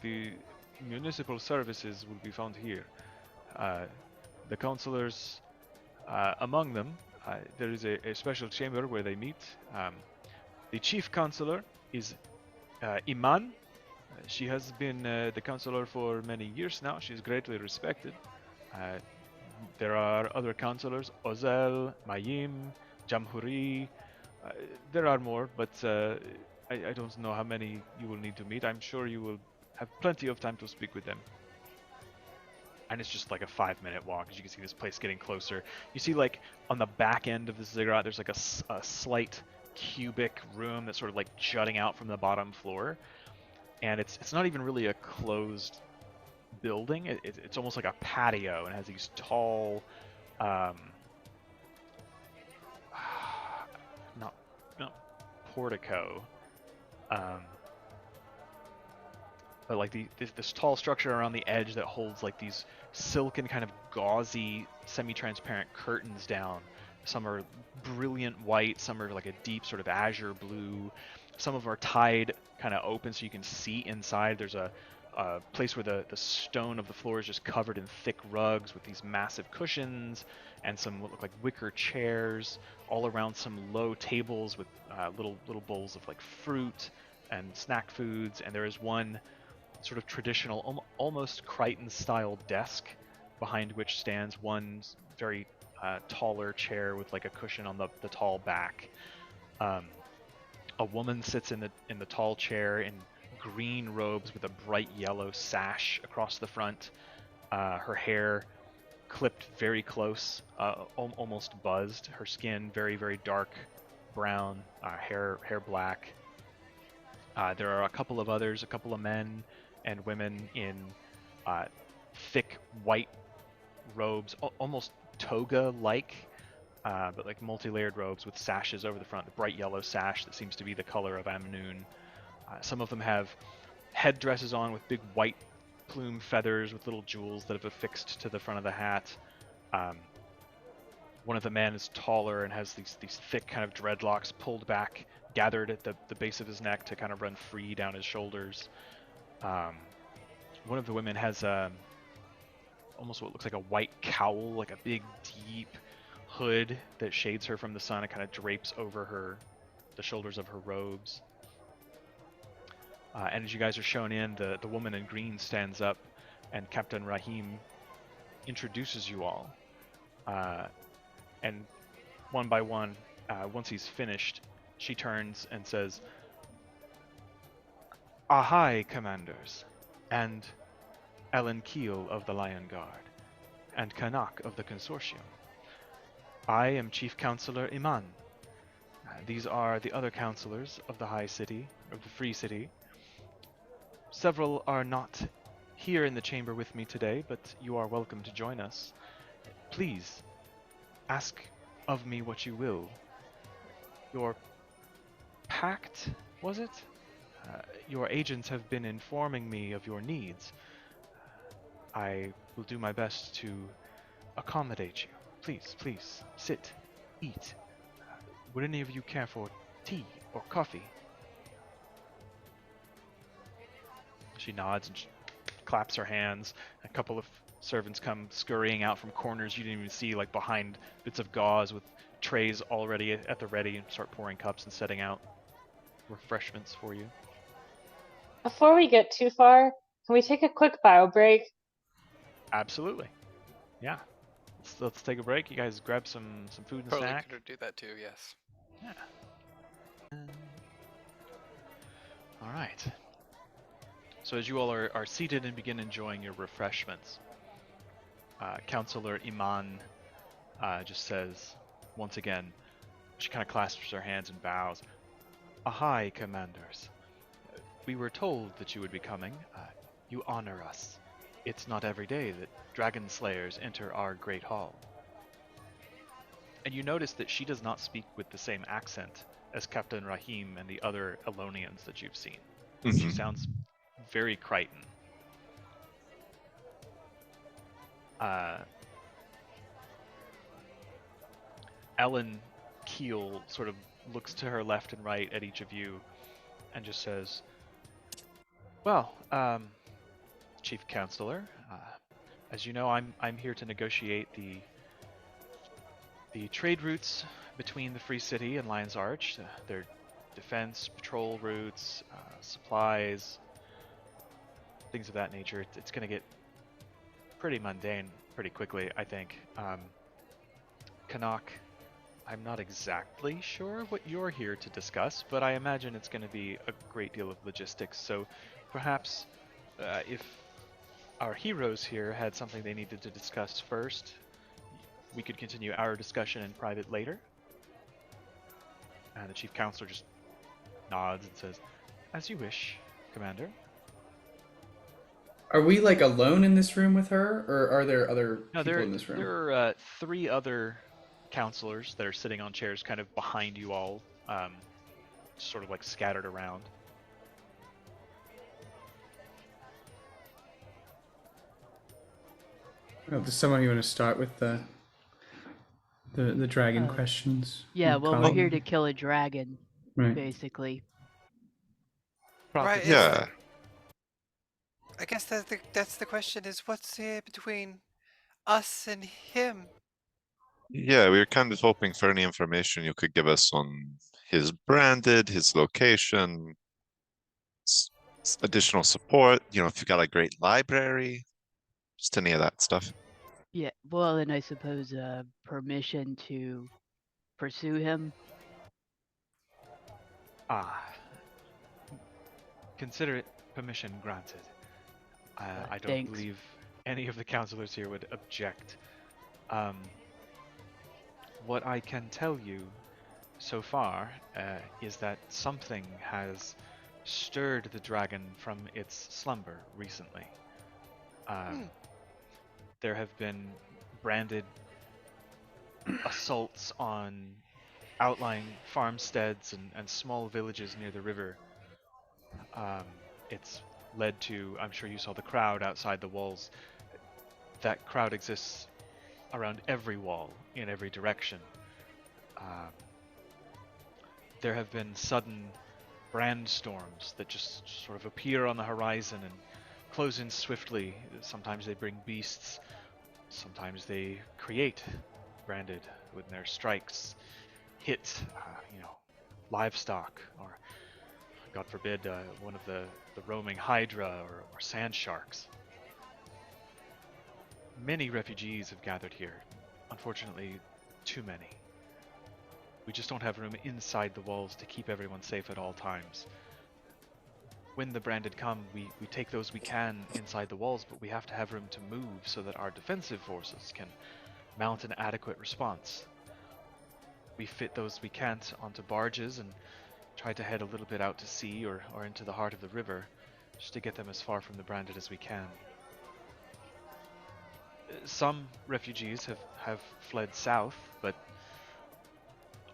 municipal services will be found here. The councillors, among them, there is a special chamber where they meet. The chief councillor is Iman. She has been the councillor for many years now. She's greatly respected. There are other councillors, Ozel, Mayim, Jamhuri. There are more, but I don't know how many you will need to meet. I'm sure you will have plenty of time to speak with them. And it's just like a 5-minute walk. As you can see this place getting closer. You see like on the back end of the ziggurat, there's like a slight cubic room that's sort of like jutting out from the bottom floor. And it's not even really a closed building. It's almost like a patio, and has these tall, not portico, but like this tall structure around the edge that holds like these silken kind of gauzy semi-transparent curtains down. Some are brilliant white, some are like a deep sort of azure blue. Some of them are tied kind of open so you can see inside. There's a place where the stone of the floor is just covered in thick rugs with these massive cushions, and some what look like wicker chairs all around some low tables with little bowls of like fruit and snack foods. And there is one sort of traditional, almost Crichton-style desk behind which stands one very taller chair with like a cushion on the tall back. A woman sits in the tall chair in green robes with a bright yellow sash across the front. Her hair clipped very close, almost buzzed. Her skin very, very dark brown, hair black. There are a couple of others, a couple of men and women in thick white robes, almost toga-like, but like multi-layered robes with sashes over the front, the bright yellow sash that seems to be the color of Amnoon. Some of them have headdresses on with big white plume feathers with little jewels that have affixed to the front of the hat. One of the men is taller and has these thick kind of dreadlocks pulled back, gathered at the base of his neck to kind of run free down his shoulders. One of the women has almost what looks like a white cowl, like a big deep hood that shades her from the sun. It kind of drapes over the shoulders of her robes. And as you guys are shown in, the woman in green stands up, and Captain Rahim introduces you all. And one by one, once he's finished, she turns and says, "Ahai, commanders, and Ellen Keel of the Lion Guard, and Kanak of the Consortium. I am Chief Counselor Iman. These are the other counselors of the High City, of the Free City. several are not here in the chamber with me today, but you are welcome to join us. Please, ask of me what you will. Your pact, was it? Your agents have been informing me of your needs. I will do my best to accommodate you. Please, please, sit, eat. Would any of you care for tea or coffee? She nods and claps her hands. A couple of servants come scurrying out from corners you didn't even see, like behind bits of gauze with trays already at the ready, and start pouring cups and setting out refreshments for you. Before we get too far, can we take a quick bio break? Absolutely. Yeah. Let's take a break. You guys grab some food and Probably snack. could do that too. Yes. Yeah. All right. So as you all are seated and begin enjoying your refreshments, Counselor Iman just says, once again, she kind of clasps her hands and bows. Ahai, commanders. We were told that you would be coming. You honor us. It's not every day that dragon slayers enter our great hall. And you notice that she does not speak with the same accent as Captain Rahim and the other Elonians that you've seen. She sounds very Crichton. Ellen Keel sort of looks to her left and right at each of you and just says, well, Chief Counselor, as you know, I'm here to negotiate the trade routes between the Free City and Lion's Arch, their defense, patrol routes, supplies, things of that nature. It's going to get pretty mundane pretty quickly, I think. Canuck, I'm not exactly sure what you're here to discuss, but I imagine it's going to be a great deal of logistics. So perhaps if our heroes here had something they needed to discuss first, we could continue our discussion in private later. And the Chief Counselor just nods and says, as you wish, Commander. Are we like alone in this room with her, or are there other people in this room? There are 3 other counselors that are sitting on chairs kind of behind you all, sort of like scattered around. Oh, does someone you want to start with the dragon questions? Yeah, well, we're Colin? here to kill a dragon, Right. basically. Right. Yeah. I guess that's the question: is what's between us and him? Yeah, we were kind of hoping for any information you could give us on his branded, his location, additional support, you know, if you got a great library, just any of that stuff. Yeah, well, and I suppose permission to pursue him. Consider it permission granted. I don't Thanks. believe any of the counselors here would object. What I can tell you so far is that something has stirred the dragon from its slumber recently. There have been branded assaults on outlying farmsteads and small villages near the river. It's led to, I'm sure you saw the crowd outside the walls. That crowd exists around every wall, in every direction. There have been sudden brand storms that just sort of appear on the horizon and close in swiftly. Sometimes they bring beasts, sometimes they create branded when their strikes hit, livestock, or God forbid, one of the roaming hydra or sand sharks. Many refugees have gathered here. Unfortunately, too many. We just don't have room inside the walls to keep everyone safe at all times. When the branded come, we take those we can inside the walls, but we have to have room to move so that our defensive forces can mount an adequate response. We fit those we can't onto barges and try to head a little bit out to sea or into the heart of the river, just to get them as far from the Branded as we can. Some refugees have fled south, but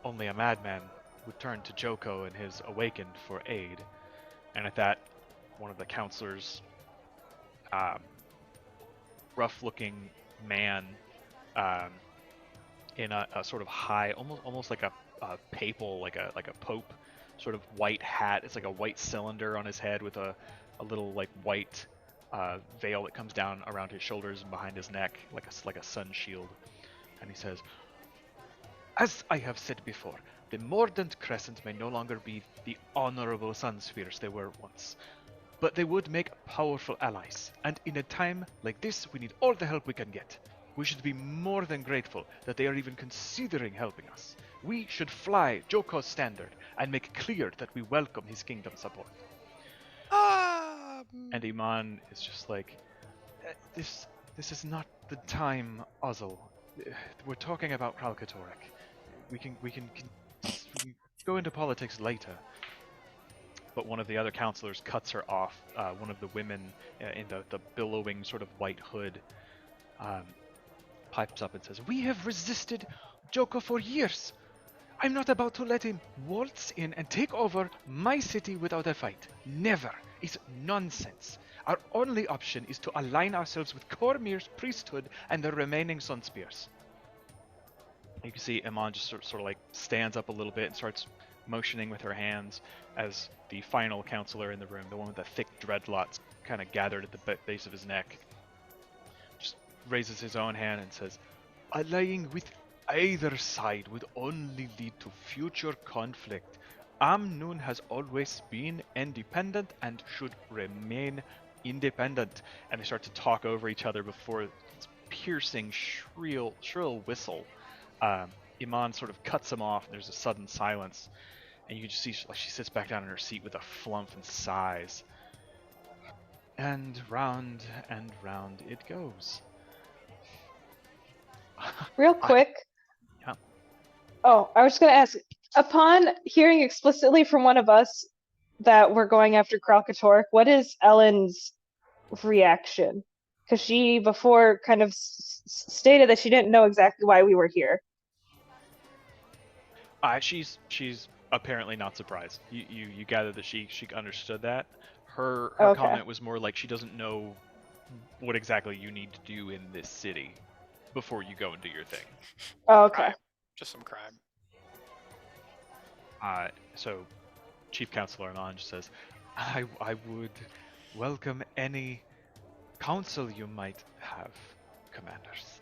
only a madman would turn to Joko and his Awakened for aid. And at that, one of the counselors, rough-looking man, in a sort of high, almost like a papal, like a pope, sort of white hat. It's like a white cylinder on his head with a little like white veil that comes down around his shoulders and behind his neck, like a sun shield. And he says, "As I have said before, the Mordant Crescent may no longer be the honorable sun spheres they were once, but they would make powerful allies. And in a time like this, we need all the help we can get. We should be more than grateful that they are even considering helping us. We should fly Joko's standard and make clear that we welcome his kingdom support." And Iman is just like, this is not the time, Ozzel. We're talking about Kralkatorrik. We can go into politics later. But one of the other counselors cuts her off. One of the women in the billowing sort of white hood pipes up and says, "We have resisted Joko for years. I'm not about to let him waltz in and take over my city without a fight. Never. It's nonsense. Our only option is to align ourselves with Cormyr's priesthood and the remaining Sun Spears." You can see Iman just sort of like stands up a little bit and starts motioning with her hands as the final counselor in the room, the one with the thick dreadlocks kind of gathered at the base of his neck, just raises his own hand and says, "Allying with either side would only lead to future conflict. Amnoon has always been independent and should remain independent." And they start to talk over each other before this piercing, shrill whistle. Iman sort of cuts him off, and there's a sudden silence. And you can just see she sits back down in her seat with a flump and sighs. And round it goes. Real quick. Yeah. Oh, I was just going to ask, upon hearing explicitly from one of us that we're going after Kralkatorrik, what is Ellen's reaction? Because she before kind of stated that she didn't know exactly why we were here. She's apparently not surprised. You gather that she understood that. Her Okay. comment was more like she doesn't know what exactly you need to do in this city before you go and do your thing. Oh, okay. Crime. Just some crime. So Chief Counselor Anand says, I would welcome any counsel you might have, commanders.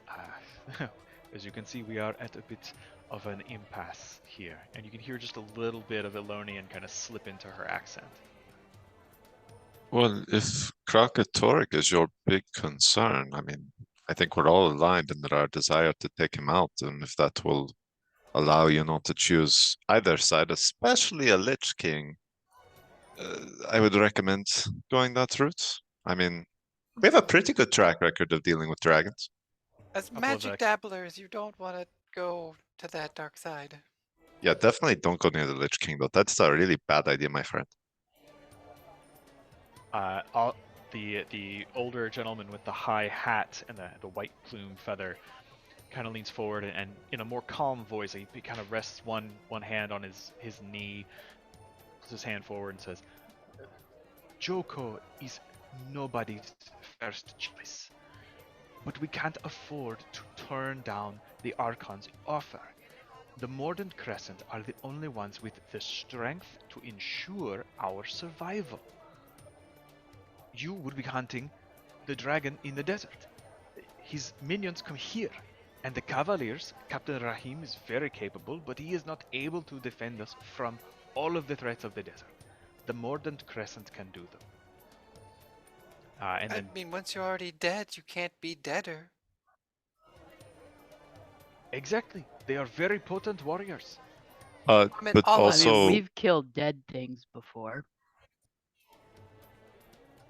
As you can see, we are at a bit of an impasse here, and you can hear just a little bit of Elonian kind of slip into her accent. Well, if Kralkatorrik is your big concern, I mean, I think we're all aligned in our desire to take him out, and if that will allow you not to choose either side, especially a Lich King, I would recommend going that route. I mean, we have a pretty good track record of dealing with dragons. As magic dabblers, you don't want to go to that dark side. Yeah, definitely don't go near the Lich King, though. That's a really bad idea, my friend. The older gentleman with the high hat and the white plume feather kind of leans forward and in a more calm voice, he kind of rests one hand on his knee, puts his hand forward and says, "Joko is nobody's first choice, but we can't afford to turn down the Archon's offer. The Mordant Crescent are the only ones with the strength to ensure our survival. You would be hunting the dragon in the desert. His minions come here, and the Cavaliers, Captain Rahim is very capable, but he is not able to defend us from all of the threats of the desert. The Mordant Crescent can do them." I mean, once you're already dead, you can't be deader. Exactly. They are very potent warriors. But also, I mean, we've killed dead things before.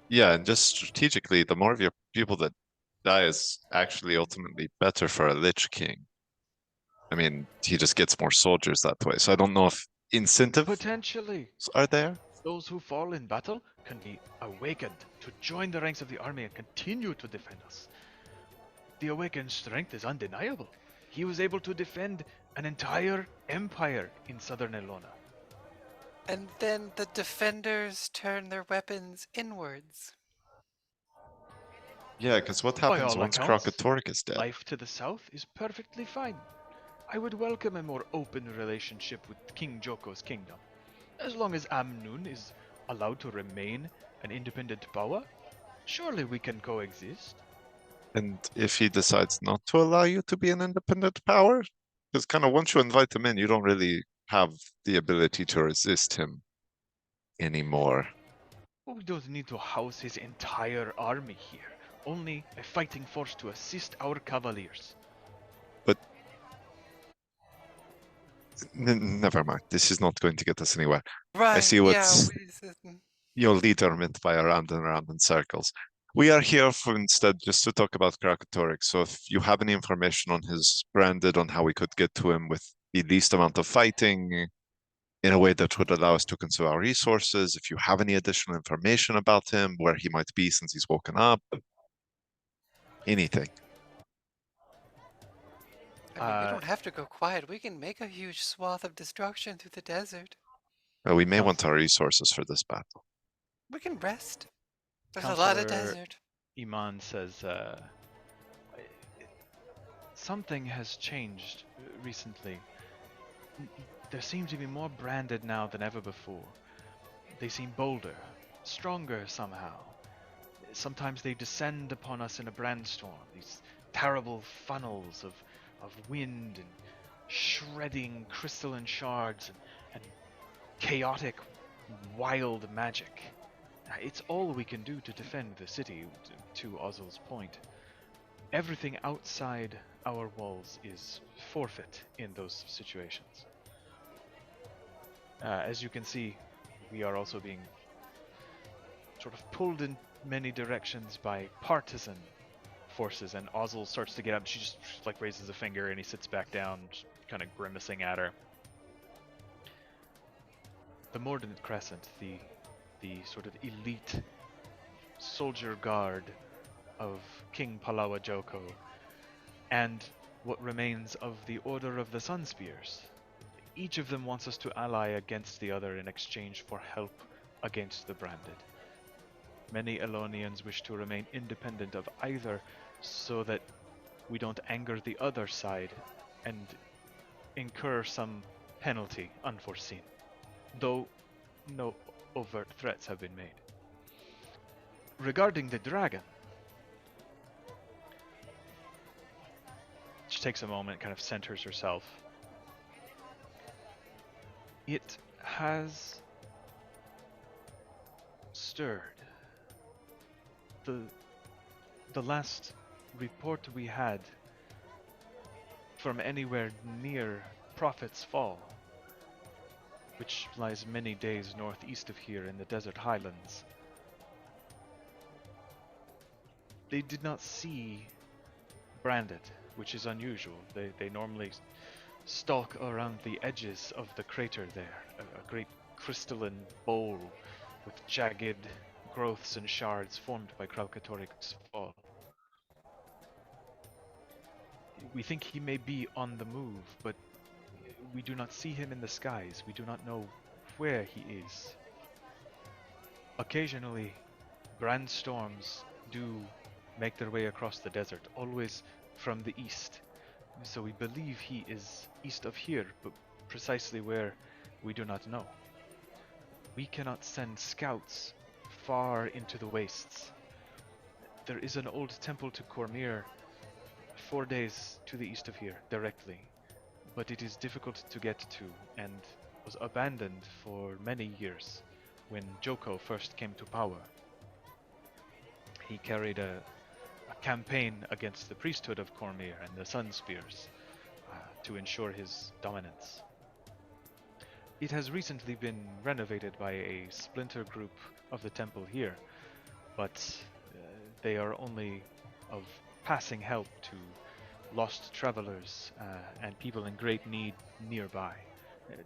Yeah, and just strategically, the more of your people that die is actually ultimately better for a Lich King. I mean, he just gets more soldiers that way. So I don't know if incentives Potentially. are there. Those who fall in battle can be awakened to join the ranks of the army and continue to defend us. The awakened strength is undeniable. He was able to defend an entire empire in southern Elona. And then the defenders turn their weapons inwards. Yeah, because what By happens all once accounts, Kralkatorrik is dead? life to the south is perfectly fine. I would welcome a more open relationship with King Joko's kingdom. As long as Amnoon is allowed to remain an independent power, surely we can coexist. And if he decides not to allow you to be an independent power? Because kind of once you invite him in, you don't really have the ability to resist him anymore. We don't need to house his entire army here. Only a fighting force to assist our cavaliers. But never mind. This is not going to get us anywhere. Right, I see what's your leader meant by around and around in circles. We are here for instead just to talk about Kralkatorrik. So if you have any information on his branded, on how we could get to him with the least amount of fighting in a way that would allow us to conserve our resources, if you have any additional information about him, where he might be since he's woken up, anything. I mean, we don't have to go quiet. We can make a huge swath of destruction through the desert. Well, we may want our resources for this battle. We can rest. There's Counselor a lot of desert. Iman says, something has changed recently. There seem to be more branded now than ever before. They seem bolder, stronger somehow. Sometimes they descend upon us in a brandstorm, these terrible funnels of wind and shredding crystalline shards and chaotic, wild magic. It's all we can do to defend the city, to Ozzel's point. Everything outside our walls is forfeit in those situations. As you can see, we are also being sort of pulled in many directions by partisan forces, and Ozzel starts to get up. She just like raises a finger and he sits back down, kind of grimacing at her. The Mordant Crescent, the sort of elite soldier guard of King Palawa Joko, and what remains of the Order of the Sun Spears. Each of them wants us to ally against the other in exchange for help against the branded. Many Elonians wish to remain independent of either so that we don't anger the other side and incur some penalty unforeseen, though no overt threats have been made. Regarding the dragon, she takes a moment, kind of centers herself. It has stirred. The last report we had from anywhere near Prophet's Fall, which lies many days northeast of here in the desert highlands, they did not see branded, which is unusual. They normally stalk around the edges of the crater there, a great crystalline bowl with jagged growths and shards formed by Kralkatorrik's fall. We think he may be on the move, but we do not see him in the skies. We do not know where he is. Occasionally, grand storms do make their way across the desert, always from the east. So we believe he is east of here, but precisely where we do not know. We cannot send scouts far into the wastes. There is an old temple to Cormyr 4 days to the east of here, directly, but it is difficult to get to and was abandoned for many years when Joko first came to power. He carried a campaign against the priesthood of Cormyr and the Sun Spears to ensure his dominance. It has recently been renovated by a splinter group of the temple here, but they are only of passing help to lost travelers and people in great need nearby,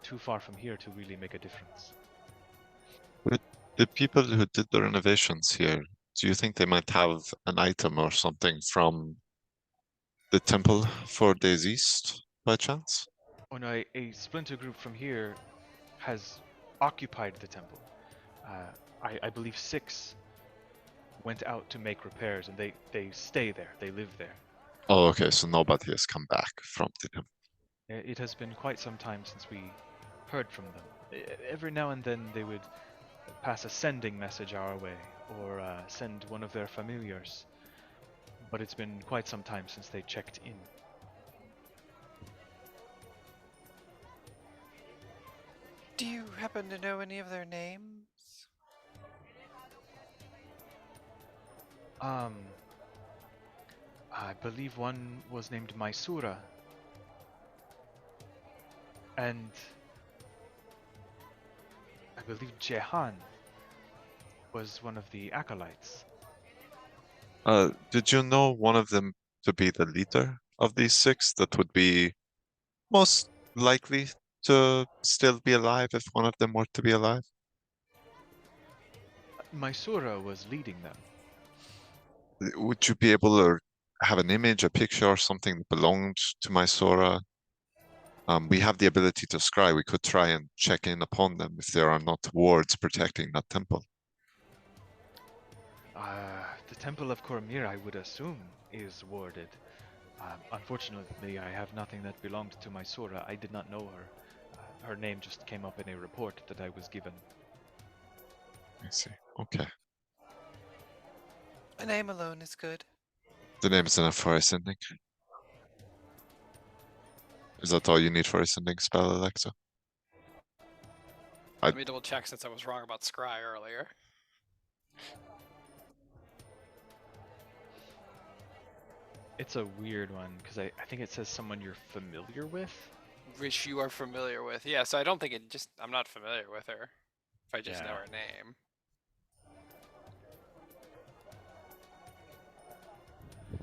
too far from here to really make a difference. Good. The people who did the renovations here, do you think they might have an item or something from the temple 4 days east by chance? When a splinter group from here has occupied the temple. I believe 6 went out to make repairs, and they stay there. They live there. Oh, okay, so nobody has come back from the temple. It has been quite some time since we heard from them. Every now and then they would pass a sending message our way, or send one of their familiars. But it's been quite some time since they checked in. Do you happen to know any of their names? I believe one was named Mysura. And I believe Jehan was one of the acolytes. Did you know one of them to be the leader of these 6 that would be most likely to still be alive if one of them were to be alive? Mysura was leading them. Would you be able to have an image, a picture, or something that belonged to Mysora? We have the ability to scry. We could try and check in upon them if there are not wards protecting that temple. The Temple of Cormir, I would assume, is warded. Unfortunately, I have nothing that belonged to Mysura. I did not know her. Her name just came up in a report that I was given. I see. Okay. A name alone is good. The name is enough for ascending. Is that all you need for ascending spell, Alexa? Let me double check since I was wrong about scry earlier. It's a weird one, because I think it says someone you're familiar with. Which you are familiar with. Yeah, so I don't think I'm not familiar with her. If I just know her name.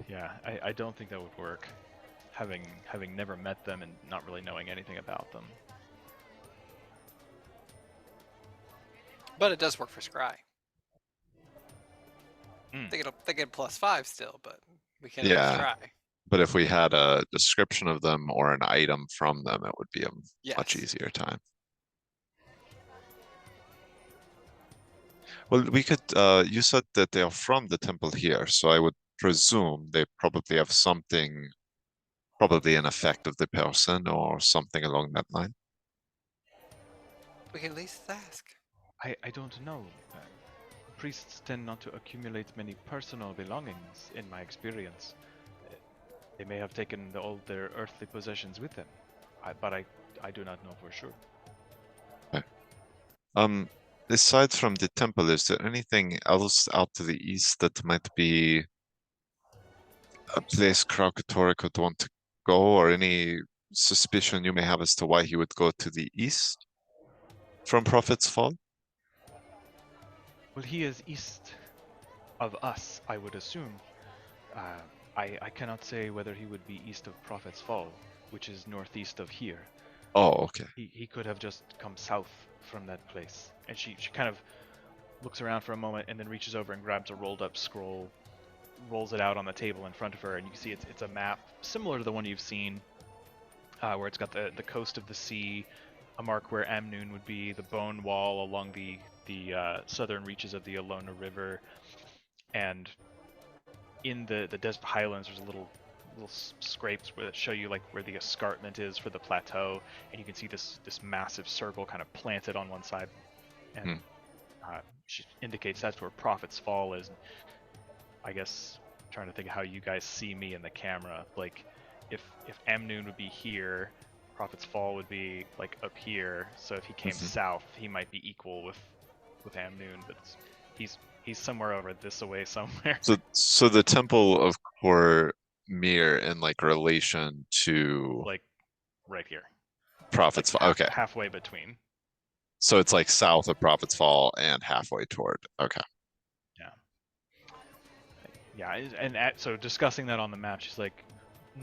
Yeah, I don't think that would work. Having never met them and not really knowing anything about them. But it does work for scry. Mm. They get +5 still, but we can't Yeah. scry. But if we had a description of them or an item from them, it would be a much Yes. easier time. Well, we could, you said that they are from the temple here, so I would presume they probably have something, probably an effect of the person or something along that line. We can at least ask. I don't know. Priests tend not to accumulate many personal belongings, in my experience. They may have taken all their earthly possessions with them, but I do not know for sure. Okay. Aside from the temple, is there anything else out to the east that might be a place Kralkatorrik would want to go, or any suspicion you may have as to why he would go to the east from Prophet's Fall? Well, he is east of us, I would assume. I cannot say whether he would be east of Prophet's Fall, which is northeast of here. Oh, okay. He could have just come south from that place. And she kind of looks around for a moment and then reaches over and grabs a rolled up scroll, rolls it out on the table in front of her, and you can see it's a map similar to the one you've seen, where it's got the coast of the sea, a mark where Amnoon would be, the bone wall along the southern reaches of the Elona River, and in the desert highlands there's little scrapes that show you like where the escarpment is for the plateau, and you can see this massive circle kind of planted on one side, and she indicates that's where Prophet's Fall is. I guess I'm trying to think of how you guys see me in the camera. Like if Amnoon would be here, Prophet's Fall would be like up here. So if he came south, he might be equal with Amnoon, but he's somewhere over this away somewhere. So the Temple of Cormir in like relation to like right here. Prophet's Fall. Okay. Halfway between. So it's like south of Prophet's Fall and halfway toward. Okay. Yeah, and so discussing that on the map, she's like,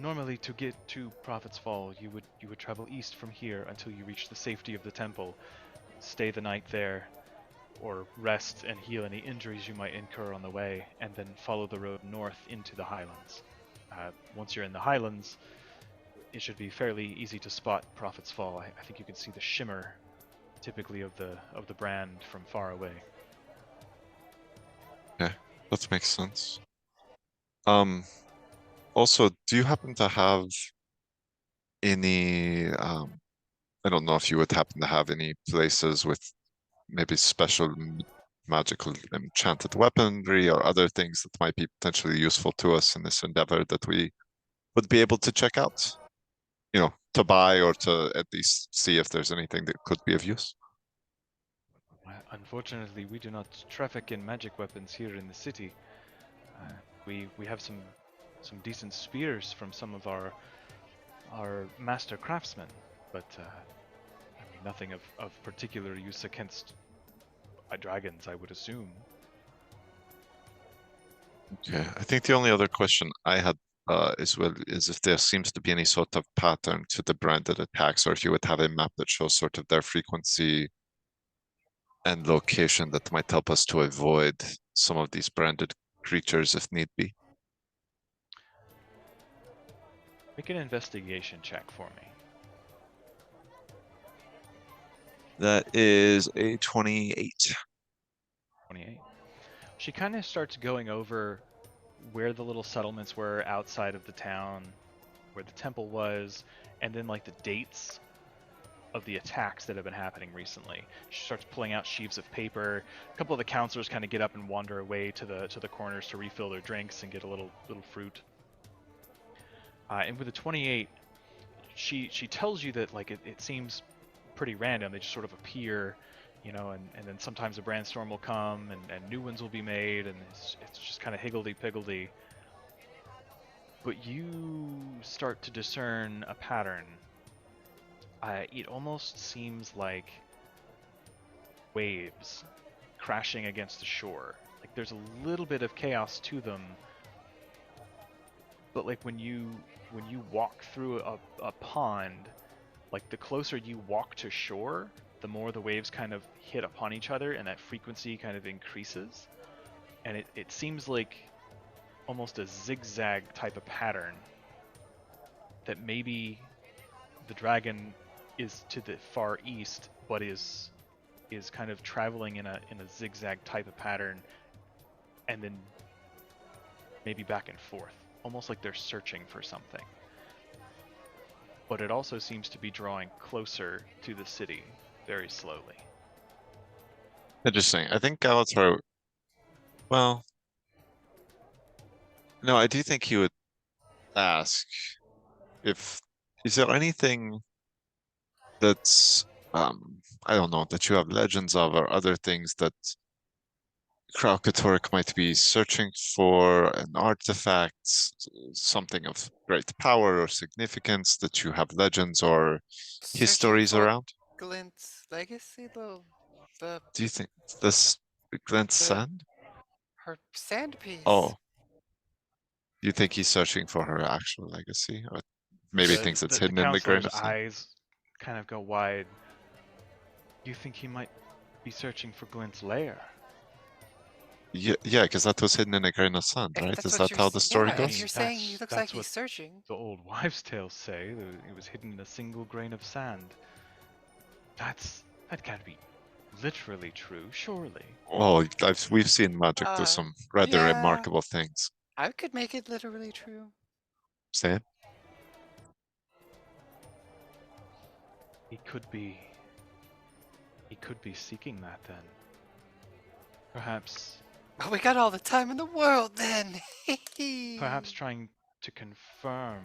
normally to get to Prophet's Fall, you would travel east from here until you reach the safety of the temple, stay the night there, or rest and heal any injuries you might incur on the way, and then follow the road north into the highlands. Once you're in the highlands, it should be fairly easy to spot Prophet's Fall. I think you can see the shimmer, typically of the brand from far away. Okay, that makes sense. Also, do you happen to have any, I don't know if you would happen to have any places with maybe special magical enchanted weaponry or other things that might be potentially useful to us in this endeavor that we would be able to check out? You know, to buy or to at least see if there's anything that could be of use? Unfortunately, we do not traffic in magic weapons here in the city. We have some decent spears from some of our master craftsmen, but I mean, nothing of particular use against dragons, I would assume. Okay, I think the only other question I had is if there seems to be any sort of pattern to the branded attacks, or if you would have a map that shows sort of their frequency and location that might help us to avoid some of these branded creatures if need be. Make an investigation check for me. That is a 28. 28. She kind of starts going over where the little settlements were outside of the town, where the temple was, and then like the dates of the attacks that have been happening recently. She starts pulling out sheaves of paper. A couple of the counselors kind of get up and wander away to the corners to refill their drinks and get a little fruit. And with the 28, she tells you that like it seems pretty random. They just sort of appear, you know, and then sometimes a brandstorm will come and new ones will be made, and it's just kind of higgledy-piggledy. But you start to discern a pattern. It almost seems like waves crashing against the shore. Like there's a little bit of chaos to them, but like when you walk through a pond, like the closer you walk to shore, the more the waves kind of hit upon each other, and that frequency kind of increases. And it seems like almost a zigzag type of pattern that maybe the dragon is to the far east, but is kind of traveling in a zigzag type of pattern, and then maybe back and forth, almost like they're searching for something. But it also seems to be drawing closer to the city very slowly. Interesting. I think Galatar, well, no, I do think he would ask if, is there anything that's, I don't know, that you have legends of or other things that Kralkatorrik might be searching for, an artifact, something of great power or significance that you have legends or histories around? Glint's legacy, the Do you think this Glint's sand? her sand piece. Oh. Do you think he's searching for her actual legacy? Or maybe thinks it's hidden in the grain counselor's of sand? eyes kind of go wide. You think he might be searching for Glint's lair? Yeah, because that was hidden in a grain of sand, right? Is that how the story If goes? you're saying he looks like he's searching. The old wives' tales say that it was hidden in a single grain of sand. That can't be literally true, surely. Oh, we've seen magic do some rather yeah. remarkable things. I could make it literally true. Same. He could be seeking that then. Perhaps. Oh, we got all the time in the world then. Perhaps trying to confirm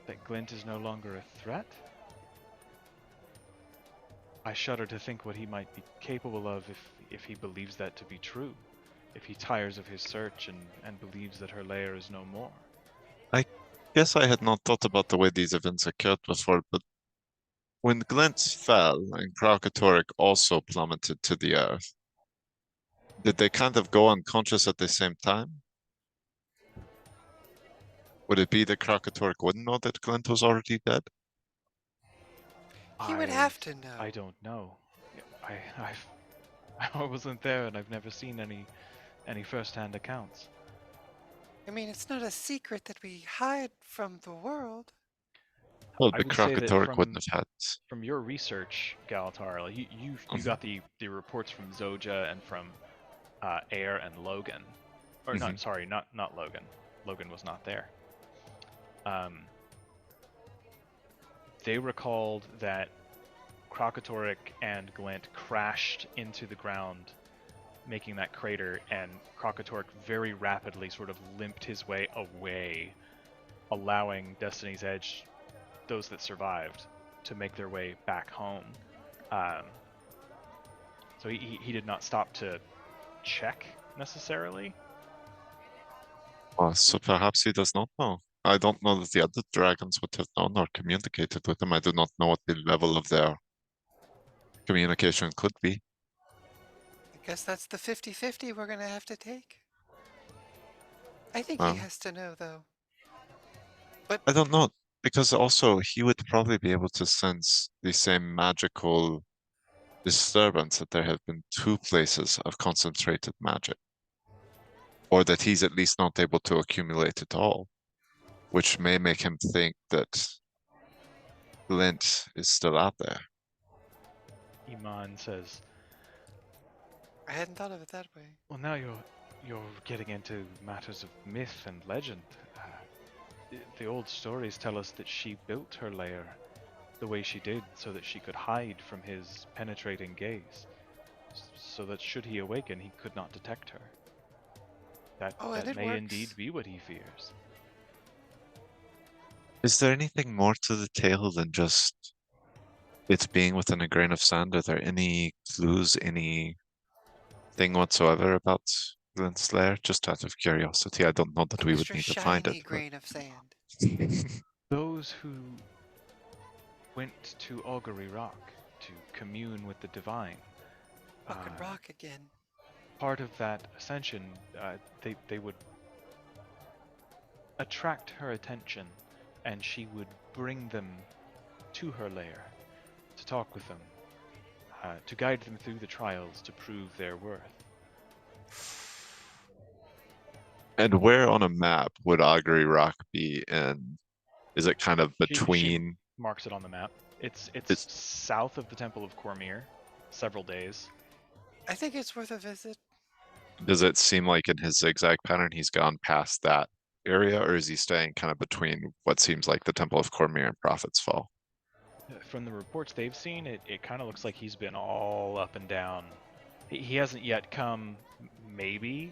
that Glint is no longer a threat? I shudder to think what he might be capable of if he believes that to be true. If he tires of his search and believes that her lair is no more. I guess I had not thought about the way these events occurred before, but when Glint fell and Kralkatorrik also plummeted to the earth, did they kind of go unconscious at the same time? Would it be that Kralkatorrik wouldn't know that Glint was already dead? He would have to know. I don't know. I wasn't there, and I've never seen any first-hand accounts. I mean, it's not a secret that we hide from the world. Well, I the would say that Kralkatorrik wouldn't have had. from your research, Galatar, like you got the reports from Zoja and from Air and Logan, or not? Sorry, not Logan. Logan was not there. They recalled that Kralkatorrik and Glint crashed into the ground, making that crater, and Kralkatorrik very rapidly sort of limped his way away, allowing Destiny's Edge, those that survived, to make their way back home. So he did not stop to check necessarily. So perhaps he does not know. I don't know that the other dragons would have known or communicated with him. I do not know what the level of their communication could be. I guess that's the 50-50 we're gonna have to take. I think he has to know, though. But I don't know, because also he would probably be able to sense the same magical disturbance that there have been 2 places of concentrated magic. Or that he's at least not able to accumulate it all, which may make him think that Glint is still out there. Iman says, I hadn't thought of it that way. "Well, now you're getting into matters of myth and legend. The old stories tell us that she built her lair the way she did so that she could hide from his penetrating gaze, so that should he awaken, he could not detect her. That may works. indeed be what he fears." Is there anything more to the tale than just it being within a grain of sand? Are there any clues, anything whatsoever about Glint's lair? Just out of curiosity, I don't know that we would need to find it. Grain of sand. Those who went to Augury Rock to commune with the divine. Fucking rock again. Part of that ascension, they would attract her attention, and she would bring them to her lair to talk with them, to guide them through the trials to prove their worth. And where on a map would Augury Rock be in? Is it kind of between? She marks it on the map. It's south of the Temple of Cormyr, several days. I think it's worth a visit. Does it seem like in his zigzag pattern he's gone past that area, or is he staying kind of between what seems like the Temple of Cormyr and Prophet's Fall? From the reports they've seen, it kind of looks like he's been all up and down. He hasn't yet come, maybe.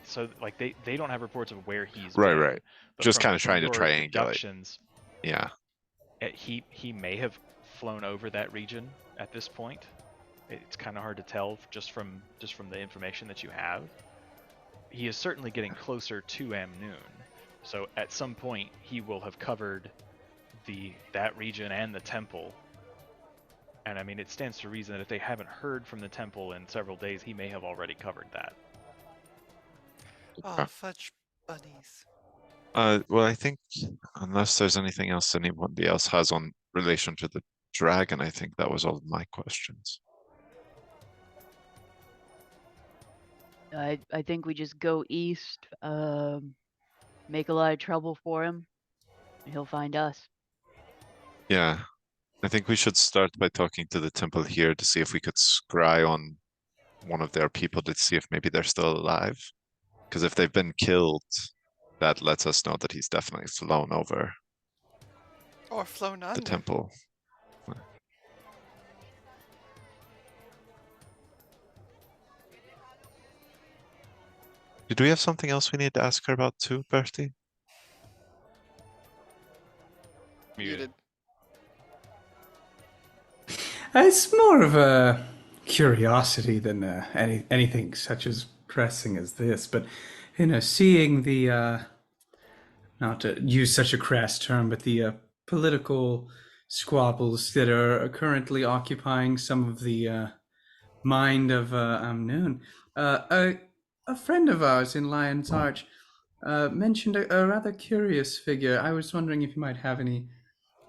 So like they don't have reports of where he's been. Right. Just kind of trying to triangulate. Yeah. He may have flown over that region at this point. It's kind of hard to tell just from the information that you have. He is certainly getting closer to Amnoon. So at some point he will have covered that region and the temple. And I mean, it stands to reason that if they haven't heard from the temple in several days, he may have already covered that. Oh, fudge bunnies. Well, I think unless there's anything else anybody else has on relation to the dragon, I think that was all of my questions. I think we just go east, make a lot of trouble for him, and he'll find us. Yeah, I think we should start by talking to the temple here to see if we could scry on one of their people to see if maybe they're still alive. Because if they've been killed, that lets us know that he's definitely flown over. Or flown under. The temple. Did we have something else we need to ask her about too, Bertie? Muted. It's more of a curiosity than anything such as pressing as this. But seeing the not to use such a crass term, but the political squabbles that are currently occupying some of the mind of Amnoon. A friend of ours in Lion's Arch mentioned a rather curious figure. I was wondering if you might have any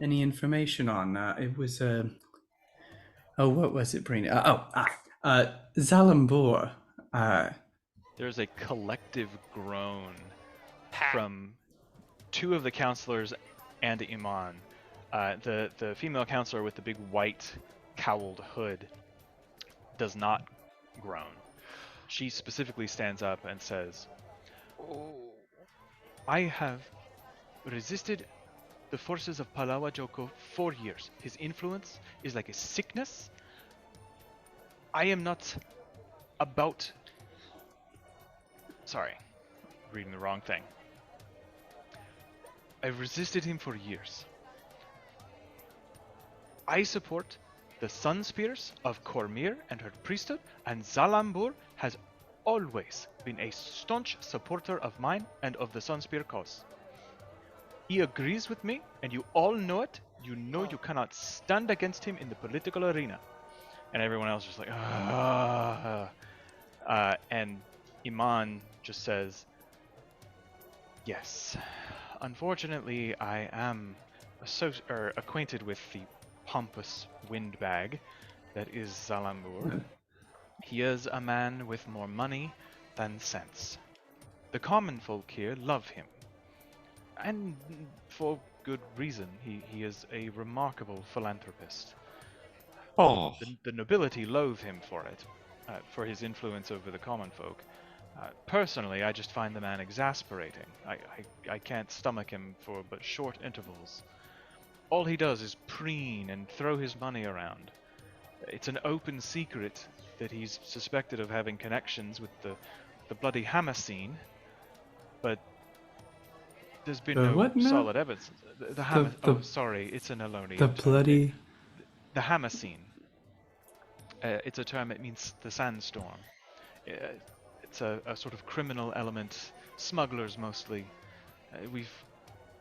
information on. It was what was it, Brina? Zalambor. There's a collective groan from two of the counselors and Iman. The female counselor with the big white cowled hood does not groan. She specifically stands up and says, I have resisted the forces of Palawa Joko for years. His influence is like a sickness. I am not about... Sorry, reading the wrong thing. I've resisted him for years. I support the Sun Spears of Cormyr and her priesthood, and Zalambur has always been a staunch supporter of mine and of the Sun Spear cause. He agrees with me, and you all know it. You know you cannot stand against him in the political arena. And everyone else is just like, and Iman just says, yes. Unfortunately, I am acquainted with the pompous windbag that is Zalambur. He is a man with more money than sense. The common folk here love him. And for good reason. He is a remarkable philanthropist. Oh. The nobility loathe him for it, for his influence over the common folk. Personally, I just find the man exasperating. I can't stomach him for but short intervals. All he does is preen and throw his money around. It's an open secret that he's suspected of having connections with the bloody Hammer scene, but there's been no solid evidence. The Hammer... sorry, it's an Elona. The bloody... The Hammer scene. It's a term, it means the sandstorm. It's a sort of criminal element, smugglers mostly. We've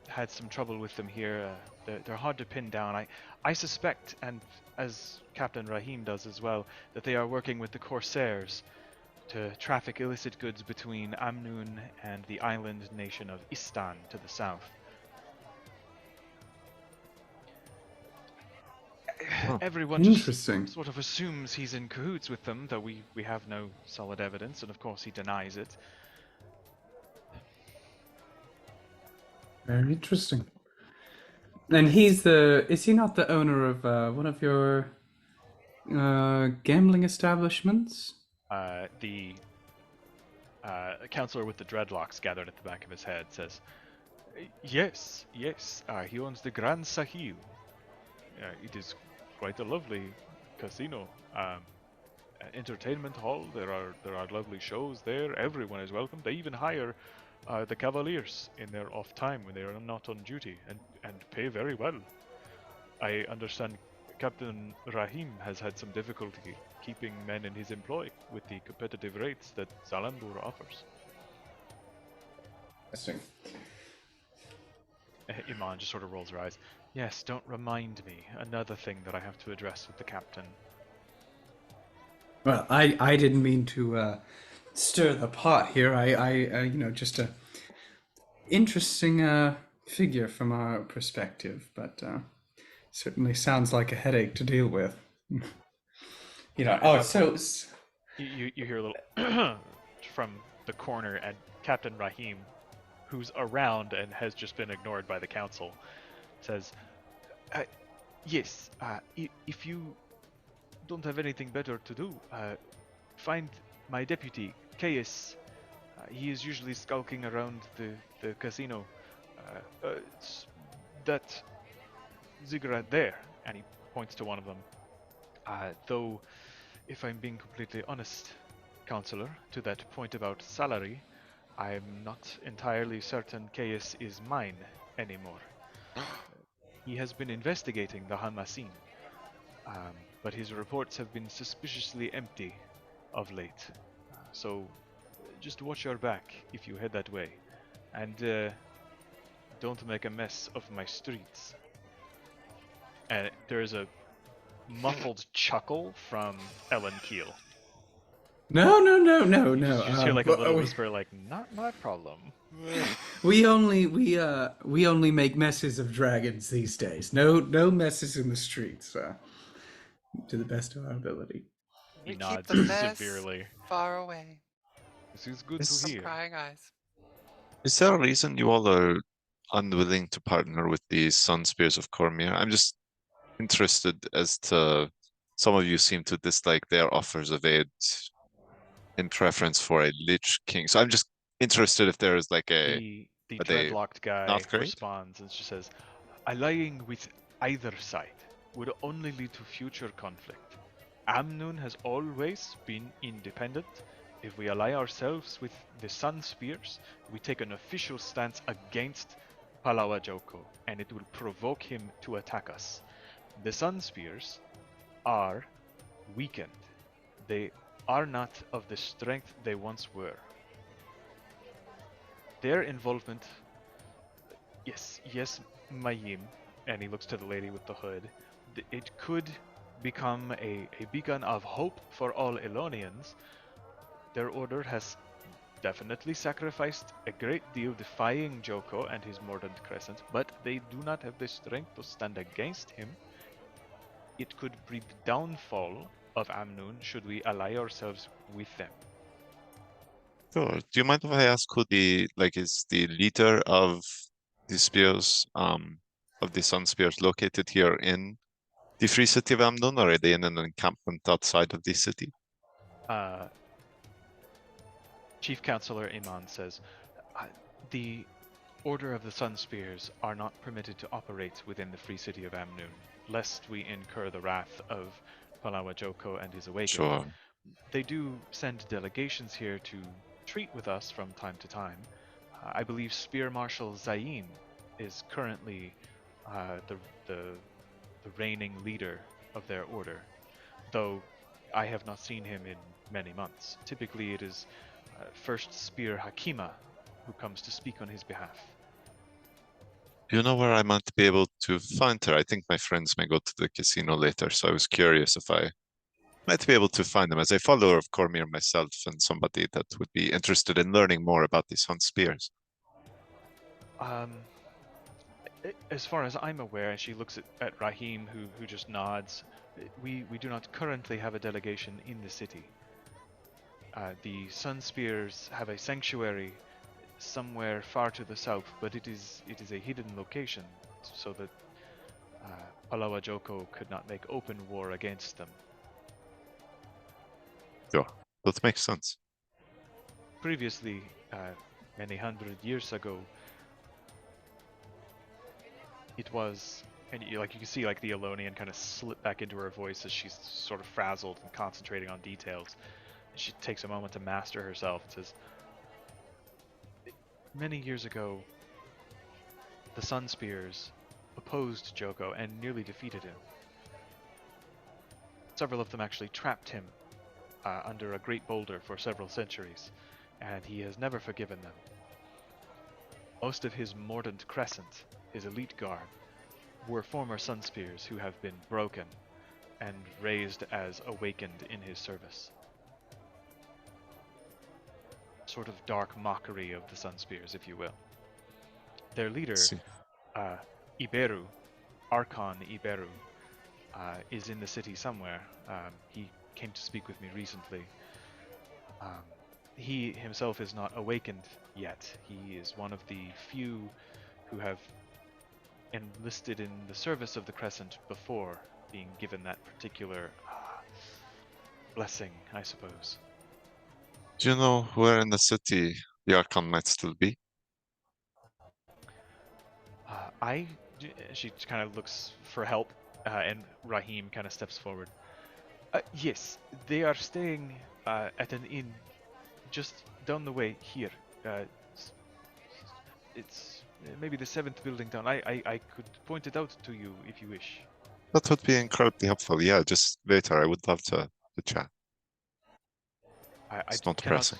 had some trouble with them here. They're hard to pin down. I suspect, and as Captain Rahim does as well, that they are working with the Corsairs to traffic illicit goods between Amnoon and the island nation of Istan to the south. Everyone just sort of assumes he's in cahoots with them, though we have no solid evidence, and of course he denies it. Very interesting. And is he not the owner of one of your gambling establishments? The counselor with the dreadlocks gathered at the back of his head says, yes, he owns the Grand Sahil. It is quite a lovely casino, entertainment hall. There are lovely shows there. Everyone is welcome. They even hire the cavaliers in their off time when they are not on duty, and pay very well. I understand Captain Rahim has had some difficulty keeping men in his employ with the competitive rates that Zalambur offers. Interesting. Iman just sort of rolls her eyes. Yes, don't remind me. Another thing that I have to address with the captain. Well, I didn't mean to stir the pot here. I just a interesting figure from our perspective, but certainly sounds like a headache to deal with. You hear a little from the corner, and Captain Rahim, who's around and has just been ignored by the council, says, yes, if you don't have anything better to do, find my deputy, Caius. He is usually skulking around the casino. That ziggurat there, and he points to one of them. Though, if I'm being completely honest, Counselor, to that point about salary, I'm not entirely certain Caius is mine anymore. He has been investigating the Hamasin, but his reports have been suspiciously empty of late. So just watch your back if you head that way, and don't make a mess of my streets. And there is a muffled chuckle from Ellen Keel. No. You just hear like a little whisper, like, "Not my problem." We only make messes of dragons these days. No messes in the streets. To the best of our ability. He We keep nods the mess severely. far away. This is good Is- to From hear. prying eyes. Is there a reason you all are unwilling to partner with the Sun Spears of Cormyr? I'm just interested as to some of you seem to dislike their offers of aid in preference for a Lich King. So I'm just interested if there is like a The are they dreadlocked guy not great? responds and she says, allying with either side would only lead to future conflict. Amnoon has always been independent. If we ally ourselves with the Sun Spears, we take an official stance against Palawa Joko, and it will provoke him to attack us. The Sun Spears are weakened. They are not of the strength they once were. Their involvement, yes, Mayim, and he looks to the lady with the hood, it could become a beacon of hope for all Elonians. Their order has definitely sacrificed a great deal defying Joko and his Mordant Crescent, but they do not have the strength to stand against him. It could breed the downfall of Amnoon should we ally ourselves with them. Sure. Do you mind if I ask who is the leader of the spears, of the Sun Spears located here in the Free City of Amnon, or are they in an encampment outside of the city? Chief Counselor Iman says, the Order of the Sun Spears are not permitted to operate within the Free City of Amnoon, lest we incur the wrath of Palawa Joko and his awakening. Sure. They do send delegations here to treat with us from time to time. I believe Spear Marshal Zain is currently the reigning leader of their order, though I have not seen him in many months. Typically it is First Spear Hakima who comes to speak on his behalf. Do you know where I might be able to find her? I think my friends may go to the casino later, so I was curious if I might be able to find them as a follower of Cormyr myself and somebody that would be interested in learning more about these Sun Spears. As far as I'm aware, and she looks at Rahim, who just nods, we do not currently have a delegation in the city. The Sun Spears have a sanctuary somewhere far to the south, but it is a hidden location, so that Palawa Joko could not make open war against them. Sure, that makes sense. Previously, many hundred years ago, it was, and you can see like the Elonian kind of slip back into her voice as she's sort of frazzled and concentrating on details. She takes a moment to master herself and says, many years ago, the Sun Spears opposed Joko and nearly defeated him. Several of them actually trapped him under a great boulder for several centuries, and he has never forgiven them. Most of his Mordant Crescent, his elite guard, were former Sun Spears who have been broken and raised as awakened in his service. Sort of dark mockery of the Sun Spears, if you will. Their leader, Iberu, Archon Iberu, is in the city somewhere. He came to speak with me recently. He himself is not awakened yet. He is one of the few who have enlisted in the service of the Crescent before being given that particular blessing, I suppose. Do you know where in the city the Archon might still be? She kind of looks for help, and Rahim kind of steps forward. Yes, they are staying at an inn just down the way here. It's maybe the 7th building down. I could point it out to you if you wish. That would be incredibly helpful. Yeah, just later. I would love to chat. It's not pressing.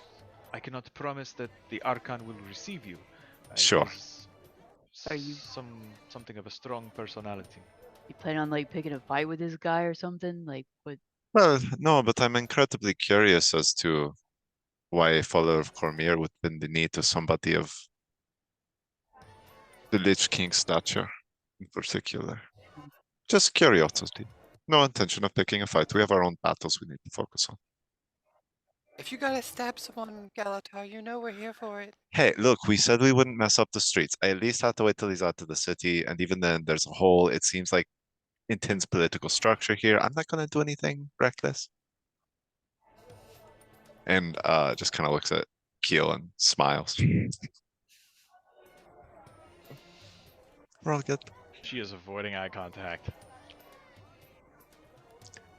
I cannot promise that the Archon will receive you. Sure. Are you something of a strong personality? You plan on like picking a fight with this guy or something? Like what? Well, no, but I'm incredibly curious as to why a follower of Cormyr would bend the knee to somebody of the Lich King stature in particular. Just curiosity. no intention of picking a fight. We have our own battles we need to focus on. If you gotta stab someone, Galatar, you know we're here for it. Hey, look, we said we wouldn't mess up the streets. I at least have to wait till he's out of the city, and even then, there's a whole, it seems like, intense political structure here. I'm not gonna do anything reckless. And just kind of looks at Keel and smiles. We're all good. She is avoiding eye contact.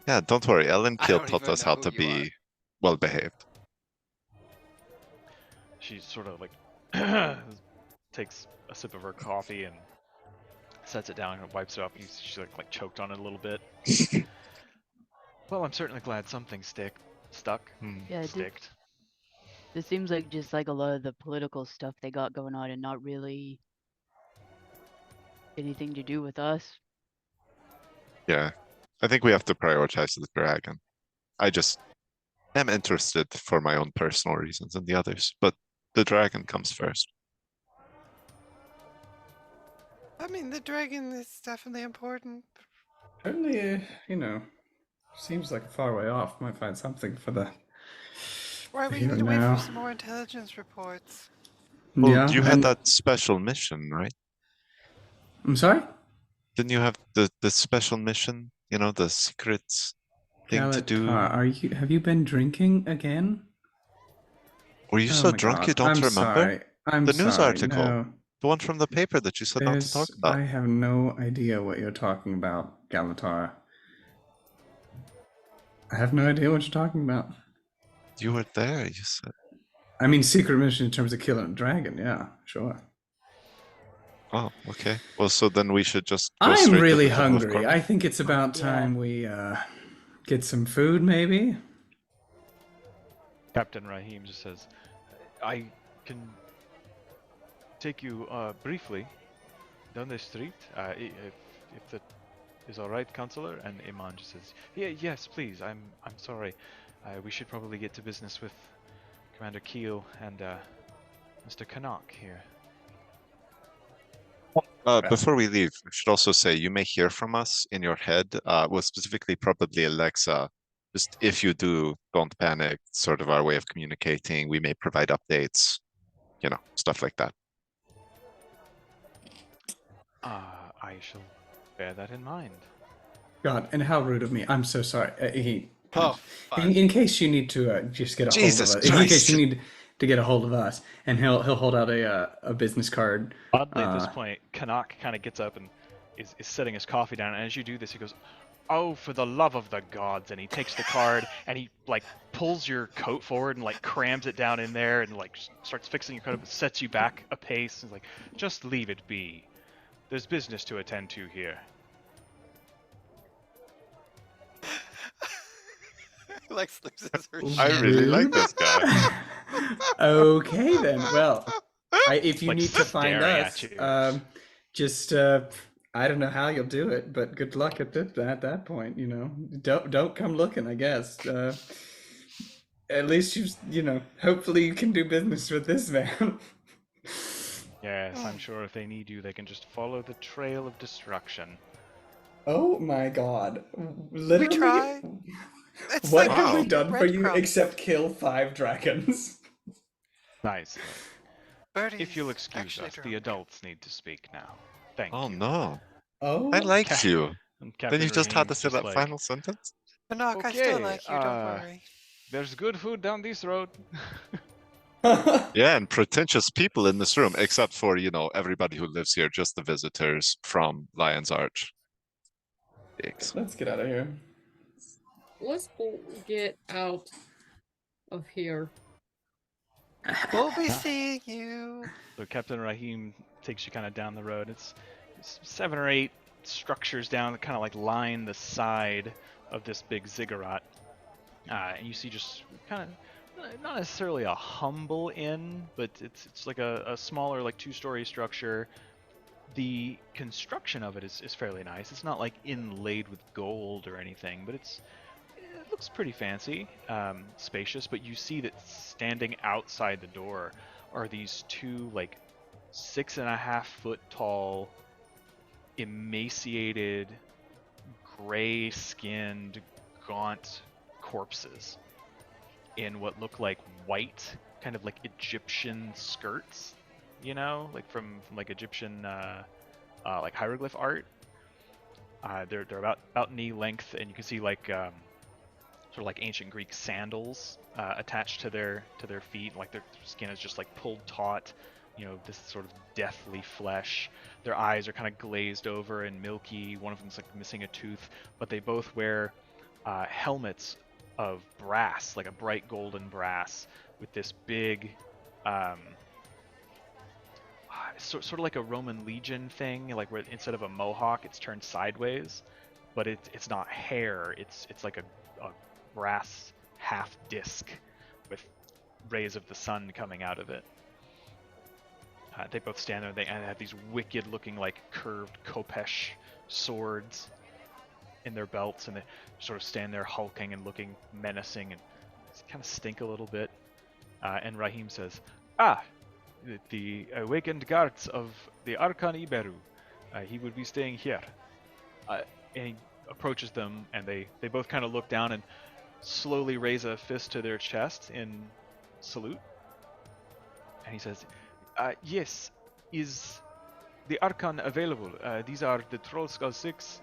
Yeah, don't worry. Ellen I Keel don't taught even us know how who to you be are. well behaved. She sort of like takes a sip of her coffee and sets it down and wipes it up. She like choked on it a little bit. Well, I'm certainly glad something stuck. Yeah, Sticked. this seems like just like a lot of the political stuff they got going on and not really anything to do with us. Yeah, I think we have to prioritize the dragon. I just am interested for my own personal reasons and the others, but the dragon comes first. I mean, the dragon is definitely important. Certainly, seems like a far way off. Might find something for the. Right, we here need and to wait for now. some more intelligence reports. Well, Yeah, you had and that special mission, right? I'm sorry. Didn't you have the special mission? You know, the secrets thing to do. Galatar, have you been drinking again? Were you Oh so my drunk God. you don't I'm remember? sorry. I'm The news sorry. article. No, The one from the paper that you said not to talk about. I have no idea what you're talking about, Galatar. I have no idea what you're talking about. You were there, you said. I mean, secret mission in terms of killing a dragon. Yeah, sure. Oh, okay. Well, so then we should just go I'm straight really to the Temple of hungry. Corp. I think it's about time we get some food, maybe. Captain Rahim just says, I can take you briefly down the street, if that is all right, Counselor. And Iman just says, yeah, yes, please. I'm sorry. We should probably get to business with Commander Keel and Mr. Canuck here. Before we leave, I should also say you may hear from us in your head, well, specifically probably Alexa. Just if you do, don't panic, sort of our way of communicating. We may provide updates, stuff like that. I shall bear that in mind. God, and how rude of me. I'm so sorry. Oh, fuck. In case you need to just get a Jesus hold of us. In case Christ. you need to get a hold of us, and he'll hold out a business card. Oddly, at this point, Canuck kind of gets up and is setting his coffee down. And as you do this, he goes, "Oh, for the love of the gods!" And he takes the card and he like pulls your coat forward and like crams it down in there and like starts fixing your coat up and sets you back a pace. He's like, "Just leave it be. There's business to attend to here." Lex loses her I shit. really like this guy. Okay then. Well, if you Like need to find staring us, at you. just I don't know how you'll do it, but good luck at that point. Don't come looking. I guess. At least hopefully you can do business with this man. Yes, I'm sure if they need you, they can just follow the trail of destruction. Oh my God! Literally, We try. It's what like have we a done for you breadcrumb. except kill 5 dragons? Nice. Birdie's If you'll excuse actually us, the drunk. adults need to speak now. Thank Oh you. no. Oh, I liked Ca- you. And Then Captain you just had to Rahim's say that like, final sentence? Canuck, I Okay, still like you, don't worry. There's good food down this road. Yeah, and pretentious people in this room, except for, everybody who lives here, just the visitors from Lion's Arch. Dicks. let's get out of here. Let's get out of here. We'll be seeing you. So Captain Rahim takes you kind of down the road. It's 7 or 8 structures down that kind of like line the side of this big ziggurat. And you see just kind of, not necessarily a humble inn, but it's like a smaller, like 2-story structure. The construction of it is fairly nice. It's not like inlaid with gold or anything, but it looks pretty fancy, spacious. But you see that standing outside the door are these 2 like 6.5 foot tall, emaciated, gray-skinned, gaunt corpses in what look like white, kind of like Egyptian skirts, you know, like from like Egyptian like hieroglyph art. They're about knee length, and you can see like sort of like ancient Greek sandals attached to their feet. Like their skin is just like pulled taut, you know, this sort of deathly flesh. Their eyes are kind of glazed over and milky. One of them's like missing a tooth, but they both wear helmets of brass, like a bright golden brass, with this big, sort of like a Roman legion thing, like where instead of a mohawk, it's turned sideways, but it's not hair. It's like a brass half disc with rays of the sun coming out of it. They both stand there and have these wicked-looking, like curved khopesh swords in their belts, and they sort of stand there hulking and looking menacing, and kind of stink a little bit. And Raheem says, the awakened guards of the Archon Iberu. He would be staying here. And he approaches them, and they both kind of look down and slowly raise a fist to their chest in salute. And he says, yes, is the Archon available? These are the Trollskull 6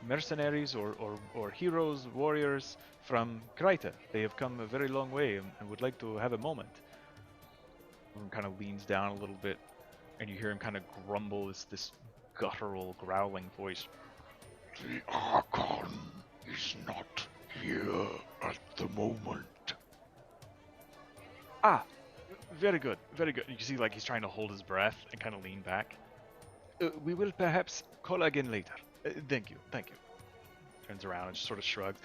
mercenaries or heroes, warriors from Krita. They have come a very long way and would like to have a moment. One kind of leans down a little bit, and you hear him kind of grumble this guttural, growling voice. The Archon is not here at the moment. Very good, very good. You can see like he's trying to hold his breath and kind of lean back. We will perhaps call again later. Thank you. Turns around and just sort of shrugs.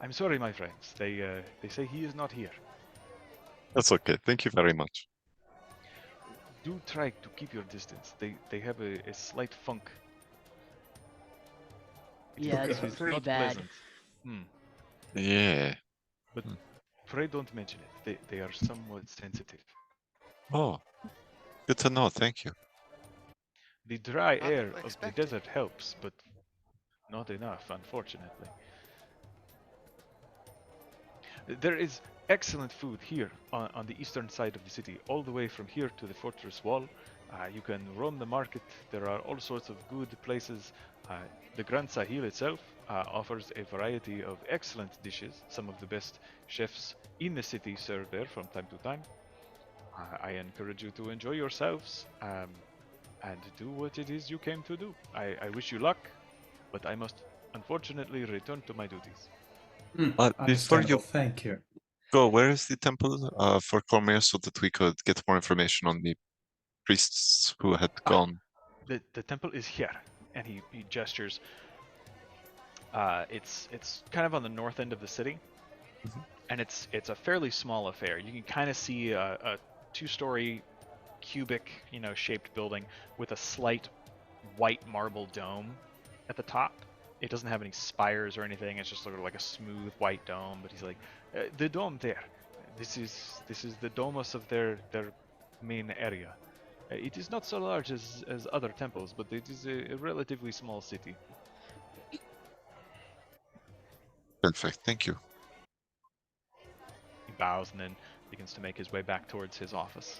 I'm sorry, my friends. They say he is not here. That's okay. Thank you very much. Do try to keep your distance. They have a slight funk. Yeah, it's pretty not bad. pleasant. Yeah. But pray don't mention it. They are somewhat sensitive. Oh, good to know. Thank you. The dry Not air of the expected. desert helps, but not enough, unfortunately. There is excellent food here on the eastern side of the city, all the way from here to the fortress wall. You can roam the market. There are all sorts of good places. The Grand Sahil itself offers a variety of excellent dishes. Some of the best chefs in the city serve there from time to time. I encourage you to enjoy yourselves and do what it is you came to do. I wish you luck, but I must unfortunately return to my duties. Before you Thank you. go, where is the temple for Cormier so that we could get more information on the priests who had gone? The temple is here, and he gestures. It's kind of on the north end of the city, and it's a fairly small affair. You can kind of see a two-story cubic, shaped building with a slight white marble dome at the top. It doesn't have any spires or anything. It's just sort of like a smooth white dome. But he's like, the dome there. This is the domus of their main area. It is not so large as other temples, but it is a relatively small city. Perfect. Thank you. He bows and then begins to make his way back towards his office.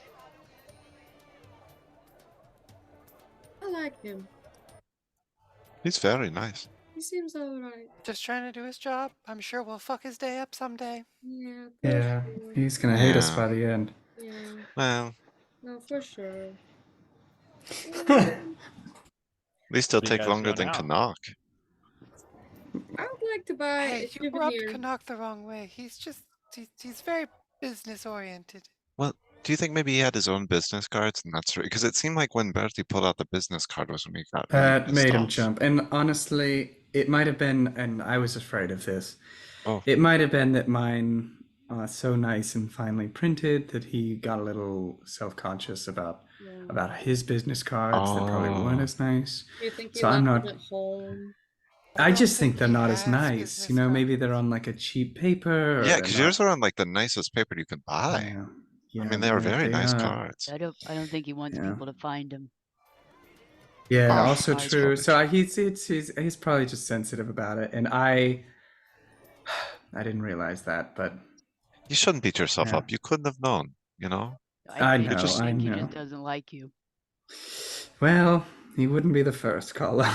I like him. He's very nice. He seems alright. Just trying to do his job. I'm sure we'll fuck his day up someday. Yeah. Yeah, Sure. he's gonna hate us Yeah. by the end. Yeah. Well, No, for sure. at least it'll So you take guys longer go than now. Canuck. I would like to buy Hey, a you rubbed souvenir. Canuck the wrong way. He's very business oriented. Well, do you think maybe he had his own business cards and that's right? Because it seemed like when Bertie pulled out the business card was when he got really That pissed made him off. jump. And honestly, it might have been, and I was afraid of this. Oh. It might have been that mine are so nice and finely printed that he got a little self-conscious about his business cards that probably weren't as nice. Do you think he So left I'm them not. at home? I don't just think they're he not as has nice. business Maybe they're cards. on like a cheap paper. Or Yeah, they're because not. yours are on like the nicest paper you can buy. Yeah, I mean, they are very nice are. cards. I don't think he wants Yeah. people to find him. Yeah, Oh, also that's true. probably So true. he's probably just sensitive about it, and I didn't realize that, but You shouldn't beat yourself yeah, up. You couldn't have known, you know? I think, know, just- I he know. just doesn't like you. Well, he wouldn't be the first, Carla.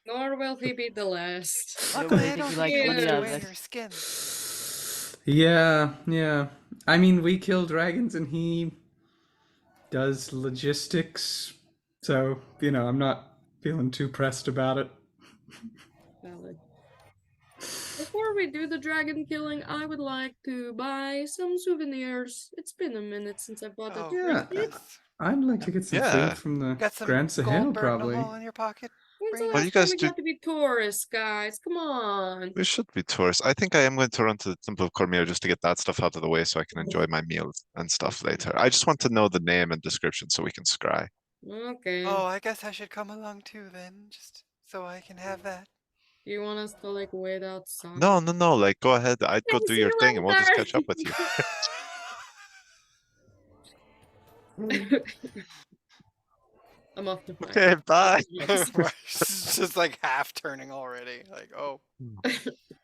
Nor will he be the last. Luckily, I I think don't he think likes he any wants to of wear us. your skin. Yeah. I mean, we kill dragons, and he does logistics, so I'm not feeling too pressed about it. Valid. Before we do the dragon killing, I would like to buy some souvenirs. It's been a minute since I bought a Oh, Yeah, goodness. I'd like to get some Yeah. food from the Got some Grand gold Sahel, burnt in a probably. hole in your pocket? When's the Brina? Well, you last time guys we do- got to be tourists, guys? Come on. We should be tourists. I think I am going to run to the Temple of Cormier just to get that stuff out of the way so I can enjoy my meal and stuff later. I just want to know the name and description so we can scry. Okay. Oh, I guess I should come along too then, just so I can have that. You want us to like wait outside? No, like go ahead. I'd go Okay, do see your you thing and we'll just later. catch up with you. I'm off to fight. Okay, bye. She's just like half turning already. Like, oh.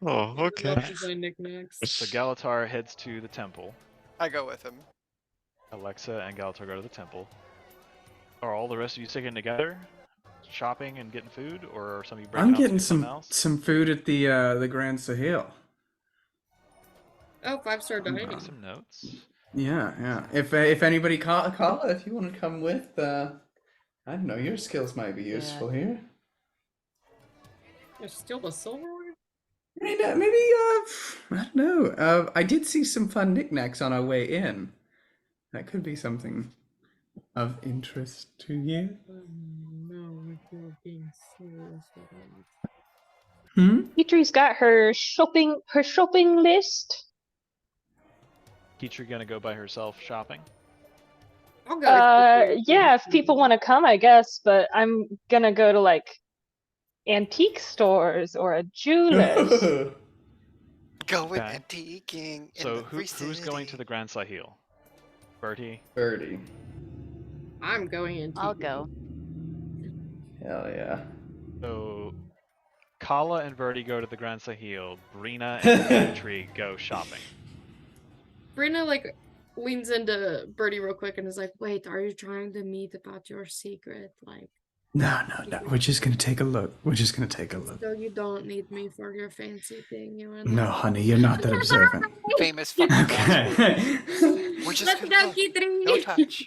Oh, okay. Love to play knickknacks. So Galatar heads to the temple. I go with him. Alexa and Galatar go to the temple. Are all the rest of you sticking together, shopping and getting food, or are some of you breaking I'm out to getting do something else? some food at the Grand Sahel. Oh, 5-star dining. Take some notes. Yeah. If anybody Carla, if you want to come with, I don't know, your skills might be useful here. There's still the silverware? Maybe I don't know. I did see some fun knickknacks on our way in. That could be something of interest to you. No, if you're being serious about it. Petrie's got her shopping list. Keetri gonna go by herself shopping? I'll go. Yeah, if people want to come, I guess, but I'm gonna go to like antique stores or a jeweler's. Going Okay. antiquing in So the free who's going to city. the Grand Sahel? Bertie? Birdie. I'm going into. I'll go. Hell yeah. So Kala and Bertie go to the Grand Sahel. Brina and Keetri go shopping. Brina like leans into Birdie real quick and is like, "Wait, are you trying to meet about your secret? Like, No. We're just gonna take a look. so you don't need me for your fancy thing, you and No, honey, you're not that observant. Famous fucking Okay. We're just Let's gonna go, look. Keetri. No touch.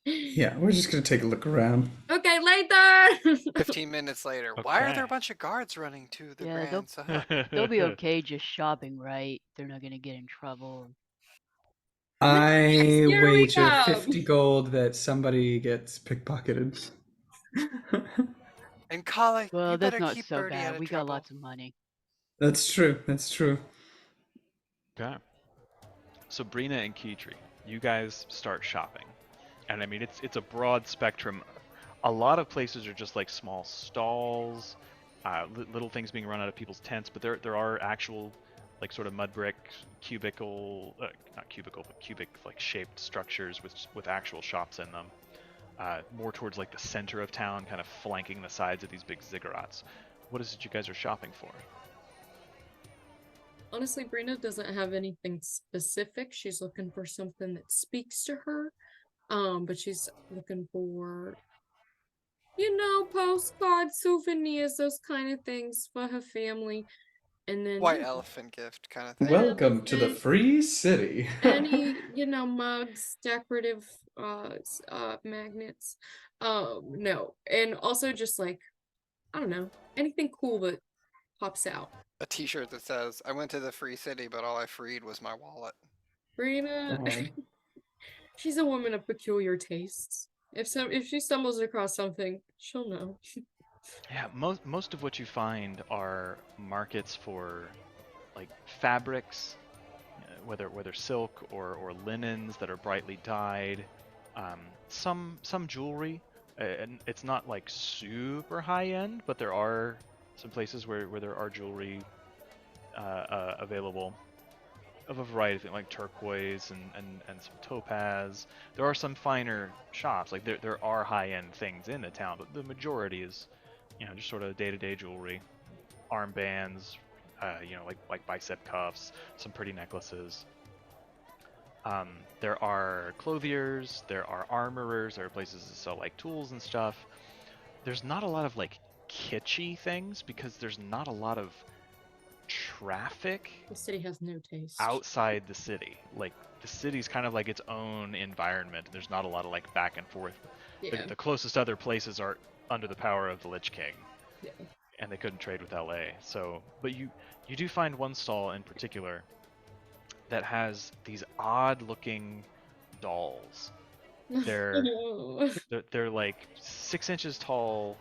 Yeah, we're just gonna take a look around. Okay, later. 15 minutes later. Why are there a Okay. bunch of guards running to the Yeah, Grand Sahel? They'll be okay just shopping, right? They're not gonna get in trouble. I Here we wager go. 50 gold that somebody gets pickpocketed. And Kala, Well, you that's better not keep so Birdie out bad. of We trouble. got lots of money. That's true. Okay. So Brina and Keetri, you guys start shopping. And I mean it's a broad spectrum. A lot of places are just like small stalls, little things being run out of people's tents, but there are actual like sort of mud brick cubic like shaped structures with actual shops in them. More towards like the center of town, kind of flanking the sides of these big ziggurats. What is it you guys are shopping for? Honestly, Brina doesn't have anything specific. She's looking for something that speaks to her. But she's looking for, postcards, souvenirs, those kind of things for her family. And then White elephant gift kind of thing. Welcome to the Elephant. free city. any, mugs, decorative magnets. No. And also just like, I don't know, anything cool that pops out. A t-shirt that says, I went to the free city, but all I freed was my wallet. Brina, she's a woman of peculiar tastes. If she stumbles across something, she'll know. Yeah, most of what you find are markets for like fabrics, whether silk or linens that are brightly dyed. Some jewelry, and it's not like super high end, but there are some places where there are jewelry available. of a variety of things, like turquoise and some topaz. There are some finer shops, like there are high-end things in the town, but the majority is, just sort of day-to-day jewelry, armbands, like bicep cuffs, some pretty necklaces. There are clothiers, there are armorers, there are places that sell like tools and stuff. There's not a lot of like kitschy things because there's not a lot of traffic The city has no taste. outside the city. Like the city's kind of like its own environment. There's not a lot of like back and forth. Yeah. The closest other places are under the power of the Lich King. Yeah. And they couldn't trade with LA. So, but you do find one stall in particular that has these odd-looking dolls. They're like 6 inches tall.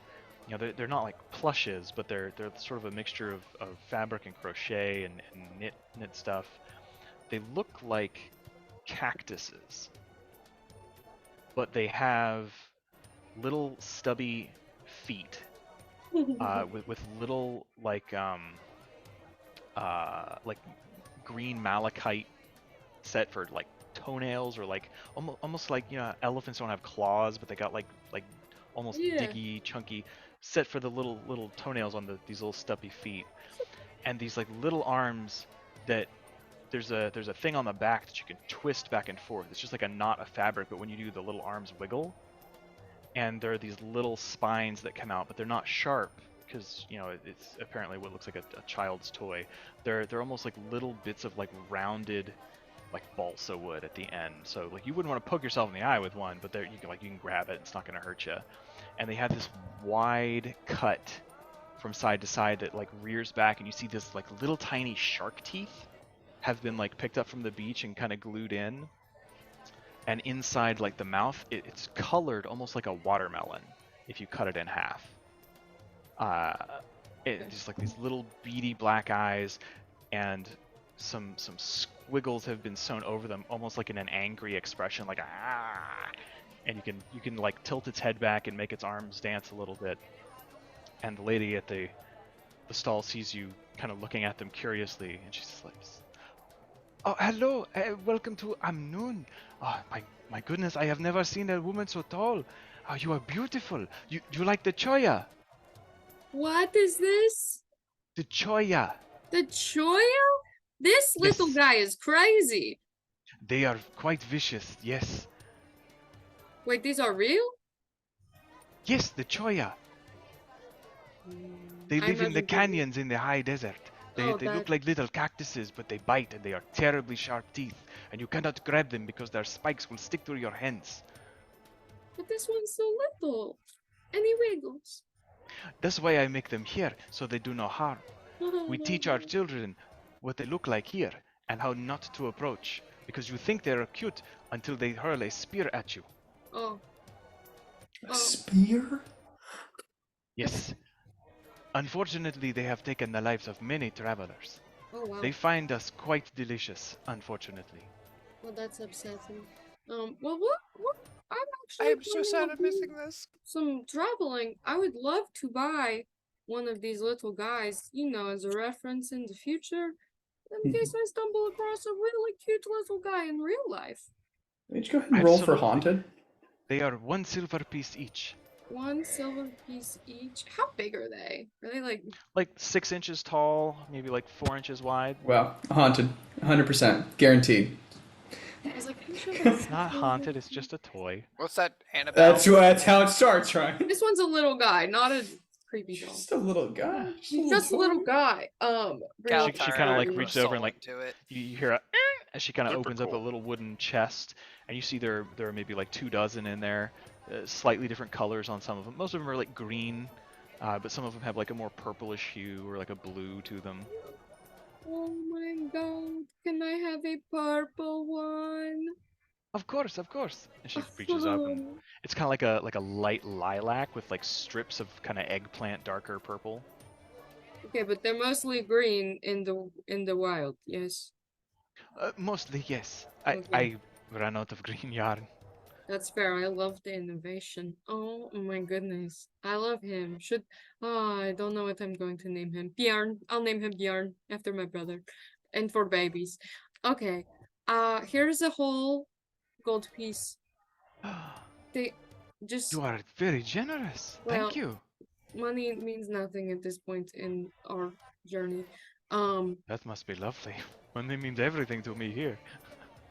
They're not like plushes, but they're sort of a mixture of fabric and crochet and knit stuff. They look like cactuses, but they have little stubby feet with little like green malachite set for like toenails, or like almost like elephants don't have claws, but they got like almost diggy, chunky set for the little toenails on these little stubby feet, and these like little arms that there's a thing on the back that you can twist back and forth. It's just like a knot of fabric, but when you do, the little arms wiggle, and there are these little spines that come out, but they're not sharp because it's apparently what looks like a child's toy. They're almost like little bits of like rounded like balsa wood at the end, so like you wouldn't want to poke yourself in the eye with one, but you can grab it. It's not going to hurt you. And they have this wide cut from side to side that like rears back, and you see this like little tiny shark teeth have been like picked up from the beach and kind of glued in. And inside like the mouth, it's colored almost like a watermelon if you cut it in half. It's just like these little beady black eyes, and some squiggles have been sewn over them, almost like in an angry expression, like ah. And you can like tilt its head back and make its arms dance a little bit. And the lady at the stall sees you kind of looking at them curiously, and she's like, "Oh, hello, welcome to Amnoon. Oh, my goodness, I have never seen a woman so tall. Oh, you are beautiful. You like the choya?" What is this? The choya. The choya? This little guy is crazy. They are quite vicious, yes. Wait, these are real? Yes, the choya. They live in the canyons in the high desert. They look like little cactuses, but they bite, and they are terribly sharp teeth, and you cannot grab them because their spikes will stick through your hands. But this one's so little, and he wiggles. That's why I make them here, so they do no harm. We teach our children what they look like here, and how not to approach, because you think they're cute until they hurl a spear at you. Oh. A spear? Yes. Unfortunately, they have taken the lives of many travelers. Oh, wow. They find us quite delicious, unfortunately. Well, that's upsetting. Well, what? I'm so sad I'm missing this. Some traveling. I would love to buy one of these little guys, as a reference in the future, in case I stumble across a really cute little guy in real life. Why don't you go ahead and roll for Haunted? They are 1 silver piece each. 1 silver piece each. How big are they? Are they like 6 inches tall, maybe like 4 inches wide? Well, Haunted, 100%, guaranteed. I was like, it's not haunted. It's just a toy. What's that, Annabelle? That's how it starts, right? This one's a little guy, not a creepy doll. Just a little guy. Just a little guy. She kind of like reaches over and like it. you hear a as she kind of opens up a little wooden chest, and you see there are maybe like 24 in there, slightly different colors on some of them. Most of them are like green, but some of them have like a more purplish hue or like a blue to them. Oh my god, can I have a purple one? Of course. And she reaches up, and it's kind of like a light lilac with like strips of kind of eggplant, darker purple. Okay, but they're mostly green in the wild, yes. Mostly, yes. Okay. I ran out of green yarn. That's fair. I love the innovation. Oh my goodness. I love him. I don't know what I'm going to name him. Bjorn. I'll name him Bjorn after my brother. And for babies. Okay. Here's a whole gold piece. They just You are very generous. well, Thank you. money means nothing at this point in our journey. That must be lovely. Money means everything to me here.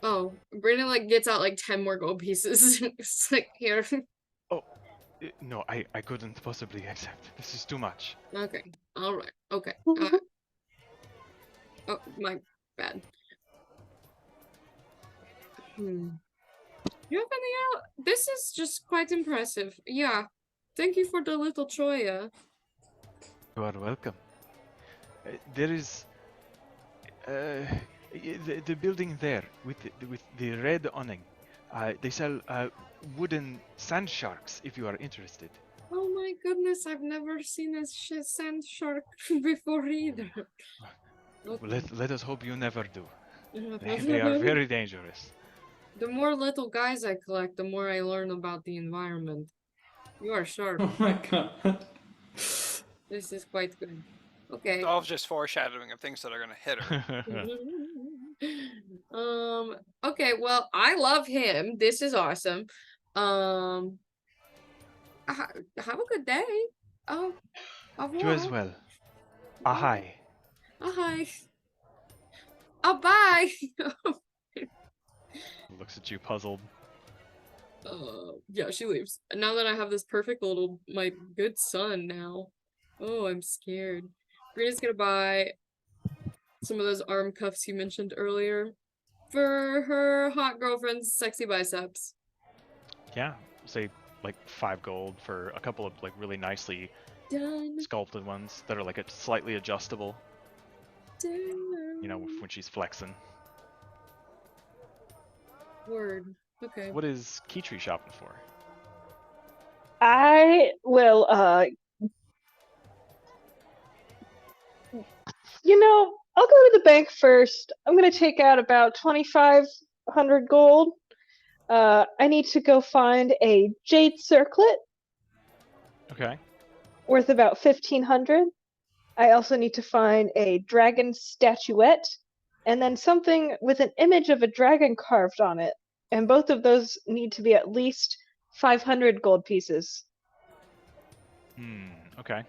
Oh, Brandon like gets out like 10 more gold pieces. It's like here. Oh, no, I couldn't possibly accept. This is too much. Okay. All right. Okay. Oh, my bad. You have any out? This is just quite impressive. Yeah. Thank you for the little Troya. You are welcome. There is the building there with the red awning. They sell wooden sand sharks if you are interested. Oh my goodness, I've never seen a sand shark before either. Okay. Let us hope you never do. They are very dangerous. The more little guys I collect, the more I learn about the environment. You are sharp. Oh my god. This is quite good. Okay. It's all just foreshadowing of things that are gonna hit her. Okay, well, I love him. This is awesome. Have a good day. Au You as revoir. well. Ahai. Hi. Oh, bye. Looks at you puzzled. Yeah, she leaves. Now that I have this perfect little, my good son now. Oh, I'm scared. Rita's gonna buy some of those arm cuffs you mentioned earlier for her hot girlfriend's sexy biceps. Yeah, say like 5 gold for a couple of like really nicely Done. sculpted ones that are like a slightly adjustable. Done. You know, when she's flexing. Word. Okay. What is Keytree shopping for? I will, I'll go to the bank first. I'm going to take out about 2,500 gold. I need to go find a jade circlet. Okay. Worth about 1,500. I also need to find a dragon statuette, and then something with an image of a dragon carved on it. And both of those need to be at least 500 gold pieces. Okay.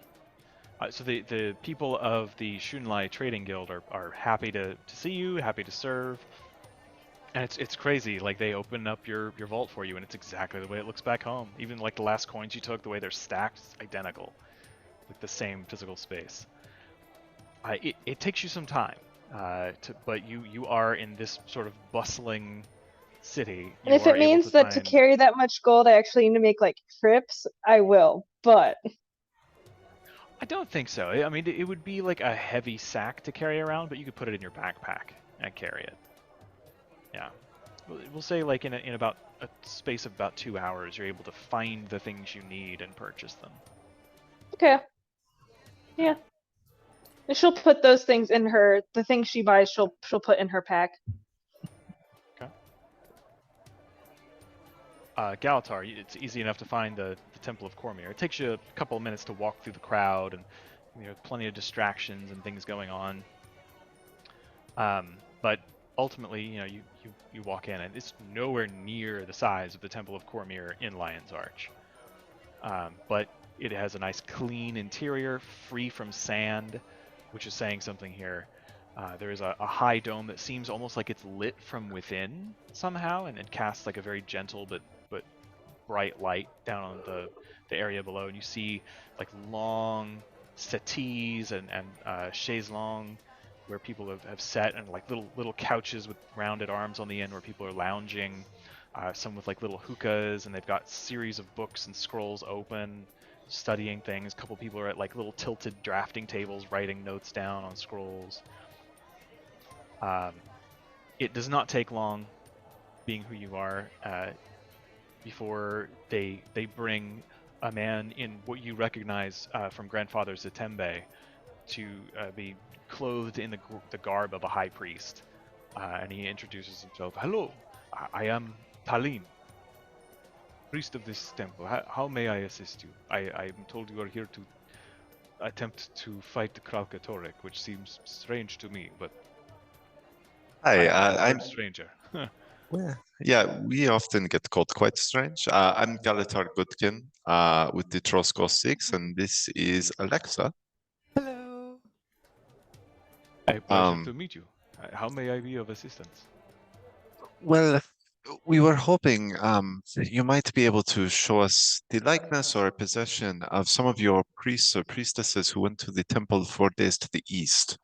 So the people of the Shunlai Trading Guild are happy to see you, happy to serve. And it's crazy, like they open up your vault for you and it's exactly the way it looks back home. Even like the last coins you took, the way they're stacked, it's identical. Like the same physical space. It takes you some time, but you are in this sort of bustling city. And if it means that to carry that much gold I actually need to make like trips, I will. But I don't think so. I mean, it would be like a heavy sack to carry around, but you could put it in your backpack and carry it. Yeah. We'll say like in about a space of about 2 hours, you're able to find the things you need and purchase them. Okay. Yeah. And she'll put those things in the things she buys, she'll put in her pack. Okay. Galatar, it's easy enough to find the Temple of Cormyr. It takes you a couple of minutes to walk through the crowd, and plenty of distractions and things going on. But ultimately, you walk in, and it's nowhere near the size of the Temple of Cormyr in Lion's Arch. But it has a nice clean interior, free from sand, which is saying something here. There is a high dome that seems almost like it's lit from within somehow, and it casts like a very gentle but bright light down on the area below. And you see like long settees and chaises longues where people have sat, and like little couches with rounded arms on the end where people are lounging. Some with like little hookahs, and they've got series of books and scrolls open, studying things. A couple people are at like little tilted drafting tables writing notes down on scrolls. It does not take long, being who you are, before they bring a man in what you recognize from Grandfather Zatembe to be clothed in the garb of a high priest. And he introduces himself. Hello, I am Talim, priest of this temple. How may I assist you? I'm told you are here to attempt to fight the Kralkatorrik, which seems strange to me, but... Hi, I'm I'm a stranger. well, yeah, we often get called quite strange. I'm Galatar Gutkin with the Trollskull 6, and this is Alexa. Hello. A pleasure to meet you. How may I be of assistance? Well, we were hoping you might be able to show us the likeness or possession of some of your priests or priestesses who went to the temple 4 days to the east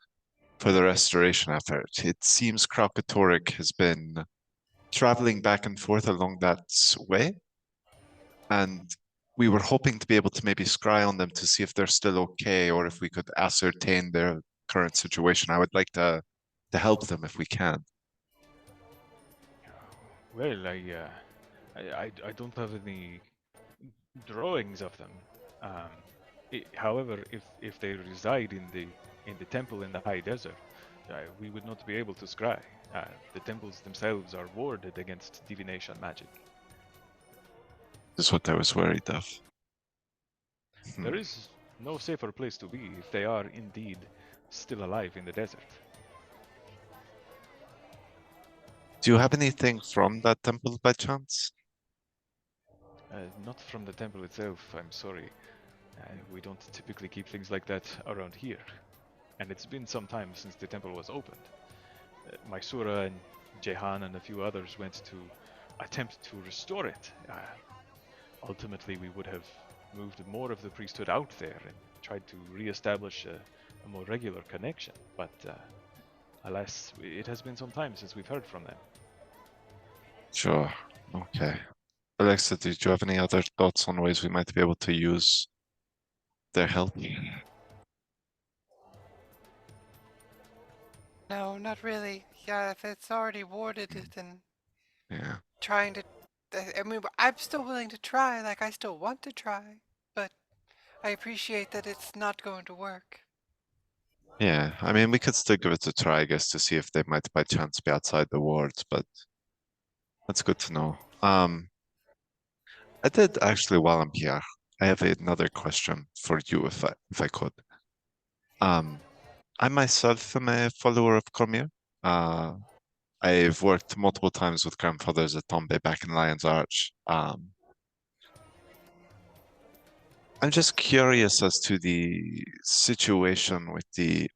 for the restoration effort. It seems Kralkatorrik has been traveling back and forth along that way, and we were hoping to be able to maybe scry on them to see if they're still okay or if we could ascertain their current situation. I would like to help them if we can. Well, I don't have any drawings of them. However, if they reside in the temple in the high desert, we would not be able to scry. The temples themselves are warded against divination magic. This is what I was worried of. There is no safer place to be if they are indeed still alive in the desert. Do you have anything from that temple by chance? Not from the temple itself, I'm sorry. We don't typically keep things like that around here. And it's been some time since the temple was opened. Mysura and Jehan and a few others went to attempt to restore it. Ultimately, we would have moved more of the priesthood out there and tried to re-establish a more regular connection. But alas, it has been some time since we've heard from them. Sure. Okay. Alexa, did you have any other thoughts on ways we might be able to use their help? No, not really. Yeah, if it's already warded, then Yeah. trying to. I mean, I'm still willing to try. Like, I still want to try, but I appreciate that it's not going to work. Yeah, I mean, we could still give it a try, I guess, to see if they might by chance be outside the wards, but that's good to know. I did actually, while I'm here, I have another question for you, if I could. I myself am a follower of Cormier. I've worked multiple times with grandfathers at Tombe back in Lion's Arch. I'm just curious as to the situation with the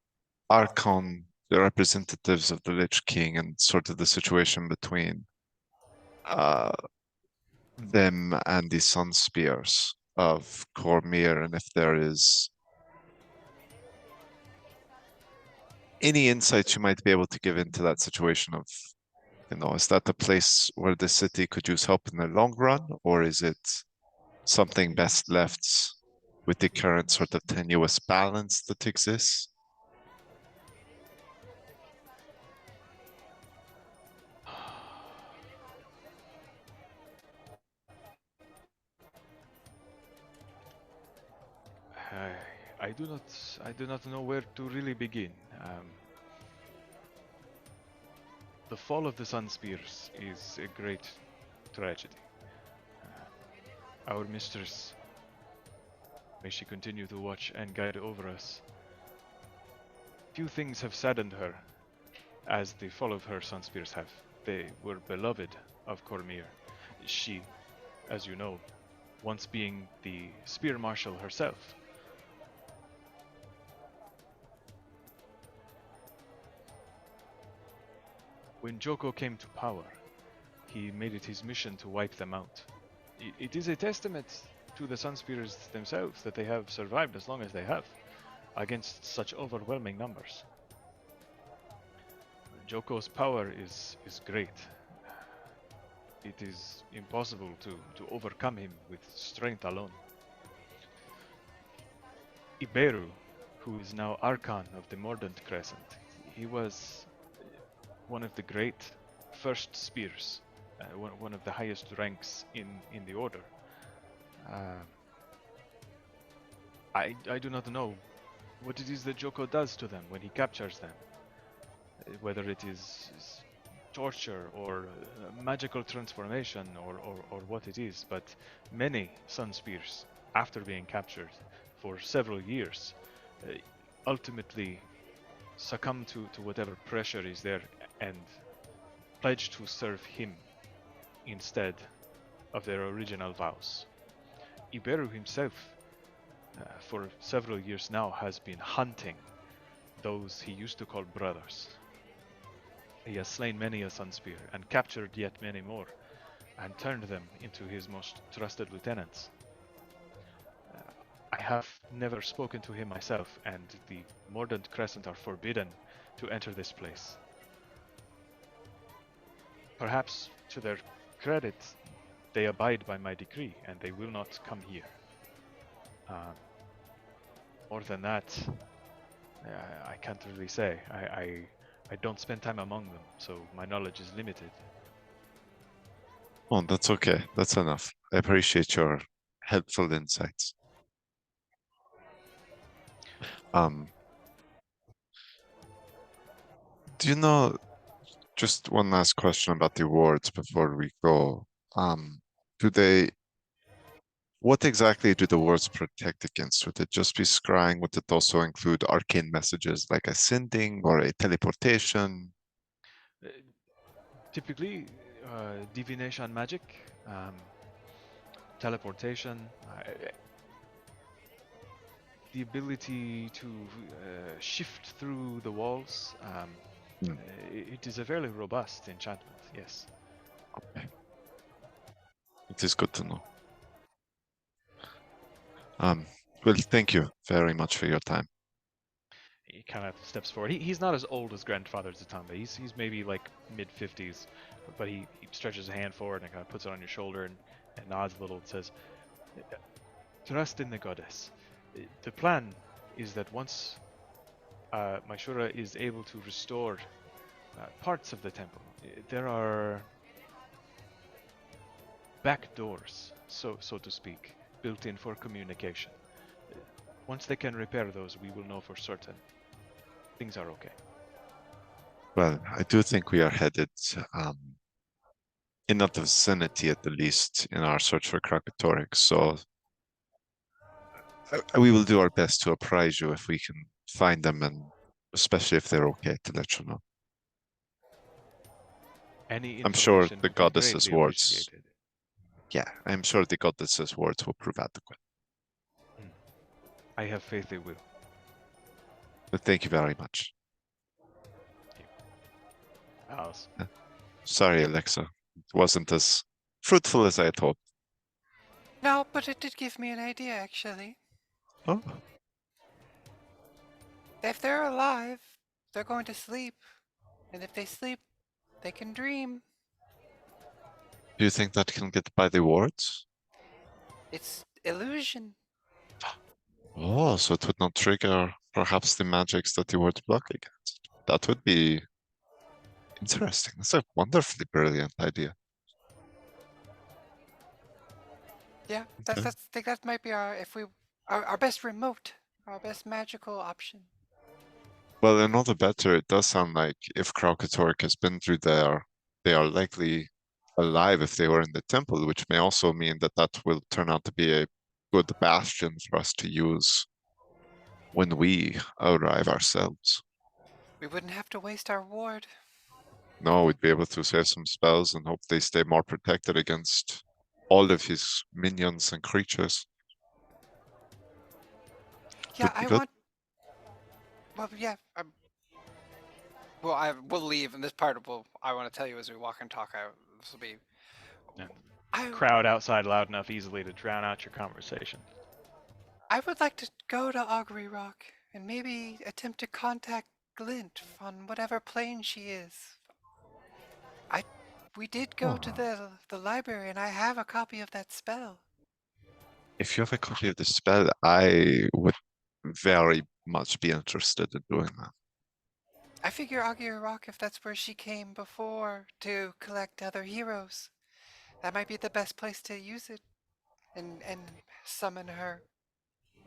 Archon, the representatives of the Lich King, and sort of the situation between them and the Sun Spears of Cormier, and if there is any insights you might be able to give into that situation of, is that a place where the city could use help in the long run, or is it something best left with the current sort of tenuous balance that exists? I do not know where to really begin. The fall of the Sun Spears is a great tragedy. Our mistress, may she continue to watch and guide over us. Few things have saddened her as the fall of her Sun Spears have. They were beloved of Cormier. She, as you know, once being the Spear Marshal herself. When Joko came to power, he made it his mission to wipe them out. It is a testament to the Sun Spears themselves that they have survived as long as they have, against such overwhelming numbers. Joko's power is great. It is impossible to overcome him with strength alone. Iberu, who is now Archon of the Mordant Crescent, he was one of the great first spears, one of the highest ranks in the order. I do not know what it is that Joko does to them when he captures them, whether it is torture or magical transformation or what it is, but many Sun Spears, after being captured for several years, ultimately succumb to whatever pressure is there and pledge to serve him instead of their original vows. Iberu himself, for several years now, has been hunting those he used to call brothers. He has slain many a sunspear and captured yet many more, and turned them into his most trusted lieutenants. I have never spoken to him myself, and the Mordant Crescent are forbidden to enter this place. Perhaps, to their credit, they abide by my decree, and they will not come here. More than that, I can't really say. I don't spend time among them, so my knowledge is limited. Oh, that's okay. That's enough. I appreciate your helpful insights. Do you know, just one last question about the awards before we go. What exactly do the wards protect against? Would it just be scrying? Would it also include arcane messages like a sending or a teleportation? Typically, divination magic, teleportation, the ability to shift through the walls. It is a fairly robust enchantment, yes. Okay. It is good to know. Well, thank you very much for your time. He kind of steps forward. He's not as old as Grandfather Zatambe. He's maybe like mid-50s, but he stretches a hand forward and kind of puts it on your shoulder and nods a little and says, "Trust in the goddess. The plan is that once Maishura is able to restore parts of the temple, there are back doors, so to speak, built in for communication. Once they can repair those, we will know for certain things are okay." Well, I do think we are headed in the vicinity at the least in our search for Kralkatorrik, so we will do our best to apprise you if we can find them, and especially if they're okay, to let you know. Any I'm sure information the would be goddess's greatly words. appreciated. Yeah, I'm sure the goddess's words will prove adequate. I have faith they will. But thank you very much. Alice. Sorry, Alexa. It wasn't as fruitful as I had hoped. No, but it did give me an idea, actually. Oh. If they're alive, they're going to sleep. And if they sleep, they can dream. Do you think that can get by the wards? It's illusion. Oh, so it would not trigger perhaps the magics that the wards block against. That would be interesting. That's a wonderfully brilliant idea. Yeah, Okay. I think that might be our best remote, our best magical option. Well, and all the better, it does sound like if Kralkatorrik has been through there, they are likely alive if they were in the temple, which may also mean that that will turn out to be a good bastion for us to use when we arrive ourselves. We wouldn't have to waste our ward. No, we'd be able to save some spells and hope they stay more protected against all of his minions and creatures. Yeah, Could be good. Well, yeah. Well, we'll leave, and this part I want to tell you as we walk and talk. This will be. Crowd outside loud enough easily to drown out your conversation. I would like to go to Augury Rock and maybe attempt to contact Glint on whatever plane she is. We did go to the library, and I have a copy of that spell. If you have a copy of the spell, I would very much be interested in doing that. I figure Augury Rock, if that's where she came before to collect other heroes, that might be the best place to use it and summon her.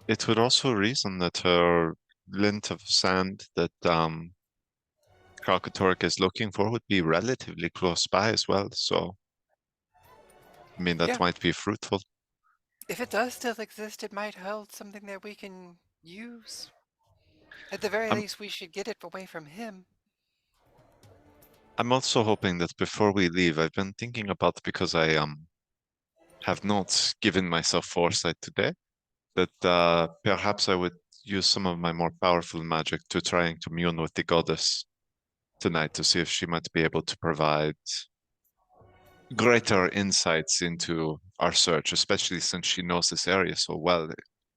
It would also reason that her lint of sand that Kralkatorrik is looking for would be relatively close by as well, so I mean that might be fruitful. If it does still exist, it might hold something that we can use. At the very least, we should get it away from him. I'm also hoping that before we leave, I've been thinking about, because I have not given myself foresight today, that perhaps I would use some of my more powerful magic to try and commune with the goddess tonight to see if she might be able to provide greater insights into our search, especially since she knows this area so well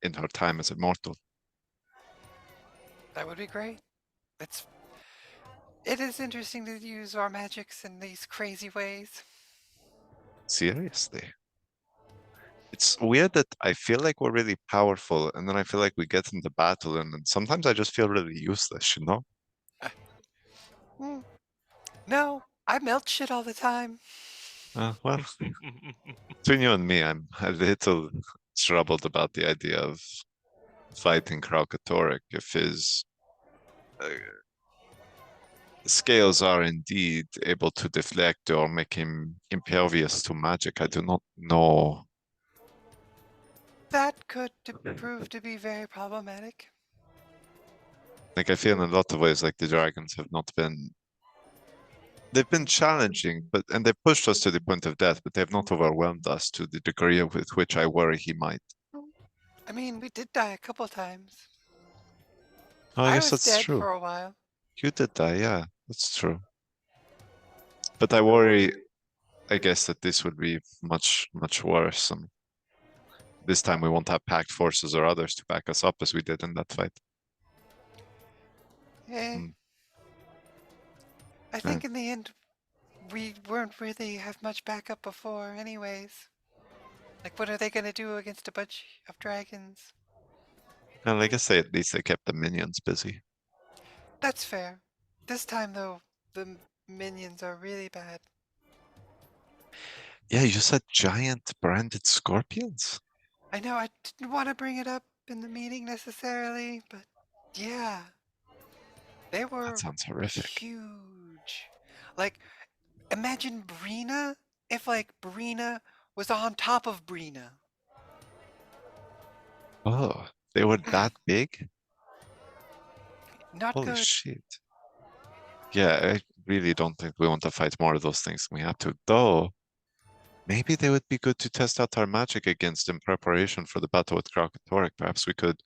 in her time as a mortal. That would be great. It is interesting to use our magics in these crazy ways. Seriously. It's weird that I feel like we're really powerful, and then I feel like we get into battle, and then sometimes I just feel really useless, you know? No, I melt shit all the time. Well, between you and me, I'm a little troubled about the idea of fighting Kralkatorrik if his scales are indeed able to deflect or make him impervious to magic. I do not know. That could prove to be very problematic. Like, I feel in a lot of ways like the dragons have not been. They've been challenging, and they've pushed us to the point of death, but they've not overwhelmed us to the degree with which I worry he might. I mean, we did die a couple times. Oh, I guess was that's dead true. for a while. You did die, yeah, that's true. But I worry, I guess, that this would be much, much worse. And this time we won't have packed forces or others to back us up as we did in that fight. I think in the end, we weren't really have much backup before anyways. Like, what are they gonna do against a bunch of dragons? And I guess at least they kept the minions busy. That's fair. This time, though, the minions are really bad. Yeah, you said giant branded scorpions? I know I didn't want to bring it up in the meeting necessarily, but yeah. They were That sounds horrific. huge. Like, imagine Brina if, like, Brina was on top of Brina. Oh, they were that big? Not Holy good. shit. Yeah, I really don't think we want to fight more of those things than we have to. Though, maybe they would be good to test out our magic against in preparation for the battle with Kralkatorrik. Perhaps we could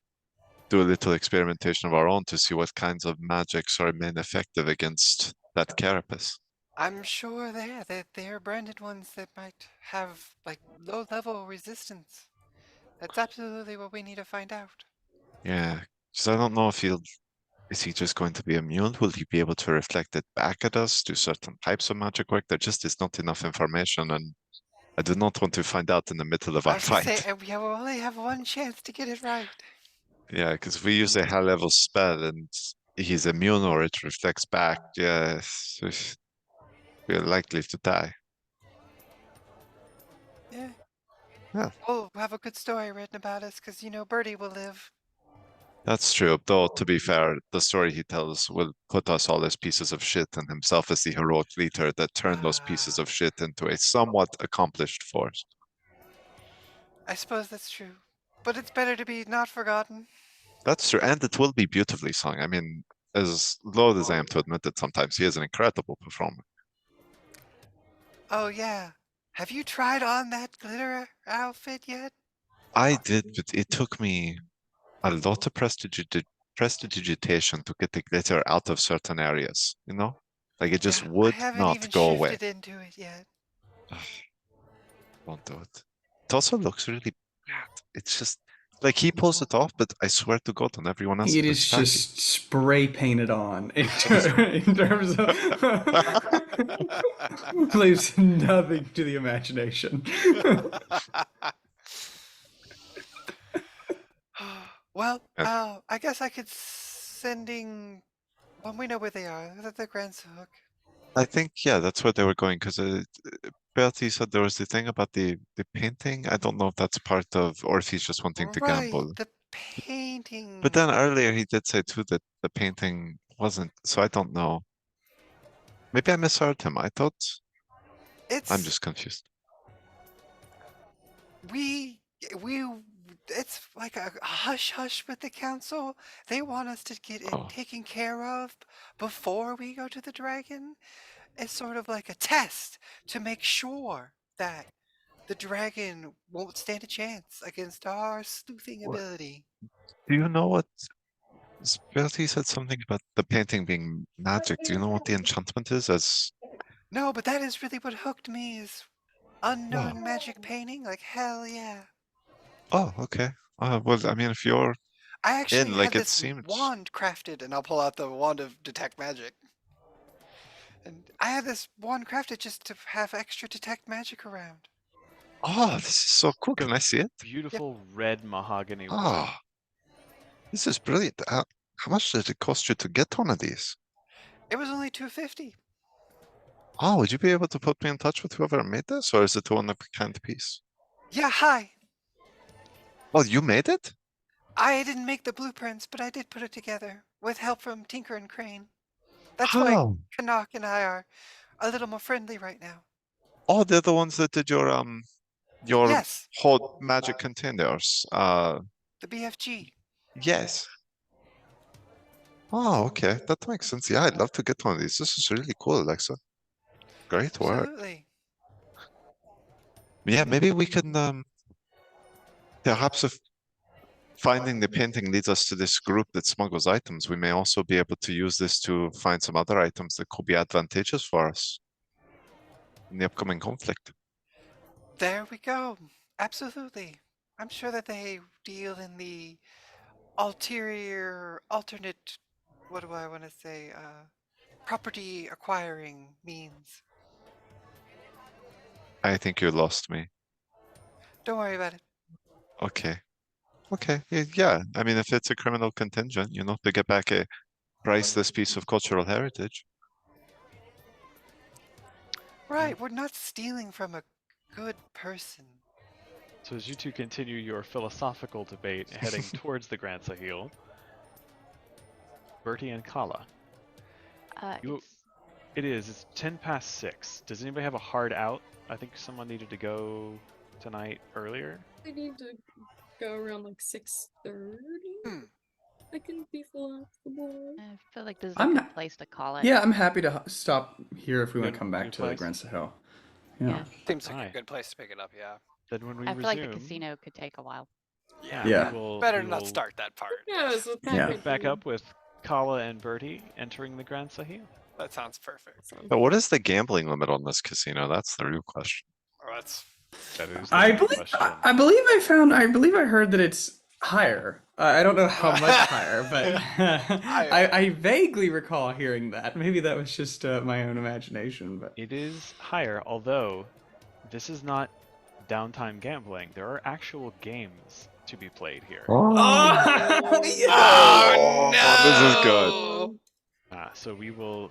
do a little experimentation of our own to see what kinds of magics are main effective against that carapace. I'm sure they're branded ones that might have, like, low-level resistance. That's absolutely what we need to find out. Yeah, because I don't know if is he just going to be immune? Will he be able to reflect it back at us? Do certain types of magic work? There just is not enough information, and I do not want to find out in the middle of I our was gonna fight. say, we only have one chance to get it right. Yeah, because if we use a high level spell and he's immune or it reflects back, yeah, we're likely to die. Yeah. Yeah. We'll have a good story written about us, because, you know, Birdie will live. That's true, though, to be fair, the story he tells will put us all as pieces of shit and himself as the heroic leader that turned those pieces of shit into a somewhat accomplished force. I suppose that's true. But it's better to be not forgotten. That's true, and it will be beautifully sung. I mean, as loath as I am to admit it sometimes, he is an incredible performer. Oh, yeah. Have you tried on that glitter outfit yet? I did, but it took me a lot of prestidigitation to get the glitter out of certain areas, you know? Like it just Yeah, I would haven't not even go away. shifted into it yet. Won't do it. It also looks really bad. It's just like he pulls it off, but I swear to God, on everyone else, It it is looks tacky. just spray painted on in terms of leaves nothing to the imagination. Well, I guess I could sending. Well, we know where they are. They're at the Grand Hook. I think, yeah, that's where they were going because Bertie said there was the thing about the painting. I don't know if that's part of, or if he's just wanting to Right, gamble. the painting. But then earlier he did say too that the painting wasn't, so I don't know. Maybe I misheard him. I thought I'm just confused. It's like a hush hush with the council. They want us to get it taken care of before we go to the dragon. as sort of like a test to make sure that the dragon won't stand a chance against our sleuthing What? ability. Do you know what? Bertie said something about the painting being magic. Do you know what the enchantment is? As No, but that is really what hooked me is unknown Wow. magic painting. Like, hell yeah. Oh, okay. Well, I mean, if you're I actually in, had like, it this seems. wand crafted, and I'll pull out the wand of detect magic. And I had this wand crafted just to have extra detect magic around. Oh, this is so cool. Can I see it? Beautiful red mahogany wood. Oh, this is brilliant. How much did it cost you to get one of these? It was only $250. Oh, would you be able to put me in touch with whoever made this, or is it one of a kind piece? Yeah, hi. Oh, you made it? I didn't make the blueprints, but I did put it together with help from Tinker and Crane. That's why How? Canuck and I are a little more friendly right now. Oh, they're the ones that did your Yes, hot magic containers. the BFG. Yes. Oh, okay. That makes sense. Yeah, I'd love to get one of these. This is really cool, Alexa. Great work. Absolutely. Yeah, maybe we can perhaps if finding the painting leads us to this group that smuggles items, we may also be able to use this to find some other items that could be advantageous for us in the upcoming conflict. There we go. Absolutely. I'm sure that they deal in the alternate, what do I want to say, property acquiring means. I think you lost me. Don't worry about it. Okay. Okay. Yeah. I mean, if it's a criminal contingent, you know, to get back a priceless piece of cultural heritage. Right, we're not stealing from a good person. So as you two continue your philosophical debate heading towards the Grand Sahil, Bertie and Kala. It is. It's 6:10. Does anybody have a hard out? I think someone needed to go tonight earlier. I need to go around like 6:30. I can be flexible. I feel like this is a good place to call it. Yeah, I'm happy to stop here if we want Good- to come back good to the place? Grand Sahil. Yeah. Seems like a Alright. good place to pick it up, yeah. Then when we I feel resume, like the casino could take a while. Yeah. Better we not will start that part. Yeah, so Yeah. pick back up with Kala and Bertie entering the Grand Sahil. That sounds perfect. But what is the gambling limit on this casino? That's the real question. Oh, that's That is the I big believe question. I believe I heard that it's higher. I don't know how much higher, but I vaguely recall hearing that. Maybe that was just my own imagination, but It is higher, although this is not downtime gambling. There are actual games to be played here. Oh, Oh, this is good. So we will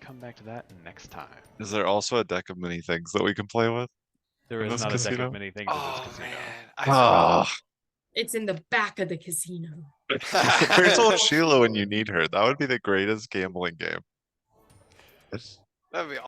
come back to that next time. Is there also a deck of mini things that we can play with? There in is this not a deck casino? of many things in this Oh casino. man. Ah, It's in the back of the casino. where's old Sheila when you need her? That would be the greatest gambling game. That'd be